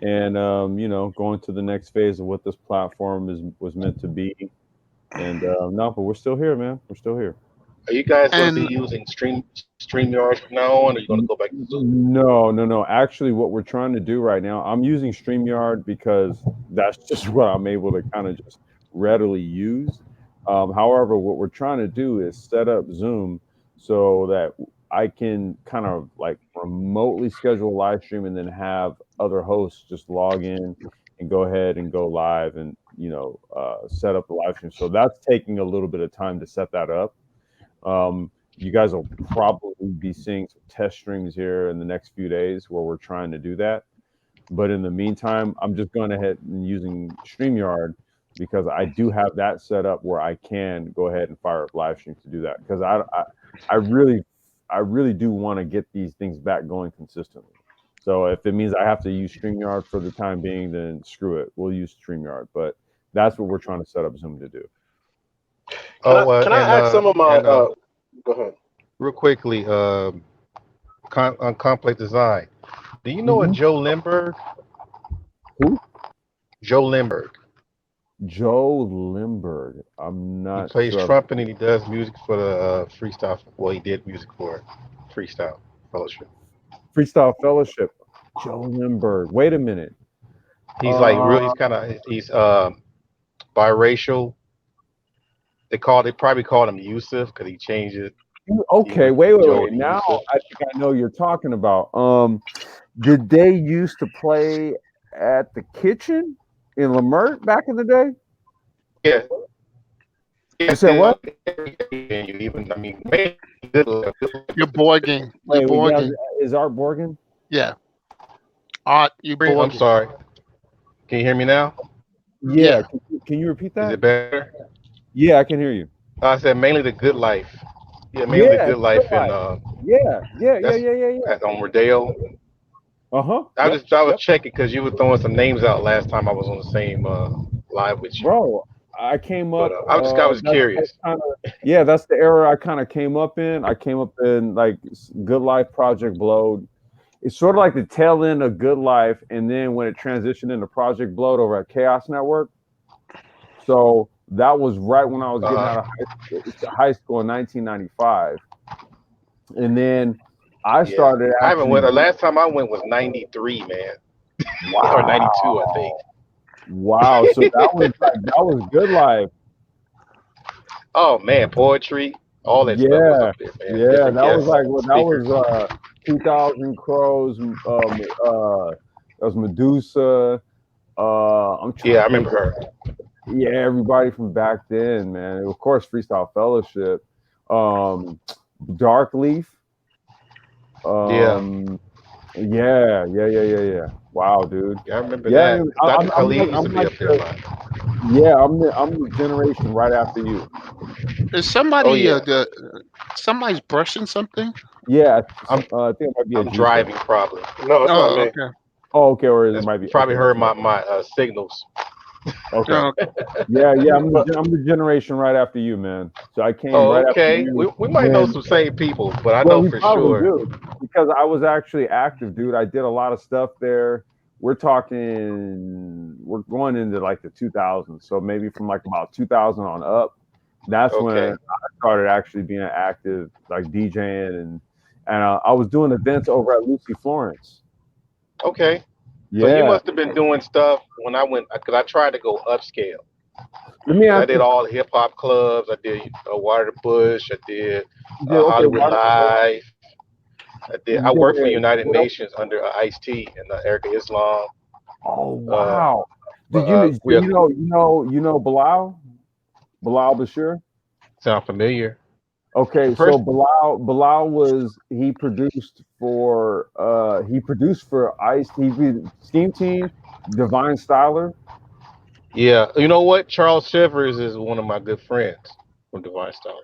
and going to the next phase of what this platform was meant to be. And no, but we're still here, man. We're still here. Are you guys going to And be using StreamYard from now on, or are you going to go back to Zoom? No. Actually, what we're trying to do right now, I'm using StreamYard because that's just what I'm able to kind of just readily use. However, what we're trying to do is set up Zoom so that I can kind of like remotely schedule a live stream and then have other hosts just log in and go ahead and go live and set up the live stream. So that's taking a little bit of time to set that up. You guys will probably be seeing some test streams here in the next few days where we're trying to do that. But in the meantime, I'm just going ahead and using StreamYard because I do have that set up where I can go ahead and fire up live streams to do that. Because I really do want to get these things back going consistently. So if it means I have to use StreamYard for the time being, then screw it. We'll use StreamYard. But that's what we're trying to set up Zoom to do. Can I ask some of my? Go ahead. Real quickly, on Complex Design. Do you know a Joe Lindbergh? Who? Joe Lindbergh. Joe Lindbergh. I'm not. He plays sure. trumpet and he does music for the freestyle. Well, he did music for Freestyle Fellowship. Freestyle Fellowship. Joe Lindbergh. Wait a minute. He's like really. He's biracial. They probably called him Yusuf because he changed it. Okay, wait. Now I think I know you're talking about. Did they used to play at the kitchen in Lamert back in the day? Yeah. Yeah, You said what? even I mean, man, good. Your board game. Your Wait, board yeah, game. is Art Borgen? Yeah. Art, you I'm board game. sorry. Can you hear me now? Yeah. Yeah. Can you repeat Is that? it better? Yeah, I can hear you. I said mainly the good life. Yeah, mainly the Yeah, good Good life, and Life. Yeah, yeah, yeah, that's yeah, yeah, yeah. on Rodeo. Uh-huh. I Yep, was yep. checking because you were throwing some names out last time I was on the same live with you. Bro, I came But up I was that's curious. kind of yeah, that's the era I kind of came up in. I came up in like Good Life, Project Blowed. It's sort of like the tail end of Good Life, and then when it transitioned into Project Blowed over at Chaos Network. So that was right when I was getting out of high school in 1995. And then I Yeah, started I haven't went. actually The last time I went was '93, man, or wow. '92, I think. Wow. So that was Good Life. Oh man, poetry, all that stuff was Yeah. up there, man. Yeah. Different That was guest like what that speakers. was 2000 Crows, that was Medusa. I'm trying Yeah, I to think remember of her. yeah, everybody from back then, man. Of course, Freestyle Fellowship. Dark Leaf. Yeah, Yeah. Wow, dude. yeah, I remember Yeah, that. Dr. Khalid used to I'm be like up there a lot. I'm the generation right after you. Is Oh somebody yeah, somebody's brushing something? Yeah, I'm I think it might be a I'm juicer. driving probably. No, it's not Oh, me. okay. Oh, okay, or it That's might be probably okay. heard my signals. Okay. Oh, okay. Yeah, But I'm the generation right after you, man. So I came Oh, right after okay. you We might know when some same people, but I well, know we for probably sure. do because I was actually active, dude. I did a lot of stuff there. We're going into like the 2000s, so maybe from like about 2000 on up. That's when Okay, I started actually being active, like DJing and I was doing events over at Lucy Florence. okay. So you Yeah. must have been doing stuff when I went because I tried to go upscale. Let me I ask did you. all the hip hop clubs. I did Water the Bush. I did You did okay. Hollywood Live. I You worked for did United what else? Nations under Ice T and Erica Islam. Oh Uh, wow! Did you so we you know Bilal Bashir? sound familiar. The Okay, so person, Bilal was he produced for Ice TV Scheme Team, Divine Styler. yeah. You know what? Charles Shivers is one of my good friends from Divine Style.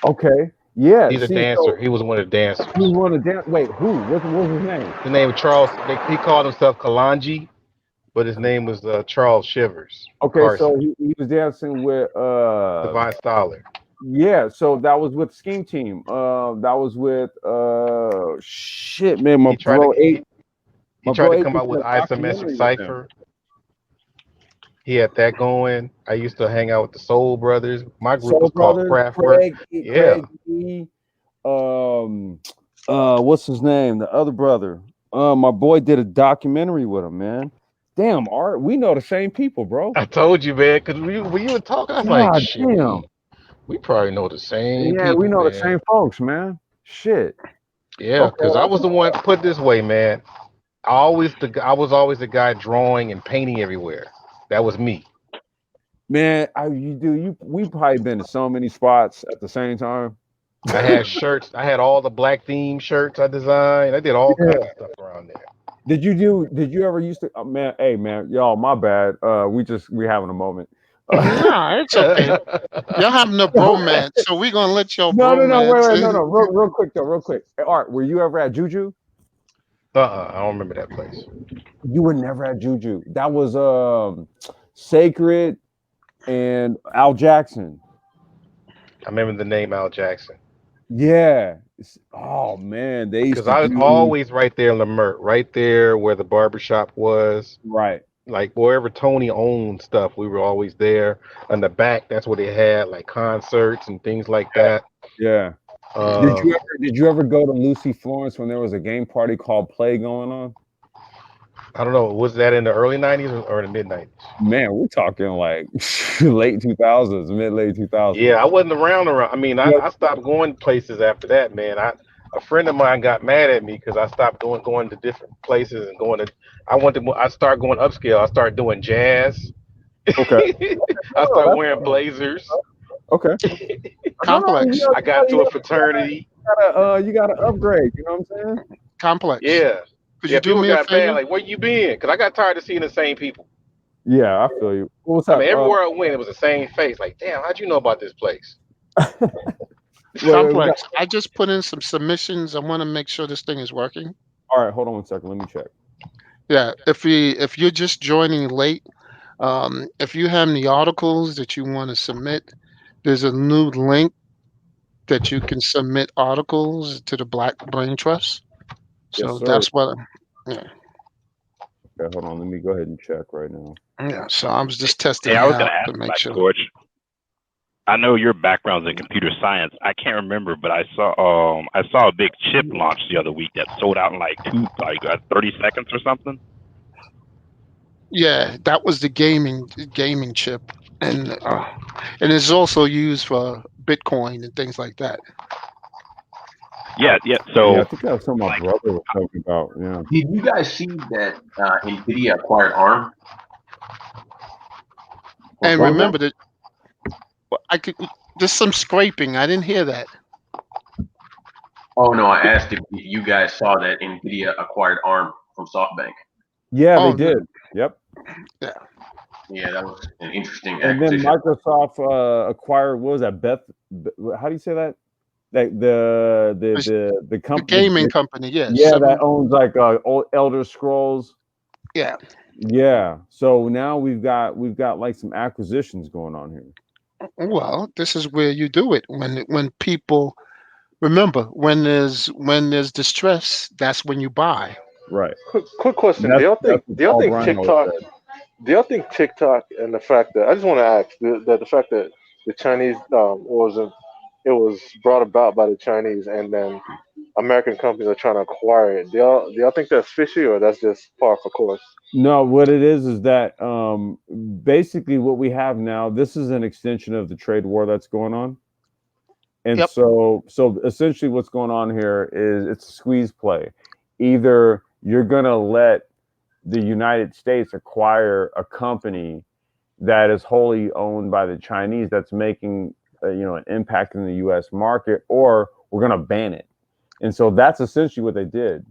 Okay, yeah. He's a See, dancer. so He was one of the he dancers. wanted to dance. Wait, who? What was his name? His name was Charles. He called himself Kalanji, but his name was Charles Shivers Okay, so Carson. he was dancing with Divine Styler. yeah, so that was with Scheme Team. That was with shit, man. He tried to he My tried bro to H come did out with a isometric documentary with him. cipher. He had that going. I used to hang out with the Soul Brothers. My group Soul was called Brothers, Kraftwerk. Yeah. Craig E. Um, what's his name? The other brother. My boy did a documentary with him, man. Damn, Art, we know the same people, bro. I told you, man, because when you were talking, I was like, God shit, damn. we probably know the same Yeah, we people, know the man. same folks, man. Shit. Yeah, Okay, because I that's was the one. Put it this way, man. I was always the guy drawing and painting everywhere. That was me. man. We probably been to so many spots at the same time. I had shirts. I had all the black theme shirts I designed. I did all Yeah. kinds of stuff around there. Did you ever used to man, hey man, y'all, my bad. We having a moment. No, it's okay. Y'all having a bromance, so we're gonna let your No, bromance. wait, no, real quick though, real quick. Hey, Art, were you ever at Juju? I don't remember that place. You were never at Juju. That was Sacred and Al Jackson. I remember the name Al Jackson. Yeah. Oh man, they used Because to I was do always right there in Lemert, right there where the barbershop was. right. Like wherever Tony owned stuff, we were always there. In the back, that's where they had like concerts and things like that. Yeah. Uh, Did you ever go to Lucy Florence when there was a game party called Play going on? I don't know, was that in the early '90s or the mid '90s? Man, we're talking like late 2000s, mid late 2000s. Yeah, I wasn't around. I mean, Yeah. I stopped going places after that, man. A friend of mine got mad at me because I stopped going to different places and going to. I started going upscale. I started doing jazz. Okay. I No, started that's wearing fine. blazers. Okay. No, no, Complex. I got into a fraternity. you gotta upgrade. You know what I'm saying? Complex. Yeah. Could Yeah, you do people me a got mad, favor? like, where you been? Because I got tired of seeing the same people. Yeah, I feel you. What's I up? mean, everywhere I went, it was the same face. Like, damn, how'd you know about this place? We got, Complex. I just put in some submissions. I want to make sure this thing is working. all right, hold on 1 second. Let me check. Yeah. If you're just joining late, if you have any articles that you want to submit, there's a new link that you can submit articles to the Black Brain Trust. Yes, So sir. that's what. Yeah. Okay, hold on. Let me go ahead and check right now. Yeah. So I was just Hey, testing I it was gonna out ask to make Black sure. Torch. I know your background's in computer science. I can't remember, but I saw a big chip launch the other week that sold out in like 30 seconds or something. Yeah, that was the gaming chip, and it's also used for Bitcoin and things like that. Yeah. Yeah, So I think that's something my like, brother was talking about. Yeah. Did you guys see that NVIDIA acquired ARM? And What was that? remember that I could. There's some scraping. I didn't hear that. Oh no, I asked if you guys saw that NVIDIA acquired ARM from SoftBank. Yeah, they Oh no. did. Yep. Yeah. Yeah, that was an interesting And then acquisition. Microsoft acquired, what was that? How do you say that? Like the The company, gaming company. Yeah. yeah, that owns like Elder Scrolls. Yeah. Yeah. So now we've got like some acquisitions going on here. Well, this is where you do it when people remember when there's distress. That's when you buy. Right. Quick question: That's what Do y'all Paul think Bryan always TikTok? said. Do y'all think TikTok and the fact that I just want to ask the fact that the Chinese it was brought about by the Chinese and then American companies are trying to acquire it. Do y'all think that's fishy or that's just par for course? No, what it is that basically what we have now, this is an extension of the trade war that's going on. And Yep. so essentially what's going on here is it's a squeeze play. Either you're going to let the United States acquire a company that is wholly owned by the Chinese that's making an impact in the US market, or we're going to ban it. And so that's essentially what they did.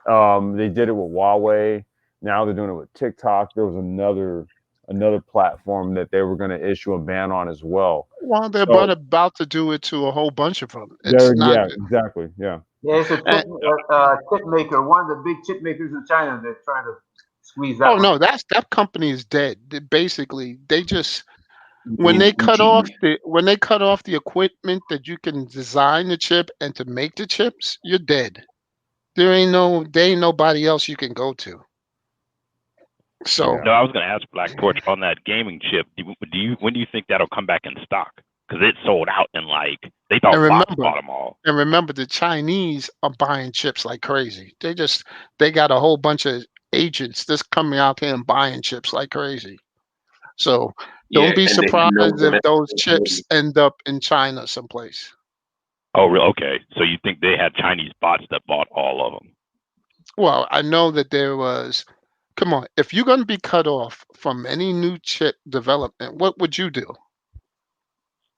They did it with Huawei. Now they're doing it with TikTok. There was another platform that they were going to issue a ban on as well. Well, they're So about to do it to a whole bunch of them. It's not. yeah, exactly. Yeah. Yeah, it's a And, chip maker, one of the big chip makers in China. They're trying to squeeze that oh one. no, that company is dead. They just when In they cut off China. the equipment that you can design the chip and to make the chips, you're dead. There ain't nobody else you can go to. So Yeah. no, I was gonna ask Black Torch on that gaming chip. When do you think that'll come back in stock? Because it sold out and like they thought and Fox remember bought them all. and remember the Chinese are buying chips like crazy. They got a whole bunch of agents just coming out here and buying chips like crazy. So Yeah, don't be and they have no surprised if domestic those chips capability. end up in China someplace. Oh, real? Okay. So you think they had Chinese bots that bought all of them? Well, I know that there was. Come on, if you're going to be cut off from any new chip development, what would you do?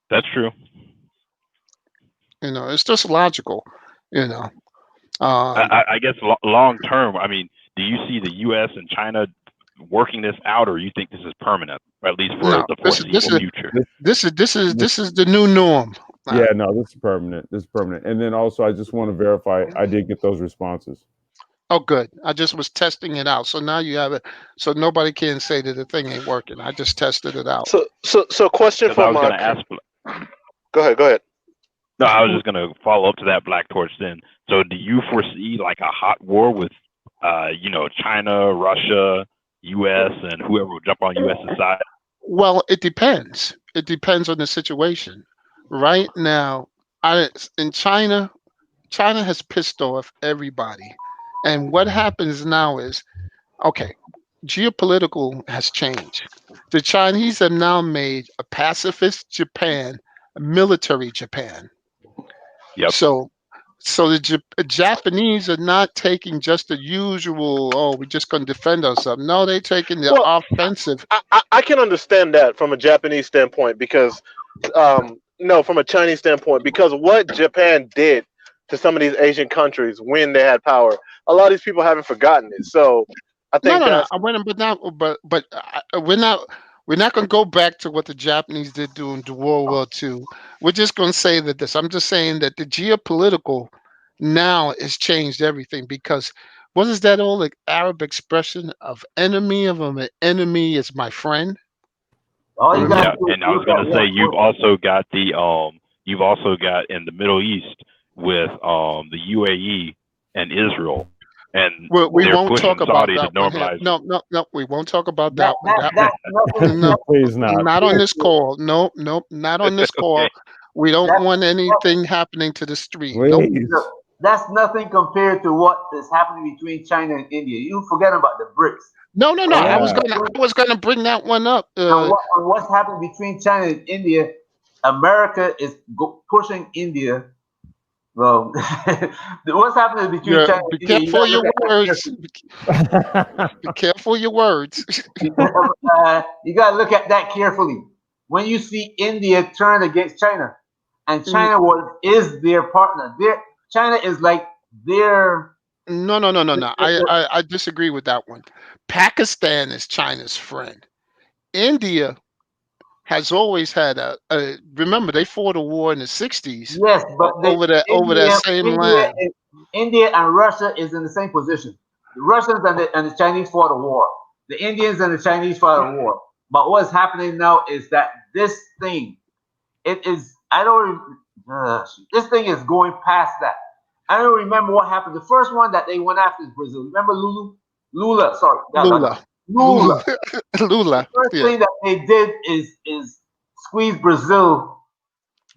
That's true. It's just logical. You know, um, I guess long term. I mean, do you see the U.S. and China working this out, or you think this is permanent, or at least for no, the this is this foreseeable is future? this is the new norm. Yeah, no, this is permanent. This is permanent. And then also, I just want to verify I did get those responses. Oh, good. I just was testing it out, so now you have it. So nobody can say that the thing ain't working. I just tested it out. So question Because I from was going to ask. Go ahead. No, I was just going to follow up to that, Black Torch. Then, so do you foresee like a hot war with, China, Russia, U.S., and whoever will jump on U.S.'s side? Well, it depends. It depends on the situation. Right now, in China, China has pissed off everybody. And what happens now is, okay, geopolitical has changed. The Chinese have now made a pacifist Japan a military Japan. Yep. So the Japanese are not taking just the usual, oh, we're just going to defend ourselves. No, they're taking the Well, offensive. I can understand that from a Japanese standpoint because No, from a Chinese standpoint, because what Japan did to some of these Asian countries when they had power, a lot of these people haven't forgotten it. So I No, think no, no. that's But now, but we're not going to go back to what the Japanese did during the World War II. We're just going to say that this. I'm just saying that the geopolitical now has changed everything because what is that old like, Arab expression of enemy of an enemy is my friend? All you gotta Remember? Yeah, do is and I was look gonna at say what you've also got in the Middle East with the UAE and Israel, and We they're won't talk pushing about Saudi to that one here. normalize. No, no, no. We won't talk about that that one. that That that's nothing. no, Please not. not on this call. No, nope, not on this call. Okay. We don't That, want that anything happening to the street. Nope. Please. look, that's nothing compared to what is happening between China and India. You forget about the BRICS. No, no, no. And I what was Yeah. gonna, I was gonna bring that one up. and what's happening between China and India? America is pushing India. Well, what's happening between China Be and India? You careful gotta your look at that words. carefully. Be careful your words. You gotta look at that carefully. When you see India turn against China, and China is their partner. China is like their. No, no, no, no, no. I disagree with that one. Pakistan is China's friend. India has always had a remember they fought a war in the 60s Yes, but over that same land. India and Russia is in the same position. The Russians and the Chinese fought a war. The Indians and the Chinese fought a war. But what's happening now is that this thing, it is. I don't. This thing is going past that. I don't remember what happened. The first one that they went after is Brazil. Remember Lulu? Lula, sorry. No, no, no. Lula. Lula. The Lula. first Yeah. thing that they did is squeeze Brazil,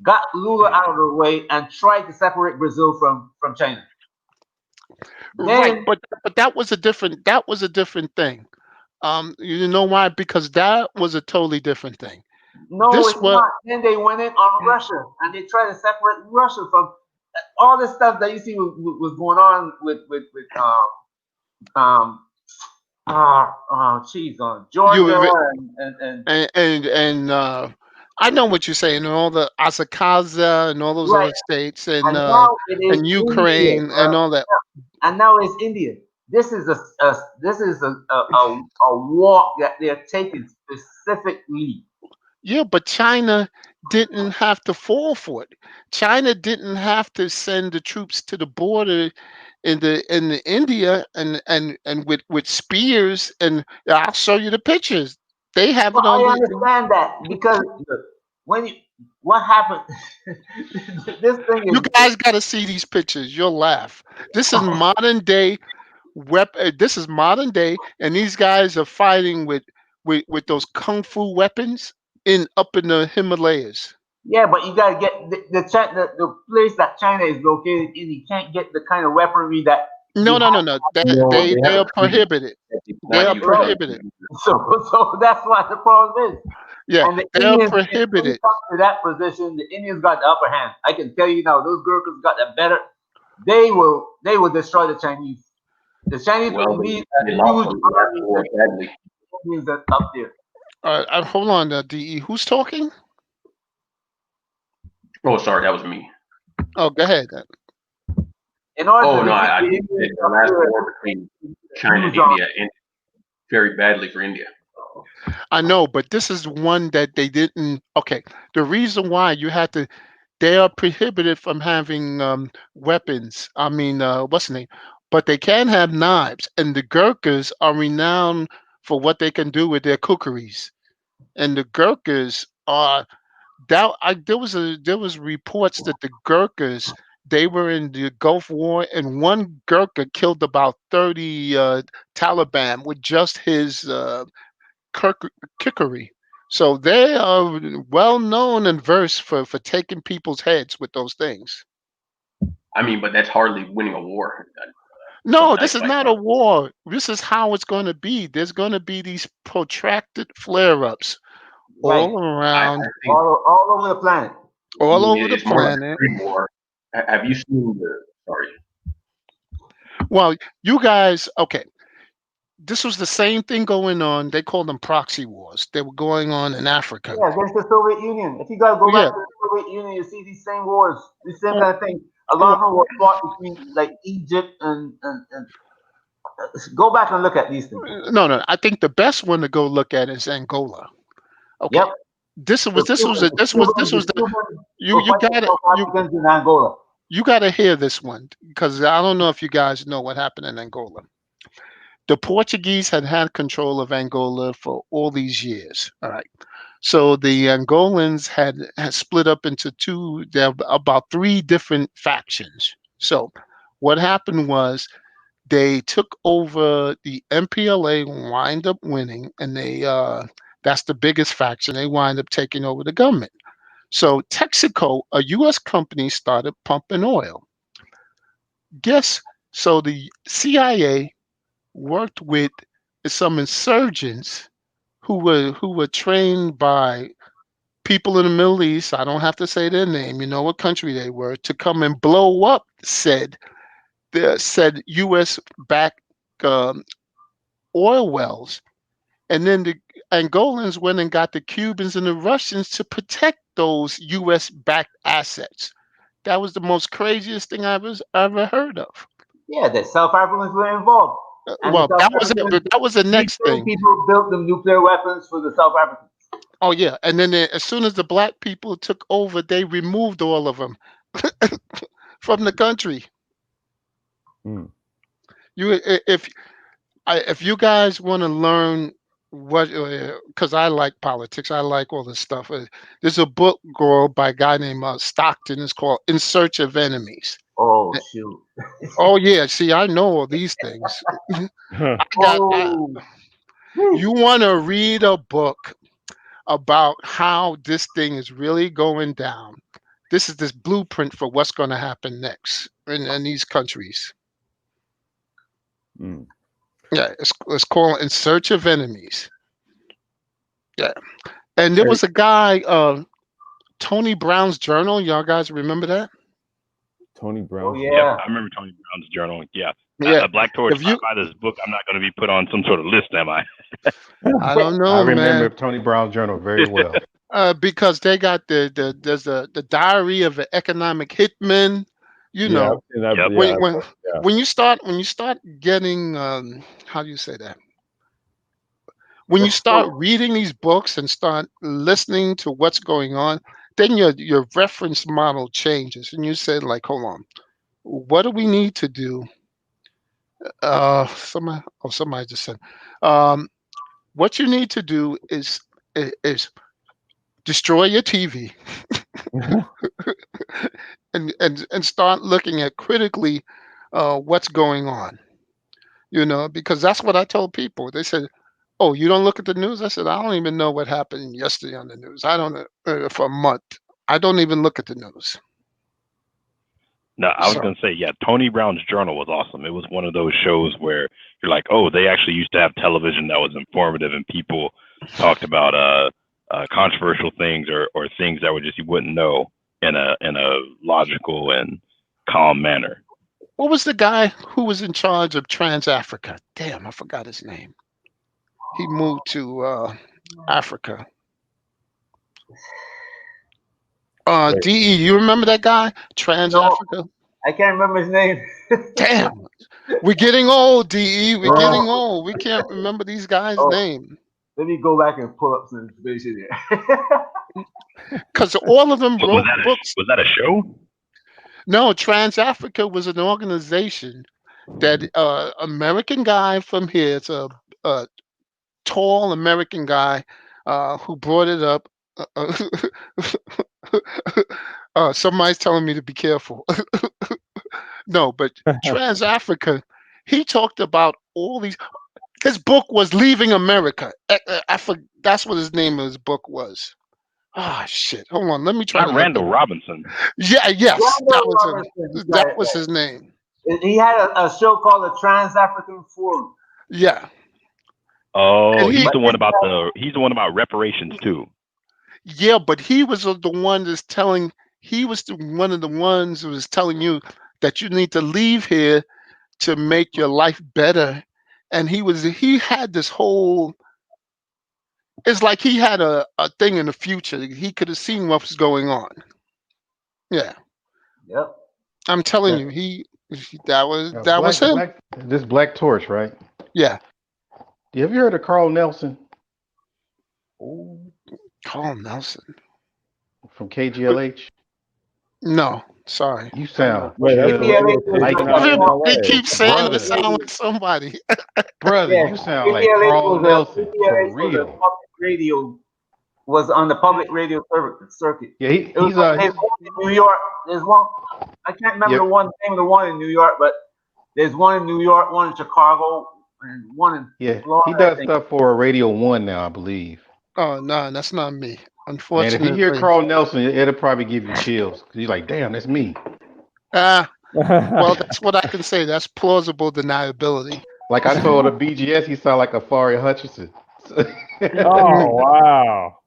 got Lula out of the way, and tried to separate Brazil from China. Right, Then but that was a different thing. You know why? Because that was a totally different thing. no, This it's was not. Then they went in on Russia, and they tried to separate Russia from all this stuff that you see was going on with um Georgia you and and I know what you're saying, and all the Asakaza and all those right, other states and now it is and India, Ukraine and all that. and now it's India. This is a walk that they're taking specifically. Yeah, but China didn't have to fall for it. China didn't have to send the troops to the border in the India and with spears and I'll show you the pictures. They have Well, it on I the. understand that because look, when you what happened, this thing You is guys got to see these pictures. You'll laugh. This is modern day This is modern day, and these guys are fighting with those kung fu weapons in up in the Himalayas. yeah, but you gotta get the place that China is located in. You can't get the kind of weaponry that we No, no, have. no, no. No, they They have a are treaty prohibited. that they They want are you Right. from. prohibited. So that's what the problem is. Yeah, And the they are Indians, when it prohibited. comes to that position, the Indians got the upper hand. I can tell you now, those Gurkhas got the better. They will destroy the Chinese. The Chinese Well, will need a they huge lost the last army war badly. that Indians are up there. Hold on, De. Who's talking? Oh, sorry, that was me. Oh, go ahead. In order Oh to no, defeat I the think that Indians the up last there, war between China and huge army. India ended very badly for India. I know, but this is one that they didn't. Okay, the reason why they are prohibited from having weapons. I mean, what's the name? But they can have knives, and the Gurkhas are renowned for what they can do with their cookeries. And the Gurkhas are there was reports that the Gurkhas they were in the Gulf War, and one Gurkha killed about 30 Taliban with just his kickery. So they are well known and versed for taking people's heads with those things. I mean, but that's hardly winning a war. No, this Sometimes is like not a war. This is how it's going to be. There's going to be these protracted flare ups Right, all I around, think all over the planet. I all mean, over the it's more like a planet. trade war. Have you seen the? Sorry, Well, you guys, okay. this was the same thing going on. They called them proxy wars. They were going on in Africa. Yeah, against the Soviet Union. If you guys go back Yeah. to the Soviet Union, you see these same wars, these same w- kind of things. A lot w- of them were fought between like Egypt and go back and look at these things. No, no. I think the best one to go look at is Angola. Okay. Yep. This The was this was Cubans, the, the this was Cubans, this the was the Cubans you were you fighting got it South Africans in Angola. you got to hear this one because I don't know if you guys know what happened in Angola. The Portuguese had control of Angola for all these years. All right. So the Angolans had split up into two, there are about three different factions. So what happened was they took over the MPLA, wind up winning, and that's the biggest faction. They wind up taking over the government. So Texaco, a U.S. company, started pumping oil. Guess so the CIA worked with some insurgents who were trained by people in the Middle East. I don't have to say their name. You know what country they were to come and blow up said U.S. backed um, oil wells, and then the Angolans went and got the Cubans and the Russians to protect those U.S. backed assets. That was the most craziest thing I've ever heard of. Yeah, the South Africans were involved. And the Well, South that was it. Africans, But that was the these next same thing. people built the nuclear weapons for the South Africans. Oh yeah, and then as soon as the black people took over, they removed all of them from the country. Hmm. If you guys want to learn what, because I like politics, I like all this stuff. There's a book girl by a guy named Stockton. It's called "In Search of Enemies." Oh Eh, shoot. Oh yeah, see, I know all these things. I got. Oh. You want to read a book about how this thing is really going down? This is this blueprint for what's going to happen next in these countries. Hmm. Yeah, it's called "In Search of Enemies." Yeah, and there Hey, was a guy, Tony Brown's Journal. Y'all guys remember that? Tony Oh Brown's Yep, yeah. I remember Tony Brown's journal. Yeah, Yeah. Black Torch. If If I you, buy this book, I'm not going to be put on some sort of list, am I? I don't I know, remember man, Tony Brown Journal very well. because they got there's the diary of an economic hitman. You yeah, I've know, seen that. Yep. Yeah, yeah. when you start getting how do you say that? When The you start scope. reading these books and start listening to what's going on, then your reference model changes, and you say like, hold on, what do we need to do? Somebody just said, um, what you need to do is destroy your TV and start looking at critically what's going on. You know, because that's what I told people. They said, "Oh, you don't look at the news?" I said, "I don't even know what happened yesterday on the news. I don't know for a month. I don't even look at the news." No, I was So going to say, yeah, Tony Brown's journal was awesome. It was one of those shows where you're like, oh, they actually used to have television that was informative and people talked about controversial things or things that would just you wouldn't know in a logical and calm manner. what was the guy who was in charge of Trans Africa? Damn, I forgot his name. He moved to Africa. Wait, DE, you remember that guy? Trans No, Africa? I can't remember his name. Damn. We're getting old, DE. We're yeah. getting old. We can't remember these guys' Oh, name. let me go back and pull up some information here. Because all of them Was wrote that books. was that a show? No, Trans Africa was an organization that American guy from here, it's a tall American guy who brought it up. Somebody's telling me to be careful. No, but Trans Africa, he talked about all these. His book was Leaving America. That's what his name of his book was. Ah, shit. Hold on. Let me try to Not look it. Randall Robinson. Yeah, yes, Randall Robinson, that right, was right. his name. He had a show called the Trans African Forum. Yeah, Oh, and he's But the one this about guy, he's the one about reparations too. yeah, but he was the one that's telling. He was one of the ones who was telling you that you need to leave here to make your life better and he had this whole. It's like he had a thing in the future. He could have seen what was going on. Yeah, Yep. I'm telling Yeah. you, that was him. This Black Torch, right? Yeah, Have you heard of Carl Nelson Ooh. Carl Nelson. from KGLH? No, sorry. You sound Wait, that's the just radio KPLA was like station like out in him, They LA. keep saying it brother. sound like somebody. Brother, yeah. you sound like KPLA Carl was a Nelson for KPLA was a real. public radio was on the public radio circuit. Yeah, It was there's one in New York. There's one. I can't remember yeah, the name of the one in New York, but there's one in New York, one in Chicago, and one in yeah. Florida, He I does think. stuff for Radio One now, I believe. Oh no, that's not me. Man, if you hear Unfortunately. Carl Nelson, it'll probably give you chills because you're like, damn, that's me. Well, that's what I can say. That's plausible deniability. Like I told the BGS, he sound like a Faria Hutchinson. Oh wow.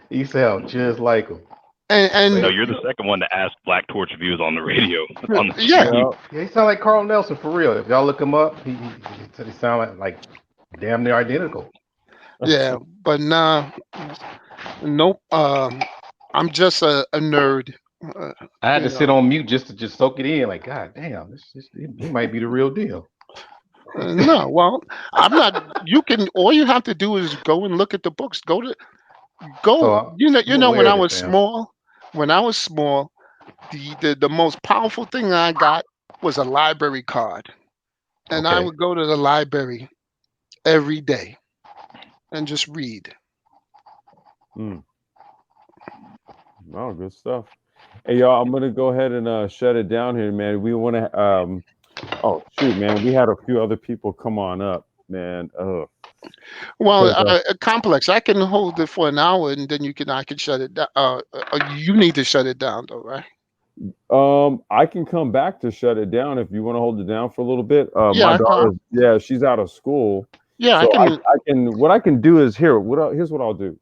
He sound just like him. And No, you're the second one to ask Black Torch views on the radio. On the yeah, Yep. Yeah, he sound like Carl Nelson for real. If y'all look him up, he sound like damn near identical. yeah, but nah, nope. I'm just a nerd. I had You to sit know, on mute just to soak it in. Like, God damn, he might be the real deal. no. Well, I'm not. You can. All you have to do is go and look at the books. Oh, You I'm know. aware of it, fam. When I was small, the most powerful thing I got was a library card, and I Okay. would go to the library every day and just read. Mm. Oh, good stuff. Hey, y'all, I'm gonna go ahead and shut it down here, man. We want to. Oh shoot, man, we had a few other people come on up, man. Well, 'Cause, complex. I can hold it for an hour, and then I can shut it down. You need to shut it down, though, right? I can come back to shut it down if you want to hold it down for a little bit. Yeah, My daughter, yeah, she's out of school, yeah, so I can. I can. What I can do is here. Here's what I'll do.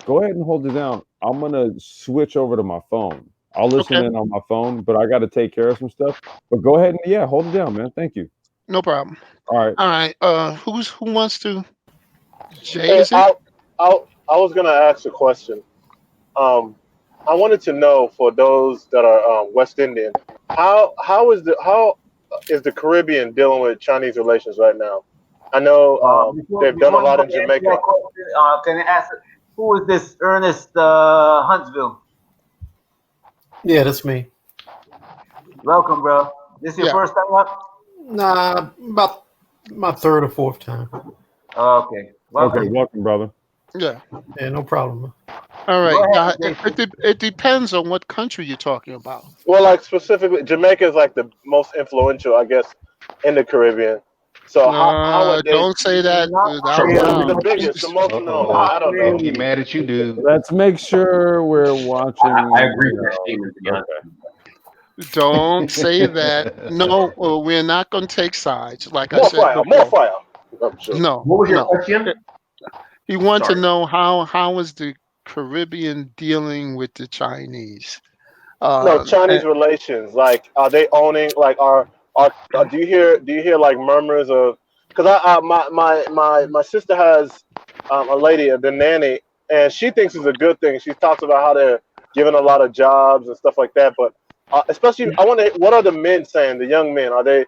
Go ahead and hold it down. I'm gonna switch over to my phone. I'll listen Okay, in on my phone, but I got to take care of some stuff. But go ahead and hold it down, man. Thank you. no problem. All right. All right. Who wants to? Jay, Hey, is it? I was gonna ask a question. I wanted to know for those that are West Indian, how is the Caribbean dealing with Chinese relations right now? I know they've done a lot in Jamaica. Can I ask who is this Ernest Huntsville? Yeah, that's me. Welcome, bro. This your Yeah. first time up? Nah, about my third or fourth time. Okay. Welcome. Okay. Welcome, brother. Yeah. Yeah, no problem. All right. Go ahead, Jason. It depends on what country you're talking about. Well, like specifically, Jamaica is like the most influential, I guess, in the Caribbean. So how would they? Don't say that Not out Yeah, really. the loud. biggest, the most known. Uh-oh. I don't Don't know. get mad at you, dude. Let's make sure we're watching. I agree with that statement, to be honest. Okay. Don't say that. No, we're not going to take sides. Like I More said fire, more before. fire. I'm sure. No, What was your no. question? He wants to Sorry. know how is the Caribbean dealing with the Chinese? No, Chinese relations. Like, are they owning? Like, do you hear like murmurs of? Because my sister has a lady, the nanny, and she thinks it's a good thing. She talks about how they're giving a lot of jobs and stuff like that. But especially, I wonder what are the men saying? The young men, are there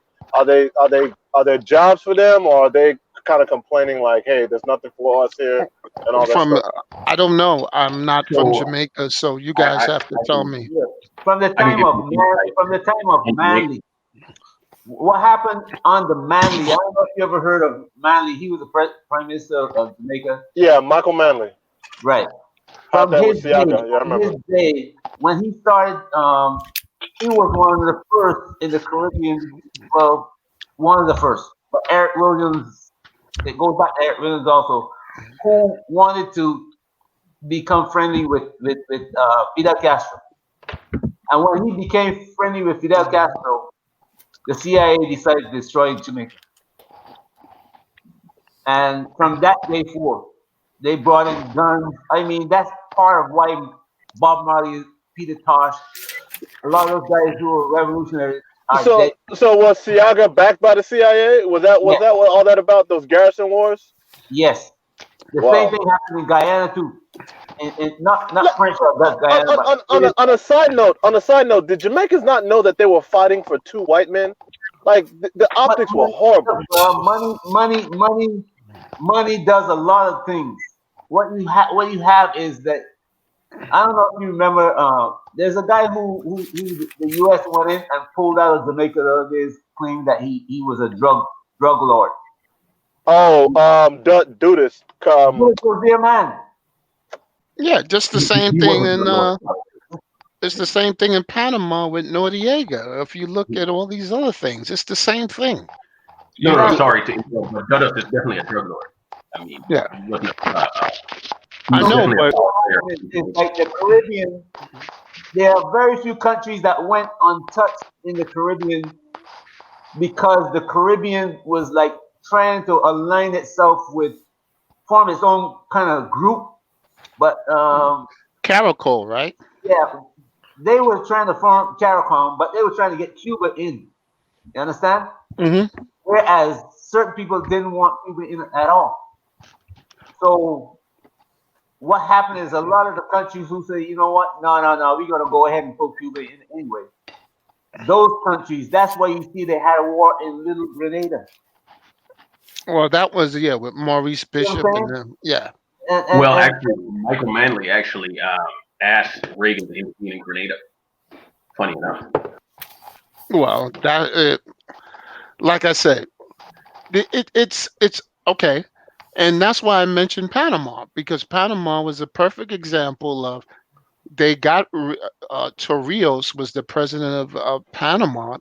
jobs for them, or are they kind of complaining like, hey, there's nothing for us here and all that stuff? I don't know. I'm not from So, Jamaica, so you guys have to tell me. From the I can time give of you insight. From the time of Manley, what happened on the Manley? I don't know if you ever heard of Manley. He was the prime minister of Jamaica, Yeah, Michael Manley. right? Had From that with his day, Siaga. Yeah, I remember. when he started, he was one of the first in the Caribbean. Well, one of the first. But Eric Williams, it goes back to Eric Williams also, who wanted to become friendly with Fidel Castro. And when he became friendly with Fidel Castro, the CIA decided to destroy Jamaica. And from that day forth, they brought in guns. I mean, that's part of why Bob Marley, Peter Tosh, a lot of those guys who were revolutionaries are So dead. so was Siaga backed by the CIA? Was Yes, that what all that about, those garrison wars? yes. The same Wow. thing happened in Guyana too, and not Look, French or Dutch Guyana, but British. on a side note, did Jamaicans not know that they were fighting for two white men? Like the But optics were horrible. money does a lot of things. What you have is that I don't know if you remember. There's a guy who the U.S. went in and pulled out of Jamaica the other days, claiming that he was a drug lord. Oh, do this. This was their man. Yeah, just the same He thing wasn't in the Lord. it's the same thing in Panama with Noriega. If you look at all these other things, it's the same thing. No, You no, know, sorry to interrupt, but Dudus is definitely a drug lord. I mean, yeah, he wasn't I he's So know, definitely a but power it's player. like the Caribbean. There are very few countries that went untouched in the Caribbean because the Caribbean was like trying to align itself with form its own kind of group. But Caracol, right? yeah, they were trying to form CARICOM, but they were trying to get Cuba in. You understand? Hmm. Whereas certain people didn't want Cuba in at all. So what happened is a lot of the countries who say, you know what, no, we're gonna go ahead and put Cuba in anyway. Those countries, that's why you see they had a war in Little Grenada. Well, that was with Maurice You know what Bishop I'm and saying? them. Yeah. Well, And actually, Michael Manley actually asked Reagan to intervene in Grenada. Funny enough. Well, that like I said, it's okay, and that's why I mentioned Panama because Panama was a perfect example of they got Torrijos was the president of Panama.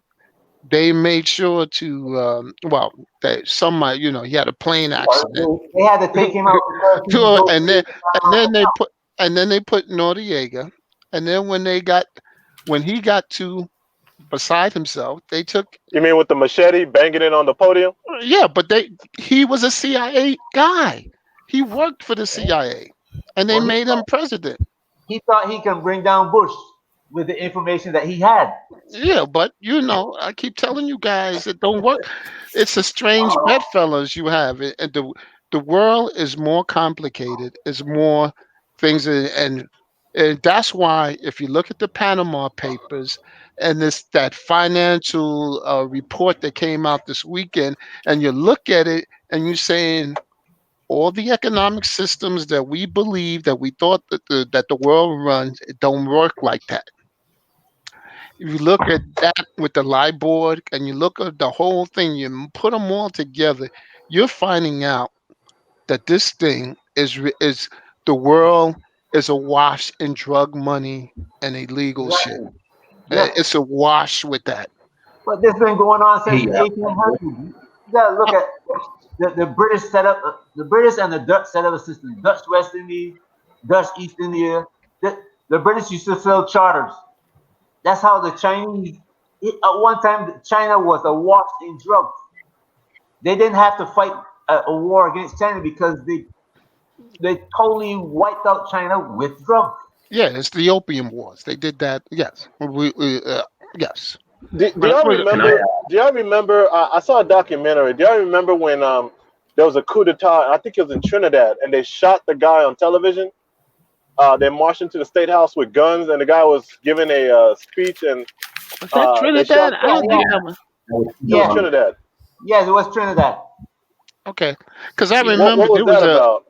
They made sure to well, that somebody he had a plane accident, they had to take him out because he and then negotiated. and then they put Noriega, and then when he got too beside himself, they took. You mean with the machete banging it on the podium? Yeah, but he was a CIA guy. He worked for the CIA, and they Well, made him president. he thought he can bring down Bush with the information that he had. Yeah, but I keep telling you guys it don't work. It's a strange bedfellows you have. And the world is more complicated. It's more things, and that's why if you look at the Panama Papers and that financial report that came out this weekend, and you look at it and you're saying all the economic systems that we believe that we thought that the world runs, it don't work like that. If you look at that with the LIBOR and you look at the whole thing, you put them all together, you're finding out that this thing is the world is awash in drug money and illegal shit. Exactly. Yes. It's a wash with that. But this been going on since Hey, the 1800s. You gotta look at the British set up, the British and the Dutch set up a system. Dutch West Indies, Dutch East India. The British used to sell charters. That's how the Chinese. At one time, China was awash in drugs. They didn't have to fight a war against China because they totally wiped out China with drugs. Yeah, it's the opium wars. They did that. Yes, yes. Do y'all can I? remember? Do y'all remember? I saw a documentary. Do y'all remember when there was a coup d'état? I think it was in Trinidad, and they shot the guy on television. They marched into the state house with guns, and the guy was giving a speech, and Was that they Trinidad? shot. I don't think that Yeah, was. It was Yeah, Trinidad. yes, it was Trinidad. Okay, because I yeah. remember What was there was that about?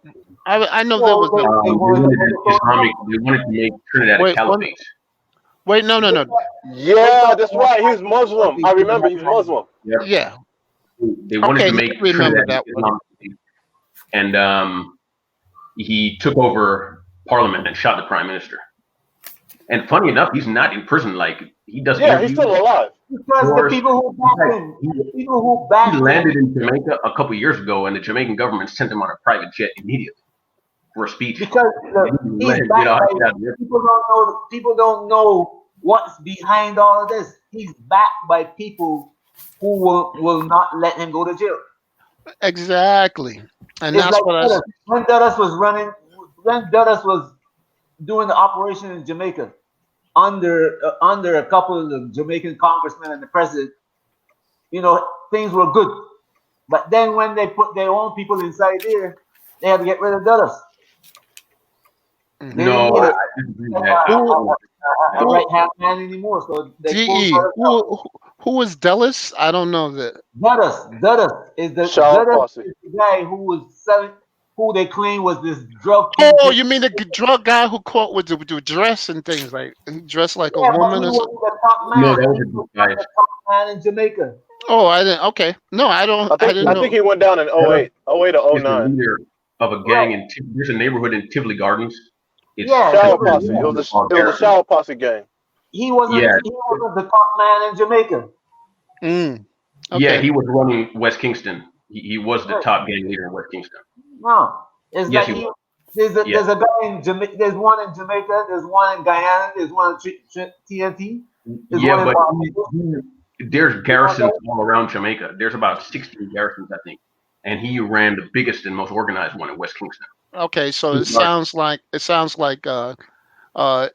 I know there Well, was a. they They wanted to wanted make an it so Islamic. They wanted to make Trinidad a Wait, caliphate. wait, no, no, no. they Yeah, thought that's they had right. He's but Muslim. they I didn't remember have he's time. Muslim. Yep. Yeah. They wanted Okay, to now make I remember Trinidad an that one. Islamic, and he took over parliament and shot the prime minister. And funny enough, he's not in prison. Like he does Yeah, he's interviews. still alive. Because the Wars. people who backed him, the people who He backed him, landed in Jamaica a couple years ago, and the Jamaican government sent him on a private jet immediately for a speech. because They didn't he's let him backed by get out of there. people don't know what's behind all of this. He's backed by people who will not let him go to jail. Exactly, and It's that's like what I. Dudus. When Dudus was doing the operation in Jamaica, under a couple of the Jamaican congressmen and the president, things were good. But then when they put their own people inside there, they had to get rid of Dulles. They didn't No, need I a, disagree with that. a Who right hand man anymore. So they pulled GE? Dulles out. Who was Dulles? I don't know that. Dudus is Shower posse. the guy who was selling, who they claim was this drug Oh, kingpin. you mean the drug guy who caught with the dress and things, like he dressed like a Yeah, but woman he or something? wasn't the top No, man. that was He a was good not guy. the top man in Jamaica. Oh, I didn't. Okay, no, I don't. I didn't I know. think he went down in Dulles 08, 08 or is the 09. leader of a Right. gang in. There's a neighborhood in Tivoli Gardens. It's Yeah, Shower considered posse. one of the It was a Garrison. shower posse gang. he wasn't Yeah, the top man in Jamaica. Mm, yeah, okay. he was running West Kingston. He was the Right. top gang leader in West Kingston. No, it's Yes, like he was. there's Yeah, a guy in Jamaica. There's one in Jamaica. There's one in Guyana. There's one in TNT. There's yeah, one in but Barbados. there's garrisons Okay. all around Jamaica. There's about 16 garrisons, I think, and he ran the biggest and most organized one in West Kingston. Okay, so Tivoli Gardens. it sounds like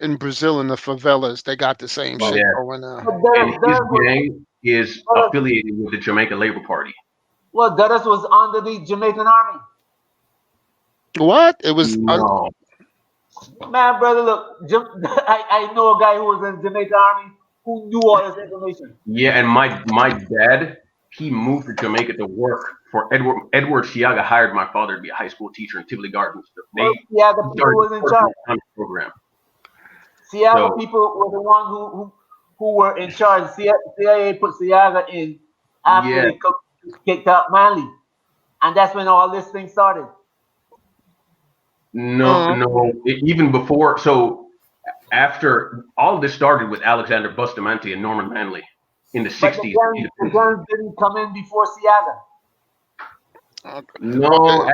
in Brazil in the favelas they got the same Oh shit yeah, going on. But and his Dudus gang is was affiliated with the Jamaica Labor Party. Dudus was under the Jamaican army. What? It was No, Man, brother, look, I know a guy who was in the Jamaican army who knew all this information. yeah, and my dad, he moved to Jamaica to work for Edward Siaga hired my father to be a high school teacher in Tivoli Gardens. They Well, yeah, the people started was in the charge. first program. Seattle So people were the one who were in charge. CIA put Seattle in after yeah, they kicked out Manley, and that's when all this thing started. no, oh, no, even before. So after all of this started with Alexander Bustamante and Norman Manley in the But 60s. the guns didn't come in before Seattle. okay. No,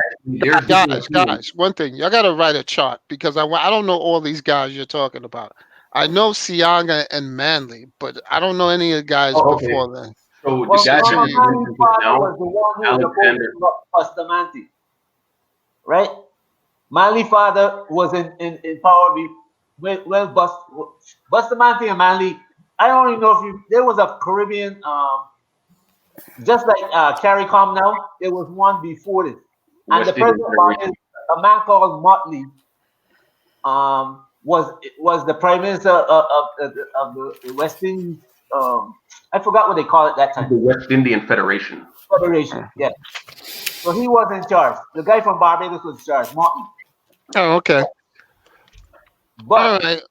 actually, there's Guys, one thing, y'all gotta write a chart because I don't know all these guys you're talking about. I know Siaga and Manley, but I don't know any of the guys Oh, okay. before then. So the Well, guy that Norman you Manley's mentioned just father now, was the one who was supposed Alexander. to give up Bustamante, right? Manley's father was in power. Bustamante and Manley. I don't even know if there was a Caribbean, just like CARICOM now. There was one before this, and the West Indian president Federation. a man called Motley, was the prime minister of the West Indies. I forgot what they call it that The time. West Indian Federation. Federation, yeah. So he was in charge. The guy from Barbados was in charge, Motley. Oh, okay. But All right.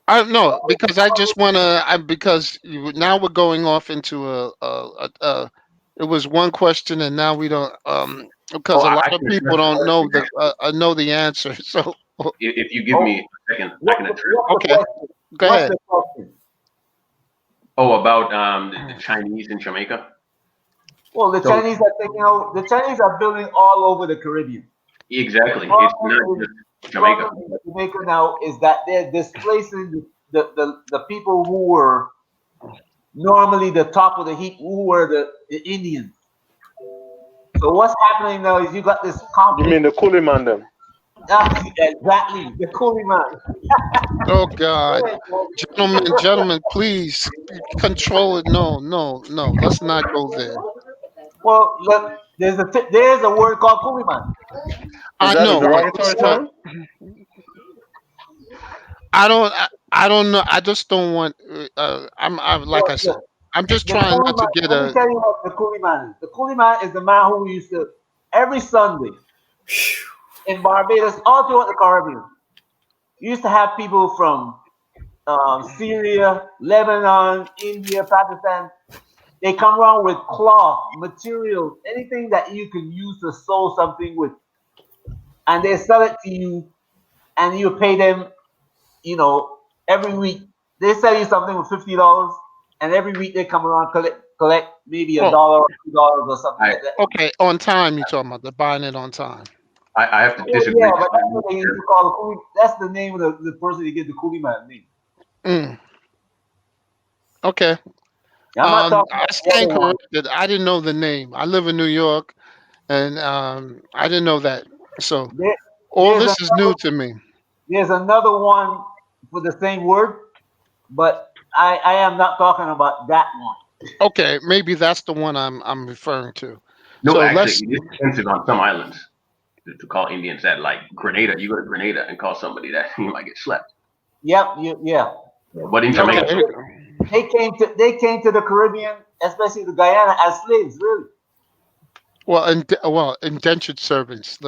I know because I just wanna. Because now we're going off into it was one question and now we don't. Because Oh, a I lot of can people address don't that. know the answer. So If you give me a second, I can address. what's the okay, question? go What's ahead. the question? Oh, about the Chinese in Jamaica. Well, the So Chinese are taking out. The Chinese are building all over the Caribbean. exactly, The it's not just Jamaica. problem in Jamaica now is that they're displacing the people who were normally the top of the heap, who were the Indians. So what's happening now is you got this You conflict. mean the coolie man them? Exactly, the coolie man. Oh God, gentlemen, please control it. No. Let's not go there. Well, look, there's a word called coolie man. Is I that a know, but derogatory let's not. term? I don't know. I just don't want. I'm like I Well, said. look, I'm just the trying coolie not to man. get Let me a. tell you what the coolie man is. The coolie man is the man who used to every Sunday in Barbados, all throughout the Caribbean. You used to have people from Syria, Lebanon, India, Pakistan. They come around with cloth, material, anything that you can use to sew something with, and they sell it to you, and you pay them, every week. They sell you something with $50, and every week they come around collect maybe a Oh, dollar or $2 or something I like that. okay. On time, you talking about? They're buying it on time. I have to Yeah, disagree but that's what with they used you to call the coolie. That's the name of the person they give the coolie man name. Mm, okay. I'm not talking I about the stand other one. corrected. I didn't know the name. I live in New York, and I didn't know that. So There, all there's this is new another to me. there's another one for the same word, but I am not talking about that one. Okay, maybe that's the one I'm referring to. No, So actually, let's it is offensive on some islands to call Indians that. Like Grenada, you go to Grenada and call somebody that, you might get slept. Yep, yeah. But in No, Jamaica, okay. they came to the Caribbean, especially to Guyana, as slaves, really. Well, indentured servants.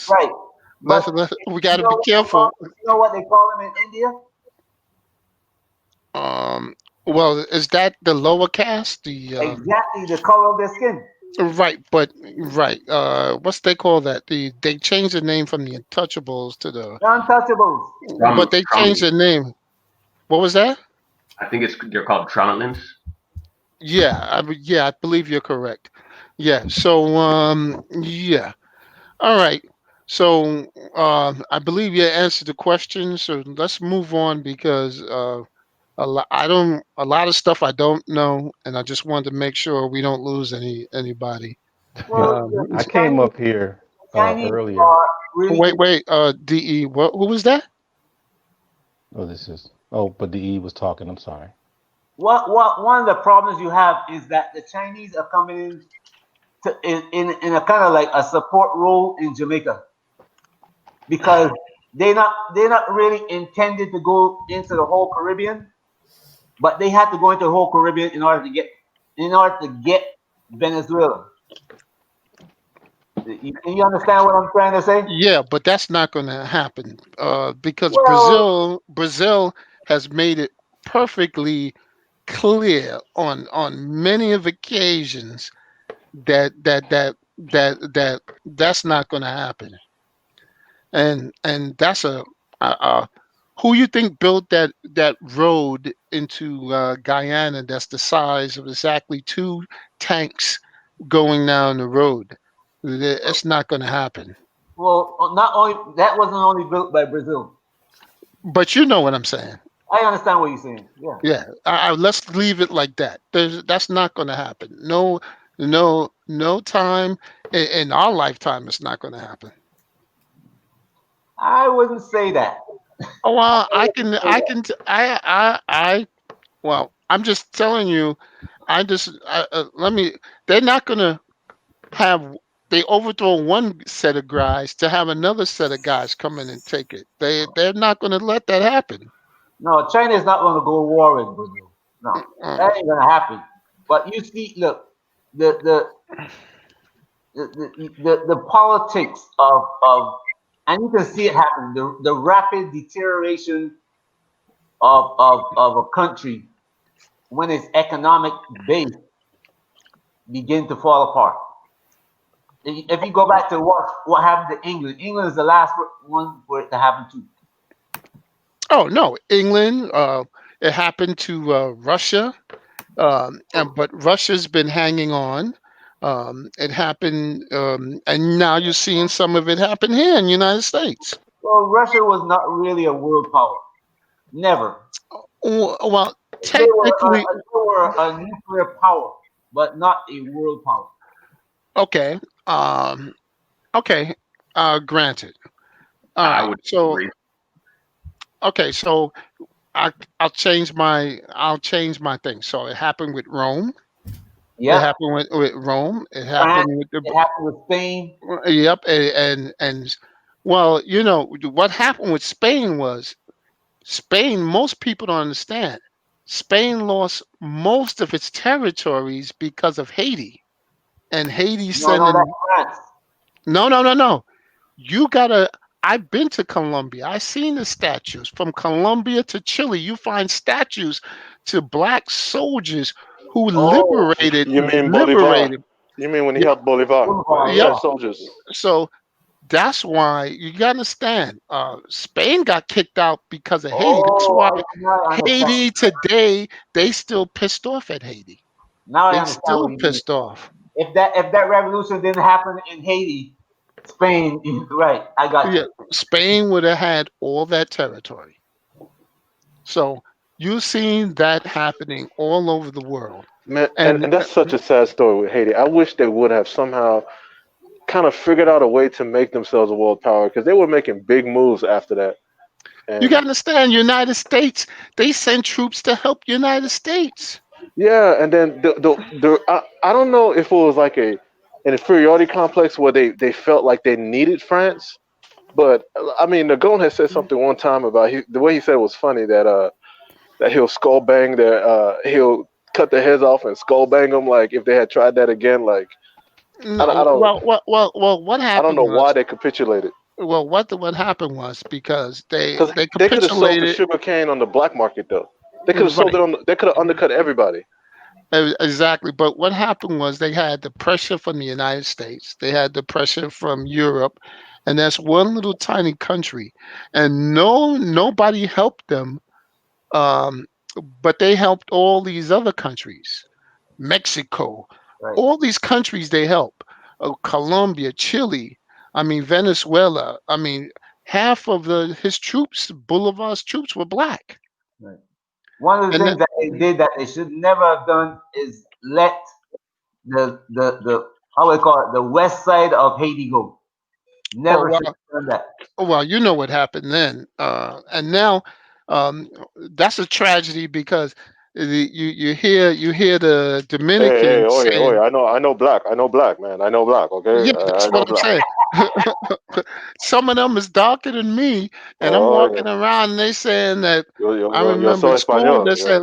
Right. But Let's we got you to be know, careful. you know what they call them in India? Um, well, is that the lower caste? Exactly the color of their skin. Right, but right. What's they call that? They changed the name from the Untouchables to the. The untouchables. But they changed the name. What was that? I think they're called Tronalins. Yeah, I believe you're correct. Yeah. So yeah. All right. So I believe you answered the question. So let's move on because a lot of stuff I don't know, and I just wanted to make sure we don't lose anybody. Well, I came up here the Chinese earlier. are really Wait. De. Who was that? But the E was talking. I'm sorry. what one of the problems you have is that the Chinese are coming in a kind of like a support role in Jamaica because they're not really intended to go into the whole Caribbean, but they had to go into the whole Caribbean in order to get Venezuela. You understand what I'm trying to say? Yeah, but that's not going to happen because Well, Brazil has made it perfectly clear on many of occasions that's not going to happen. And that's who you think built that road into Guyana that's the size of exactly two tanks going down the road. It's not going to happen. not only that wasn't only built by Brazil. But you know what I'm saying. I understand what you're saying. Yeah. Yeah, let's leave it like that. That's not going to happen. No time in our lifetime. It's not going to happen. I wouldn't say that. Oh, well, well, I'm just telling you. Let me. They're not going to have. They overthrow one set of guys to have another set of guys come in and take it. They're not going to let that happen. No, China is not going to go to war with Brazil. No, Uh, that ain't going to happen. But you see, look, the the the politics and you can see it happen. The rapid deterioration of a country when its economic base begin to fall apart. If you go back to what happened to England, England is the last one for it to happen to. oh no, England. It happened to Russia. But Russia's been hanging on. It happened, and now you're seeing some of it happen here in the United States. Well, Russia was not really a world power. Never. Well, They technically, were a nuclear power, but not a world power. okay, um, okay, granted. All I right, would so agree. okay, so I I'll change my thing. So it happened with Rome. It Yep. happened with Rome. It France. happened with It happened with Spain. yep, and well, what happened with Spain was Spain, most people don't understand. Spain lost most of its territories because of Haiti. And Haiti No, that's sending France. no. You gotta I've been to Colombia. I've seen the statues. From Colombia to Chile, you find statues to black soldiers who Oh, You mean Bolivar? liberated. You mean when he Yep, helped Bolivar? Boulevard, He yep. had yeah. soldiers. So that's why you gotta understand. Spain got kicked out because of Haiti. That's why Oh, now I understand. Haiti today, they still pissed off at Haiti. Now I They understand still what you mean. pissed off. If that revolution didn't happen in Haiti, Spain, right? I got Yeah, you. Spain would have had all that territory. So you've seen that happening all over the world. Man, and, And and that's such a sad story with Haiti. I wish they would have somehow kind of figured out a way to make themselves a world power because they were making big moves after that. You got to And understand, United States, they send troops to help United States. yeah, and then I don't know if it was like an inferiority complex where they felt like they needed France, but I mean, Nagone had said something one time about the way he said it was funny that he'll skull bang he'll cut their heads off and skull bang them like if they had tried that again. Like I No, don't what I don't happened know why was, they capitulated what happened was because because they they could have sold the capitulated. sugar cane on the black market though. They could have sold Right. it they could have undercut everybody. Exactly. But what happened was they had the pressure from the United States, they had the pressure from Europe, and that's one little tiny country, and nobody helped them. Um, but they helped all these other countries, Mexico, Right. all these countries they help. Colombia, Chile. I mean Venezuela. I mean half of his troops, Bolivar's troops, were black, Right. One of the and things that, that they did that they should never have done is let the how we call it, the west side of Haiti go. oh Never should well, have done that. well, you know what happened then, and now um, that's a tragedy because you hear the Hey, Dominicans oi, saying, I know black, man, I know black, okay, "Yeah, I that's know what I'm black. saying." Some of them is darker than me, and I'm Oh yeah, walking around and they saying that. I yo remember soy in school español, they said,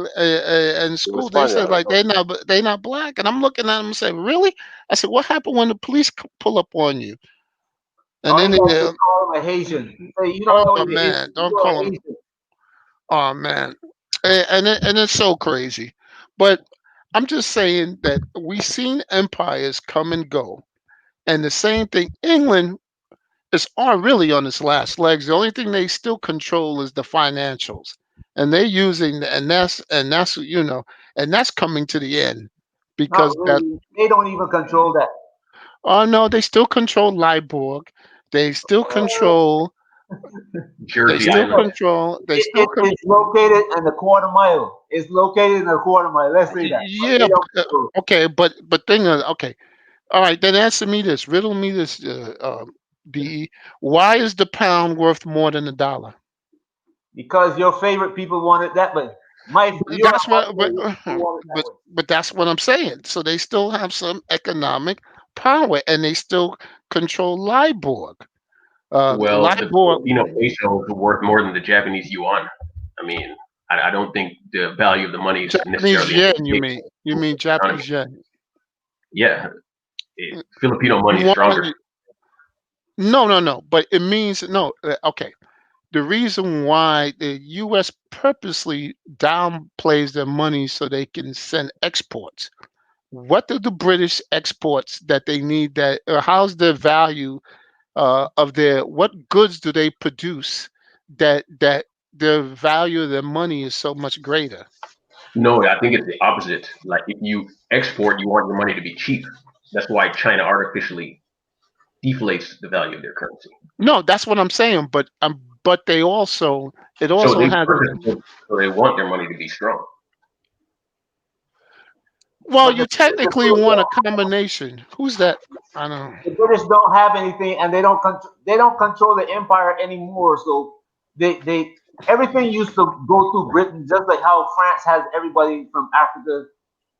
in yo school they said España. like they not black, and I'm looking at them and saying, "Really?" I said, "What happened when the police pull up on you?" And All you then gotta do is call him a Haitian. Say you don't know oh you're Haitian. man, don't You're a call them. Haitian. Oh man, and it's so crazy, but I'm just saying that we've seen empires come and go, and the same thing. England is are really on its last legs. The only thing they still control is the financials, and they're using and that's and that's coming to the end Not because that really. They don't even control that. oh no, they still control Liborg, they still control they Jersey still Island. control they still It's located in the quarter mile. It's located in the quarter mile. Let's say that. But yeah, they don't control it. okay, but thing is, okay, all right, then answer me this, riddle me this, be why is the pound worth more than a dollar? Because your favorite people want it that way. Your That's my what, favorite people want it that but way. but that's what I'm saying. So they still have some economic power, and they still control Liborg. Well, the Liborg, Filipino peso is worth more than the Japanese yuan. I mean, I don't think the value of the money is Japanese necessarily in yen. the You mean? peso You in mean the economy. Japanese yen? Yeah, Filipino money is stronger. Why- No, no, no. But it means no. Okay. The reason why the U.S. purposely downplays their money so they can send exports. What do the British exports that they need? That how's the value of their what goods do they produce that the value of their money is so much greater? No, I think it's the opposite. Like if you export, you want your money to be cheap. That's why China artificially deflates the value of their currency. No, that's what I'm saying. But they also it So also they has purpose it so they want their money to be strong. well, But you technically want a combination. Who's that? I don't know. the British don't have anything, and they don't control the empire anymore. So they everything used to go through Britain, just like how France has everybody from Africa,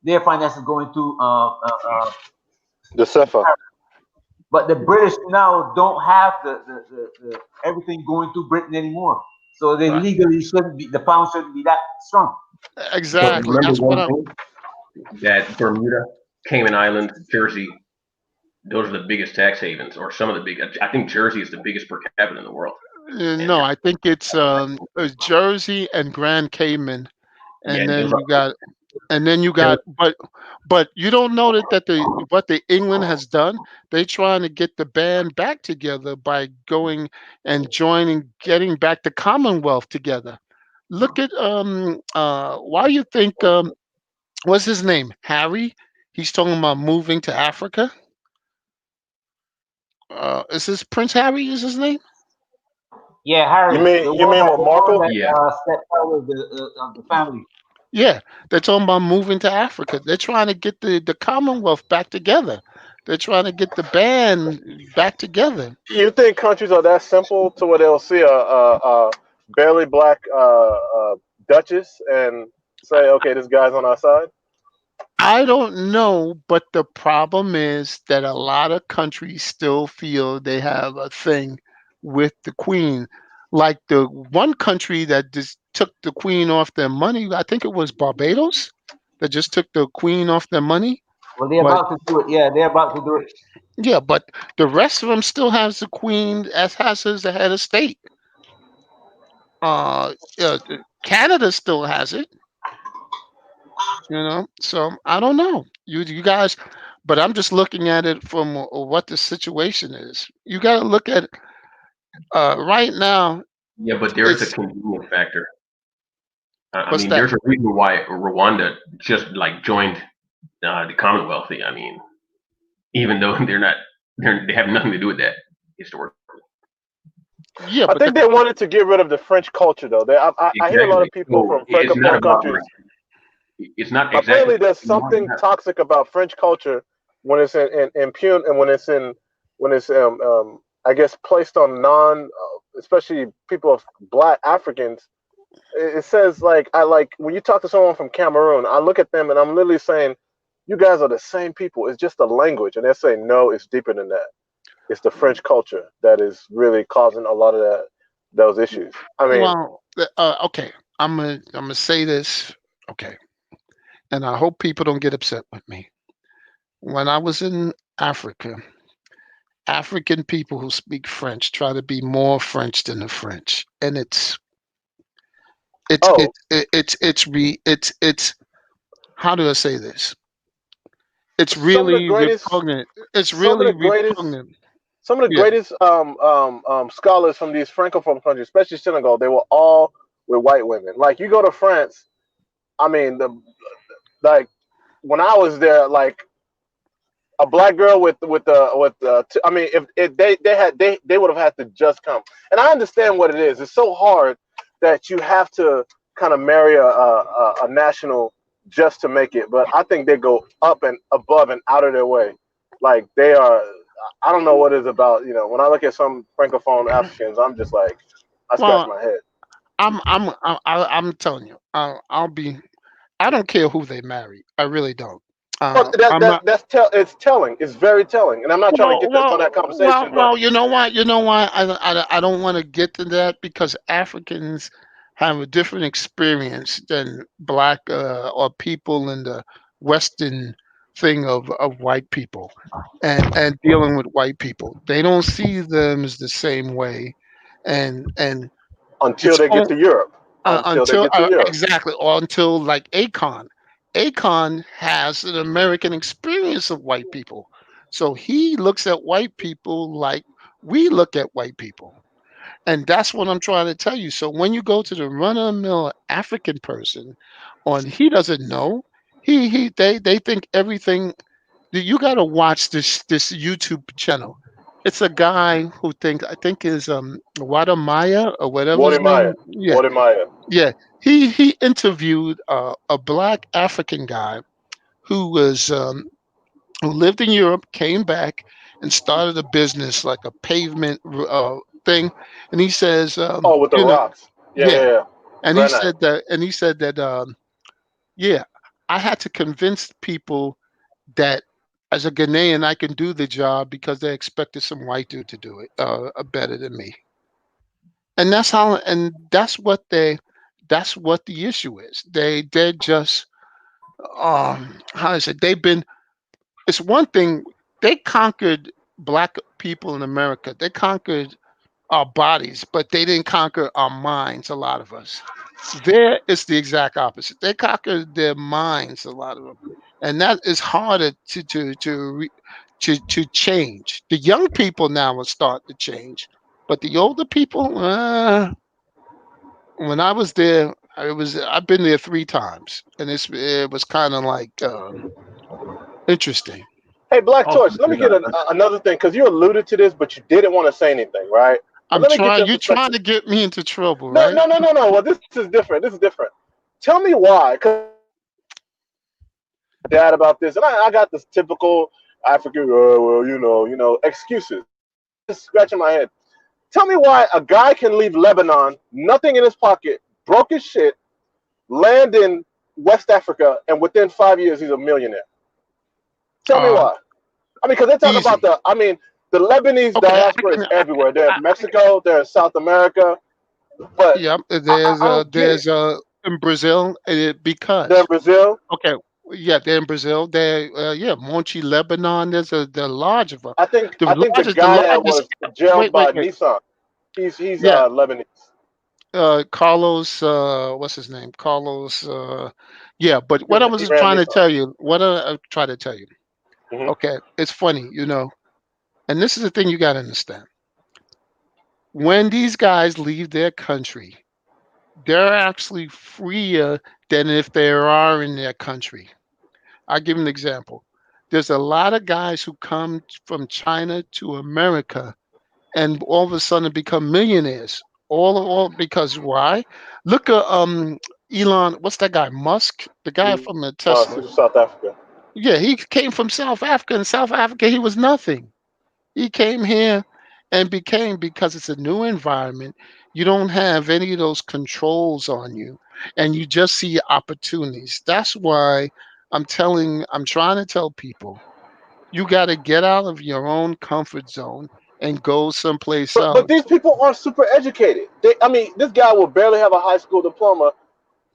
their finances going through. The Cefa. But the British now don't have the everything going through Britain anymore. So they Right. legally shouldn't be the pound shouldn't be that strong. But Exactly. remember That's what one I'm. thing that Bermuda, Cayman Islands, Jersey, those are the biggest tax havens, or some of the big. I think Jersey is the biggest per capita in the world. And No, I think it's Jersey and Grand Cayman, yeah, and those then are you got and then you got but you don't know that the what the England has done. They trying to get the band back together by going and joining, getting back the Commonwealth together. Look at why you think what's his name, Harry? He's talking about moving to Africa. Is this Prince Harry? Is his name? Yeah, Harry, You mean what the one Markle? that yeah. stepped out of the family. Yeah, they're talking about moving to Africa. They're trying to get the Commonwealth back together. They're trying to get the band back together. You think countries are that simple to where they'll see barely black duchess and say, okay, this guy's on our side? I don't know, but the problem is that a lot of countries still feel they have a thing with the queen. Like the one country that just took the queen off their money, I think it was Barbados, that just took the queen off their money. Well, they're But about to do it. Yeah, they're about to do it. yeah, but the rest of them still has the queen as has the head of state. Canada still has it, So I don't know. You guys, but I'm just looking at it from what the situation is. You got to look at right now. Yeah, but there is a It's convenient factor. I what's mean, that? there's a reason why Rwanda just like joined the Commonwealth. I mean, even though they're not, they have nothing to do with that historically. Yeah, I but think they wanted to get rid of the French culture, though. I hear a lot Exactly. of people So from it's not francophone about countries. it's not exactly. Apparently, there's something toxic about French culture when it's impugn and when it's I guess placed on especially people of black Africans. It says like I like when you talk to someone from Cameroon, I look at them and I'm literally saying, "You guys are the same people. It's just a language," and they're saying, "No, it's deeper than that. It's the French culture that is really causing a lot of those issues." I mean, well, okay. I'm gonna say this, okay, and I hope people don't get upset with me. When I was in Africa, African people who speak French try to be more French than the French, and it's oh, it's it's how do I say this? It's some of the really greatest, repugnant. It's some of really the greatest repugnant. some of the Yeah. greatest scholars from these francophone countries, especially Senegal, they were all with white women. Like you go to France, I mean, like when I was there, like a black girl I mean, if they would have had to just come. And I understand what it is. It's so hard that you have to kind of marry a national just to make it. But I think they go up and above and out of their way. Like they are. I don't know what it is about. When I look at some francophone Africans, I'm just like, I scratch Well, my head. I'm telling you, I'll be. I don't care who they marry. I really don't. Well, I'm not. it's telling. It's very telling. And I'm not trying to Well, get into that well, well, conversation, but well. You know what? You know why? I don't want to get to that because Africans have a different experience than black or people in the Western thing of white people, and dealing with white people. They don't see them as the same way, and until it's they get to Europe, until they until get to Europe. exactly or until like Akon has an American experience of white people, so he looks at white people like we look at white people, and that's what I'm trying to tell you. So when you go to the run-of-the-mill African person on he doesn't know, they think everything. You got to watch this YouTube channel. It's a guy who thinks I think is Wada Maya or whatever his Wody Maya. name. Yeah, Wody Maya. yeah, he interviewed a black African guy who was who lived in Europe, came back and started a business like a pavement thing, and he says, Oh, with the rocks. Yeah, yeah, yeah, yeah. and Granite. he said that, yeah, I had to convince people that as a Ghanaian I can do the job because they expected some white dude to do it better than me, and that's what the issue is. They're just how is it? It's one thing they conquered black people in America. They conquered our bodies, but they didn't conquer our minds. A lot of us. There is the exact opposite. They conquered their minds. A lot of them, and that is harder to change. The young people now will start to change, but the older people, when I was there, I've been there 3 times, and it was kind of like interesting. Hey, Black Also, Torch, let me get another thing because you alluded to this, but you didn't want to say anything, right? But I'm let me get trying. your You're trying perspective. to get me into trouble, No, right? no, no, no, no. Well, this is different. This is different. Tell me why. Because dad about this, and I got this typical African, well, excuses. Just scratching my head. Tell me why a guy can leave Lebanon, nothing in his pocket, broke his shit, land in West Africa, and within 5 years he's a millionaire. Tell me Uh, why. I mean, because they're talking about Easy. the Lebanese Okay, diaspora is everywhere. They're in Mexico, they're in South America, but yeah. I don't get it. There's in Brazil They're in because Brazil. okay, yeah, they're in Brazil. They yeah, Monchi, Lebanon. There's the large of I think the the guy that largest. was jailed by Wait. Nissan, he's Yeah, Lebanese. Carlos. What's his name? Carlos. Yeah, but He, what I he was ran trying to Nissan. tell you, I try to tell you. Hmm. Okay, it's funny, and this is the thing you got to understand. When these guys leave their country, they're actually freer than if they are in their country. I'll give you an example. There's a lot of guys who come from China to America and all of a sudden become millionaires. All because why? Look at Elon, what's that guy? Musk, the guy from Tesla. South Africa. Yeah, he came from South Africa. In South Africa, he was nothing. He came here and became because it's a new environment. You don't have any of those controls on you, and you just see opportunities. That's why I'm trying to tell people you got to get out of your own comfort zone and go someplace But else. these people are super educated. I mean, this guy will barely have a high school diploma,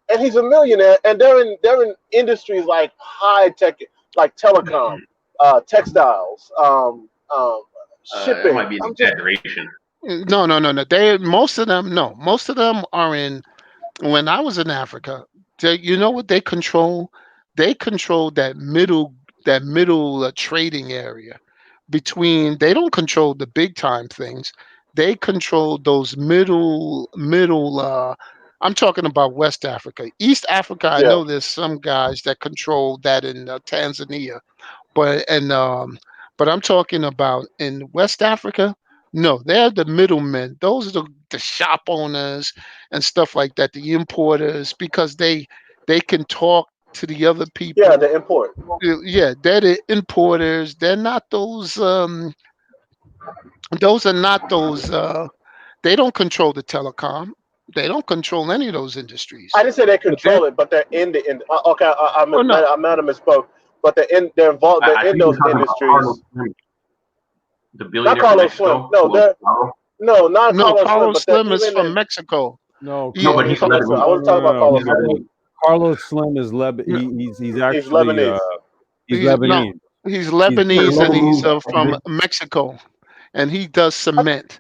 and he's a millionaire. And they're in industries like high tech, like telecom, textiles, That shipping. might be an I'm just exaggeration. No. Most of them are in. When I was in Africa, you know what they control? They control that middle trading area between. They don't control the big time things. They control those middle. I'm talking about West Africa, East Africa. I yeah. know there's some guys that control that in Tanzania, but I'm talking about in West Africa. No, they're the middlemen. Those are the shop owners and stuff like that, the importers, because they can talk to the other Yeah, people. the import. Yeah, they're the importers. They're not those are not those they don't control the telecom. They don't control any of those I industries. didn't say they But they're control it, but they're in the in. Okay, oh no. I might have misspoke, but they're involved. They're I in think you're those talking about Carlos industries. Slim, the Not billionaire from Carlos Slim. Mexico. No, Who owns they're Claro. no, not No, Carlos Slim, Carlos but they're Slim is even from in. Mexico. No, No, Yeah, but Yeah, he's from Mexico. I no, was Lebanese. no, talking no, about no. Carlos He's Slim. Carlos, Lebanese. Carlos Slim is no, he's He's actually Lebanese. he's no, Lebanese. he's He's Lebanese and he's from Lebanese. Mexico, and he does Uh, cement.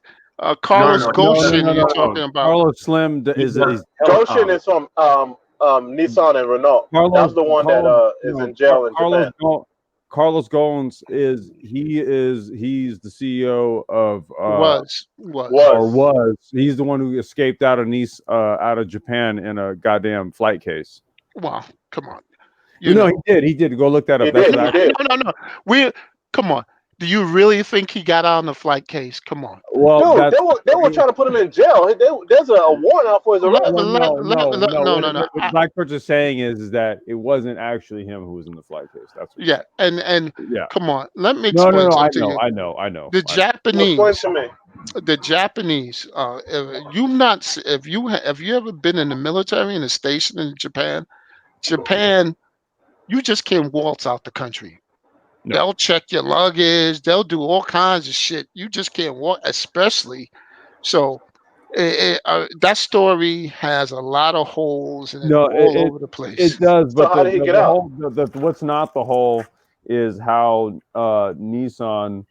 Carlos No. no, no, Goshen, no, you're no, He no. talking about. Carlos Slim he does. is Goshen telecom. is from Nissan and Renault. That's Carlos the one that Carlos is no in jail in Carlos Japan. Carlos Goins he's the CEO of Was. or Was. was he's the one who escaped out of Nice out of Japan in a goddamn flight case. Wow, come on. You You know know. he did go look that He up. That's did. what He No, actually did. no. We come on. Do you really think he got out on the flight case? Come on. well Dude, that's they were trying to put him in jail. There's a warrant out for his Let, arrest. let, let, let, no, no, no. What Black Torch is saying is that it wasn't actually him who was in the flight case. That's what he's Yeah, and saying. Yeah. come on. Let me No, explain I something to know, you. The I know. Explain Japanese, to me. the Japanese. If you not, if you have you ever been in the military in a station in Japan? Japan, you just can't waltz out the country. No. They'll check your luggage. They'll do all kinds of shit. You just can't walk, especially. So that story has a lot of holes and it's No, all over the it place. does, So but how did he get the out? whole what's not the whole is how Nissan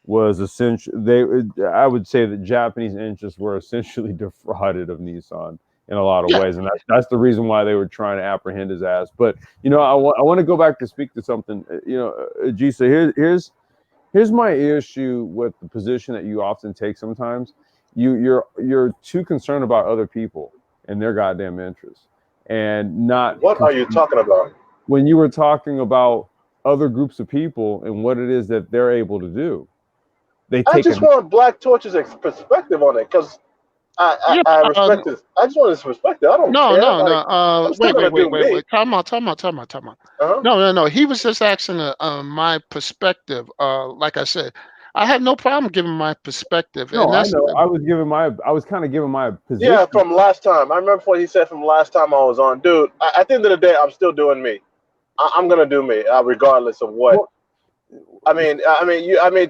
was essentially I would say that Japanese interests were essentially defrauded of Nissan in a lot of Yeah. ways, and that's the reason why they were trying to apprehend his ass. But I want to go back to speak to something. Jisa, here's my issue with the position that you often take sometimes. You're too concerned about other people and their goddamn interests, and not What are you talking about? when you were talking about other groups of people and what it is that they're able to do. They I take just a want Black Torch's perspective on it because Yeah. I respect this. I just want his perspective. I don't No, care. no, Like, no. I'm still gonna do me. Time out. Uh-huh. No. He was just asking my perspective. Like I said, I had no problem giving my perspective, No, and I that's know. I was kind of giving my Yeah, position. from last time. I remember what he said from last time I was on. Dude, at the end of the day, I'm still doing me. I'm gonna do me, regardless of what. Well,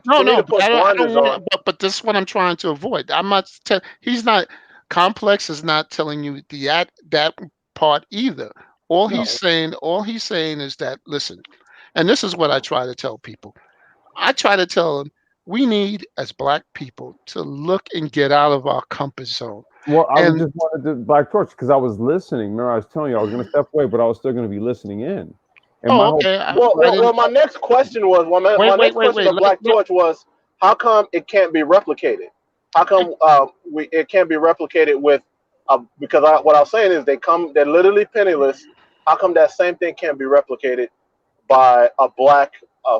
no, For me no. to But put I don't blinders on. want. But this is what I'm trying to avoid. I'm not. He's not. Complex is not telling you that part either. no. All he's saying is that listen, and this is what I try to tell people. I try to tell them we need as black people to look and get out of our comfort zone. Well, I was And just wanted to Black Torch because I was listening. Remember, I was telling you I was going to step away, but I was still going to be listening in. And my oh, whole okay. I didn't. Well, my next question was, Wait, my wait, next wait, question wait. to Black Torch was, how come it can't be replicated? How come it can't be replicated with? Because what I was saying is they're literally penniless. How come that same thing can't be replicated by a black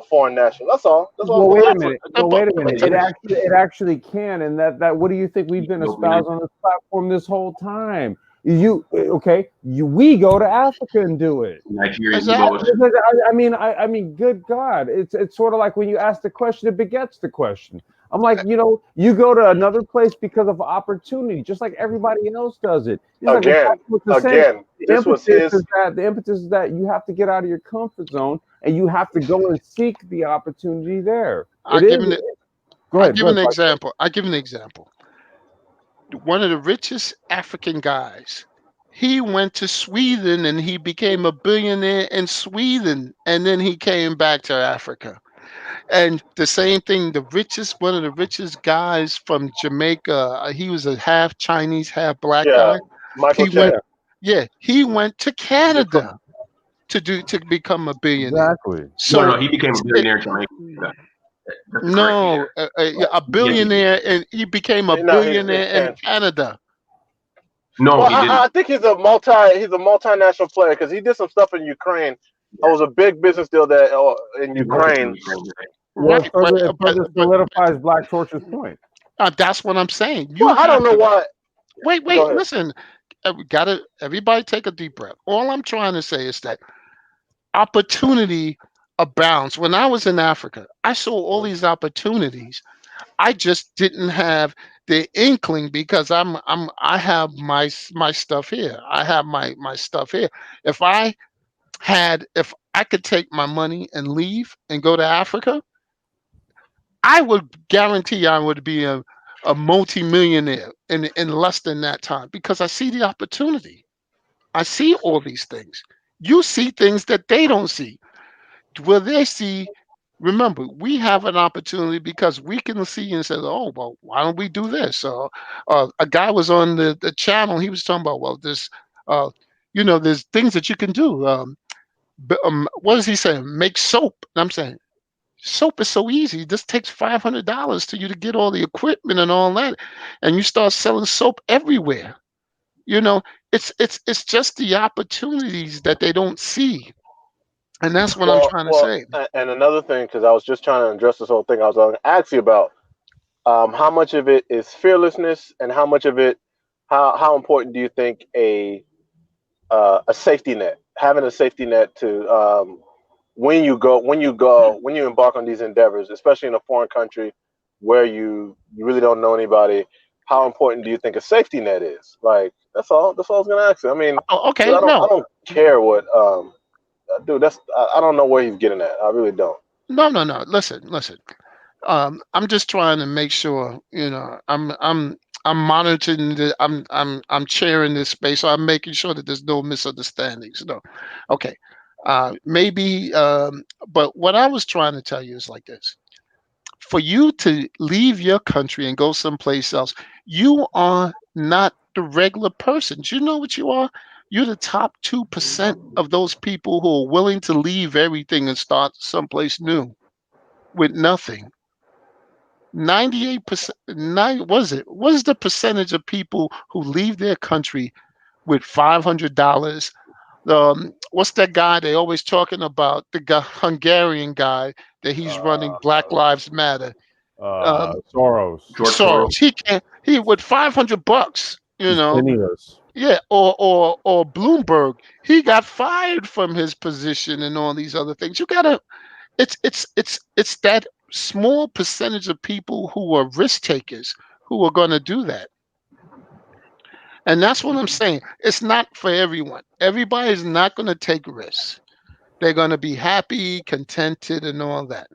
foreign national? That's all. That's all I Well, was wait going a to ask. minute. Uh, Well, but, wait a but minute. to, It actually can, and that what do you think we've been Ethiopian, espousing on this platform this whole time? Okay? We go to Africa and do it. Nigerian exactly. Igbos. I mean, good God! It's sort of like when you ask the question, it begets the question. I'm like, you go to another place because of opportunity, just like everybody else does it. It's like what Again, Patrick was saying. this was his. The impetus is that you have to get out of your comfort zone and you have to go and seek the opportunity there. I It give is. an Go I ahead. give Go ahead. an example. I give an example. One of the richest African guys. He went to Sweden and he became a billionaire in Sweden, and then he came back to Africa. And the same thing, one of the richest guys from Jamaica. He was a half Chinese, half black Yeah, guy. Michael He went, Che. Yeah, yeah, he went to Become, Canada to become a billionaire. exactly. No, So no, he became a it, billionaire in Jamaica. That's the correction no, there. a Yes, he did. billionaire, and he became a no, he's billionaire in can. Canada. No, Well, he didn't. I think he's a multinational player because he did some stuff in Ukraine. It Yeah, was a big business deal that in he worked in Ukraine. Ukraine. Well, Right, but it further solidifies Black Torch's point. that's what I'm saying. Well, You I don't have know to why. Go wait. ahead. Listen, we gotta everybody take a deep breath. All I'm trying to say is that opportunity abounds. When I was in Africa, I saw all these opportunities. I just didn't have the inkling because I have my stuff here. I have my stuff here. If I could take my money and leave and go to Africa, I would guarantee I would be a multimillionaire in less than that time because I see the opportunity. I see all these things. You see things that they don't see. Where they see, remember, we have an opportunity because we can see and say, oh, well, why don't we do this? A guy was on the channel. He was talking about, well, uh, there's things that you can do. What is he saying? Make soap. And I'm saying, soap is so easy. It just takes $500 to you to get all the equipment and all that, and you start selling soap everywhere. You know, it's just the opportunities that they don't see, and that's what I'm trying to say. And another thing, because I was just trying to address this whole thing, I was going to ask you about how much of it is fearlessness, and how much of it, how important do you think a safety net, having a safety net to when you embark on these endeavors, especially in a foreign country where you really don't know anybody, how important do you think a safety net is? Like that's all I was gonna ask you. I mean, Oh, 'cause okay, I no, don't care what dude. I don't know where he's getting at. I really don't. no, no, no. Listen. I'm just trying to make sure, I'm monitoring I'm chairing this space, so I'm making sure that there's no misunderstandings. No, okay. Maybe, but what I was trying to tell you is like this: for you to leave your country and go someplace else, you are not the regular person. Do you know what you are? You're the top 2% of those people who are willing to leave everything and start someplace new with nothing. 98%, what is the percentage of people who leave their country with $500? What's that guy they always talking about? The guy, Hungarian guy that he's running Uh, Black Lives Matter. Soros. George Soros. Soros. He with $500, He's penniless. yeah, or Bloomberg. He got fired from his position and all these other things. You gotta. It's that small percentage of people who are risk takers who are going to do that. And that's what I'm saying. It's not for everyone. Everybody's not going to take risks. They're going to be happy, contented, and all that.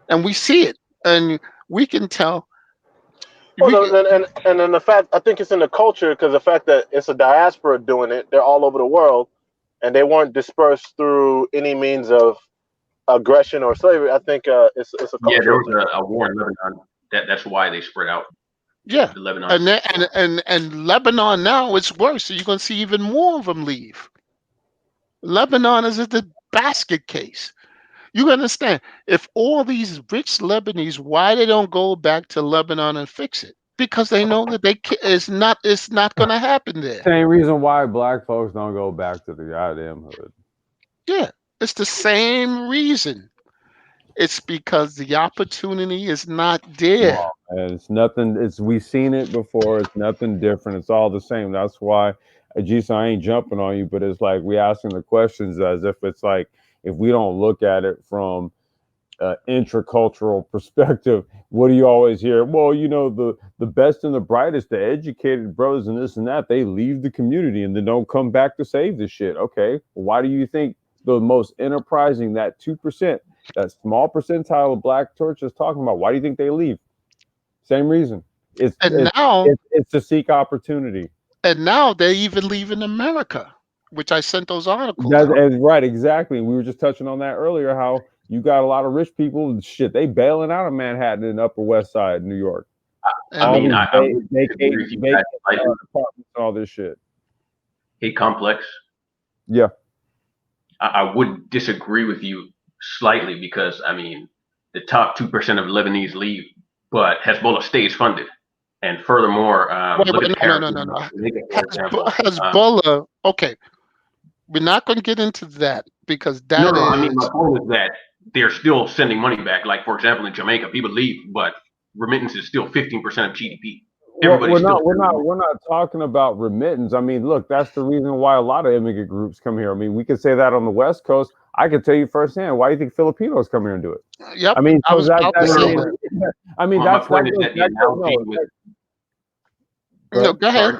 And we see it. And we can tell. Well, We can, and then the fact, I think it's in the culture, because the fact that it's a diaspora doing it, they're all over the world, and they weren't dispersed through any means of aggression or slavery. I think it's a Yeah, there cultural was thing. a war in Lebanon. That's why they spread out. yeah. The Lebanon. And Lebanon now it's worse. So you're going to see even more of them leave. Lebanon is the basket case. You understand? If all these rich Lebanese, why they don't go back to Lebanon and fix it? Because they know that it's not going to happen there. Same reason why black folks don't go back to the goddamn hood. Yeah, it's the same reason. It's because the opportunity is not there. And it's nothing. We've seen it before. It's nothing different. It's all the same. That's why, Jason, I ain't jumping on you, but it's like we asking the questions as if it's like if we don't look at it from intracultural perspective, what do you always hear? Well, the best and the brightest, the educated brothers and this and that, they leave the community and then don't come back to save the shit. Okay, why do you think the most enterprising, that 2%, that small percentile of black church is talking about? Why do you think they leave? Same reason. It's And it's now, it's to seek opportunity. they're even leaving America, which I sent those articles That's out. right, exactly. We were just touching on that earlier. How you got a lot of rich people, shit, they bailing out of Manhattan and Upper West Side, New York. I And mean, I would Vacate disagree with you guys. apartments, all this shit. Hate complex. Yeah. I would disagree with you slightly because I mean, the top 2% of Lebanese leave, but Hezbollah stays funded. And furthermore, look at the no. Caribbean, for example. Hezbollah. Okay, we're not going to get into that because No, that no. I mean, my is. point is that they're still sending money back. Like, for example, in Jamaica, people leave, but remittance is still 15% of GDP. Well, Everybody's still. we're not talking about remittance. I mean, look, that's the reason why a lot of immigrant groups come here. I mean, we could say that on the West Coast. I could tell you firsthand. Why do you think Filipinos come here and do it? Yep, I mean, I was about to say that. I mean, My point is that the analogy with. No, go ahead.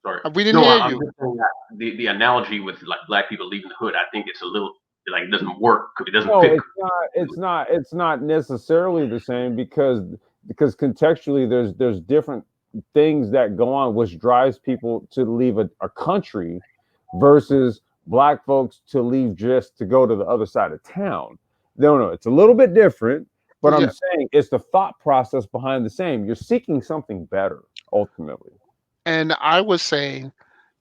Sorry. We didn't No, hear I'm you. just saying that the analogy with like black people leaving the hood, I think it's a little like it doesn't work. It doesn't No, fit. it's not necessarily the same because contextually there's different things that go on which drives people to leave a country versus black folks to leave just to go to the other side of town. No, it's a little bit different, but I'm Yeah. saying it's the thought process behind the same. You're seeking something better ultimately. And I was saying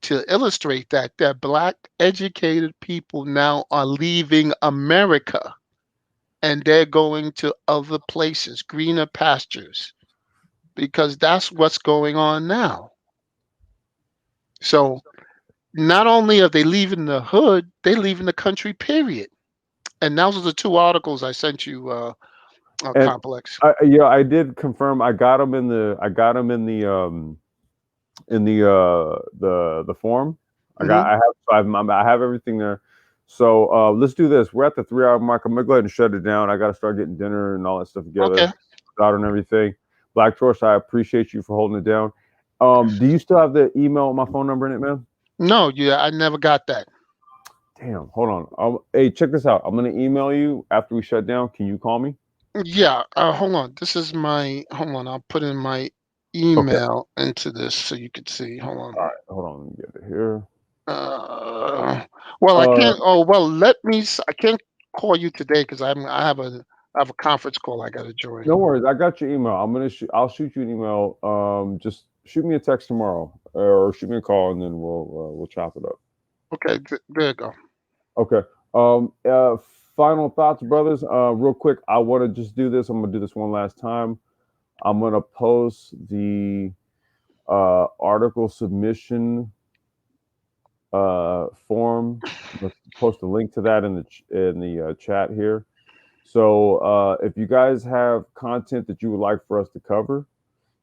to illustrate that black educated people now are leaving America and they're going to other places, greener pastures, because that's what's going on now. So not only are they leaving the hood, they leaving the country, period. And those are the two articles I sent you, And Complex. I did confirm I got them in the the form. I have everything there. So let's do this. We're at the 3 hour mark. I'm gonna go ahead and shut it down. I gotta start getting dinner and all that stuff together. Okay. Out and everything. Black Torch, I appreciate you for holding it down. Do you still have the email with my phone number in it, man? No, I never got that. Damn, hold on. Hey, check this out. I'm gonna email you after we shut down. Can you call me? Yeah, hold on. This is hold on. I'll put in my email into this so you can see. Hold on. All right, hold on. Let me get it here. Well, I can't. Oh, well, I can't call you today because I have a conference call I got to join. No worries. I got your email. I'll shoot you an email. Just shoot me a text tomorrow, or shoot me a call, and then we'll chop it up. Okay, there you go. Okay. Final thoughts, brothers. Real quick, I want to just do this. I'm gonna do this one last time. I'm gonna post the article submission form. Let's post a link to that in the chat here. So if you guys have content that you would like for us to cover,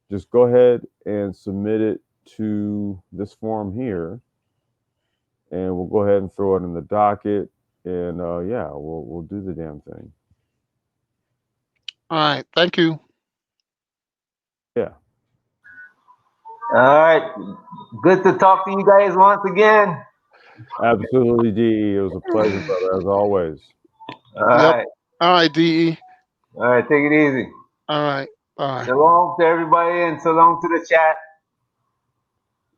just go ahead and submit it to this form here, and we'll go ahead and throw it in the docket. And we'll do the damn thing. All right. Thank you. Yeah. All right. Good to talk to you guys once again. Absolutely, DE. It was a pleasure, brother, as always. All Yep. right. All right, DE. All right. Take it easy. All right. Bye. Shalom to everybody and shalom to the chat.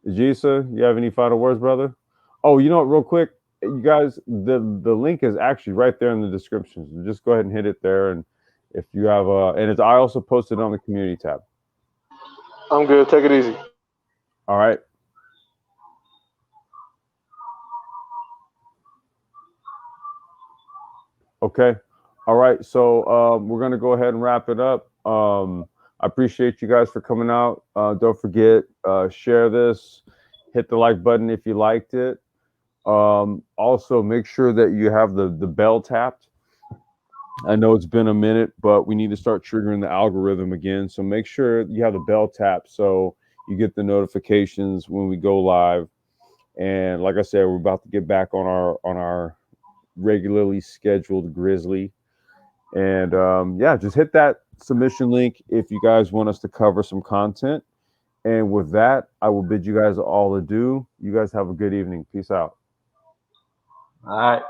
Jisa, you have any final words, brother? Oh, you know what, real quick, you guys, the link is actually right there in the description. So just go ahead and hit it there. And if you have and it's I also posted on the community tab. I'm good. Take it easy. All right. Okay. All right. So we're gonna go ahead and wrap it up. I appreciate you guys for coming out. Don't forget, share this, hit the like button if you liked it. Also make sure that you have the bell tapped. I know it's been a minute, but we need to start triggering the algorithm again. So make sure you have the bell tapped so you get the notifications when we go live. And like I said, we're about to get back on our regularly scheduled Grizzly. And yeah, just hit that submission link if you guys want us to cover some content. And with that, I will bid you guys all adieu. You guys have a good evening. Peace out. All right.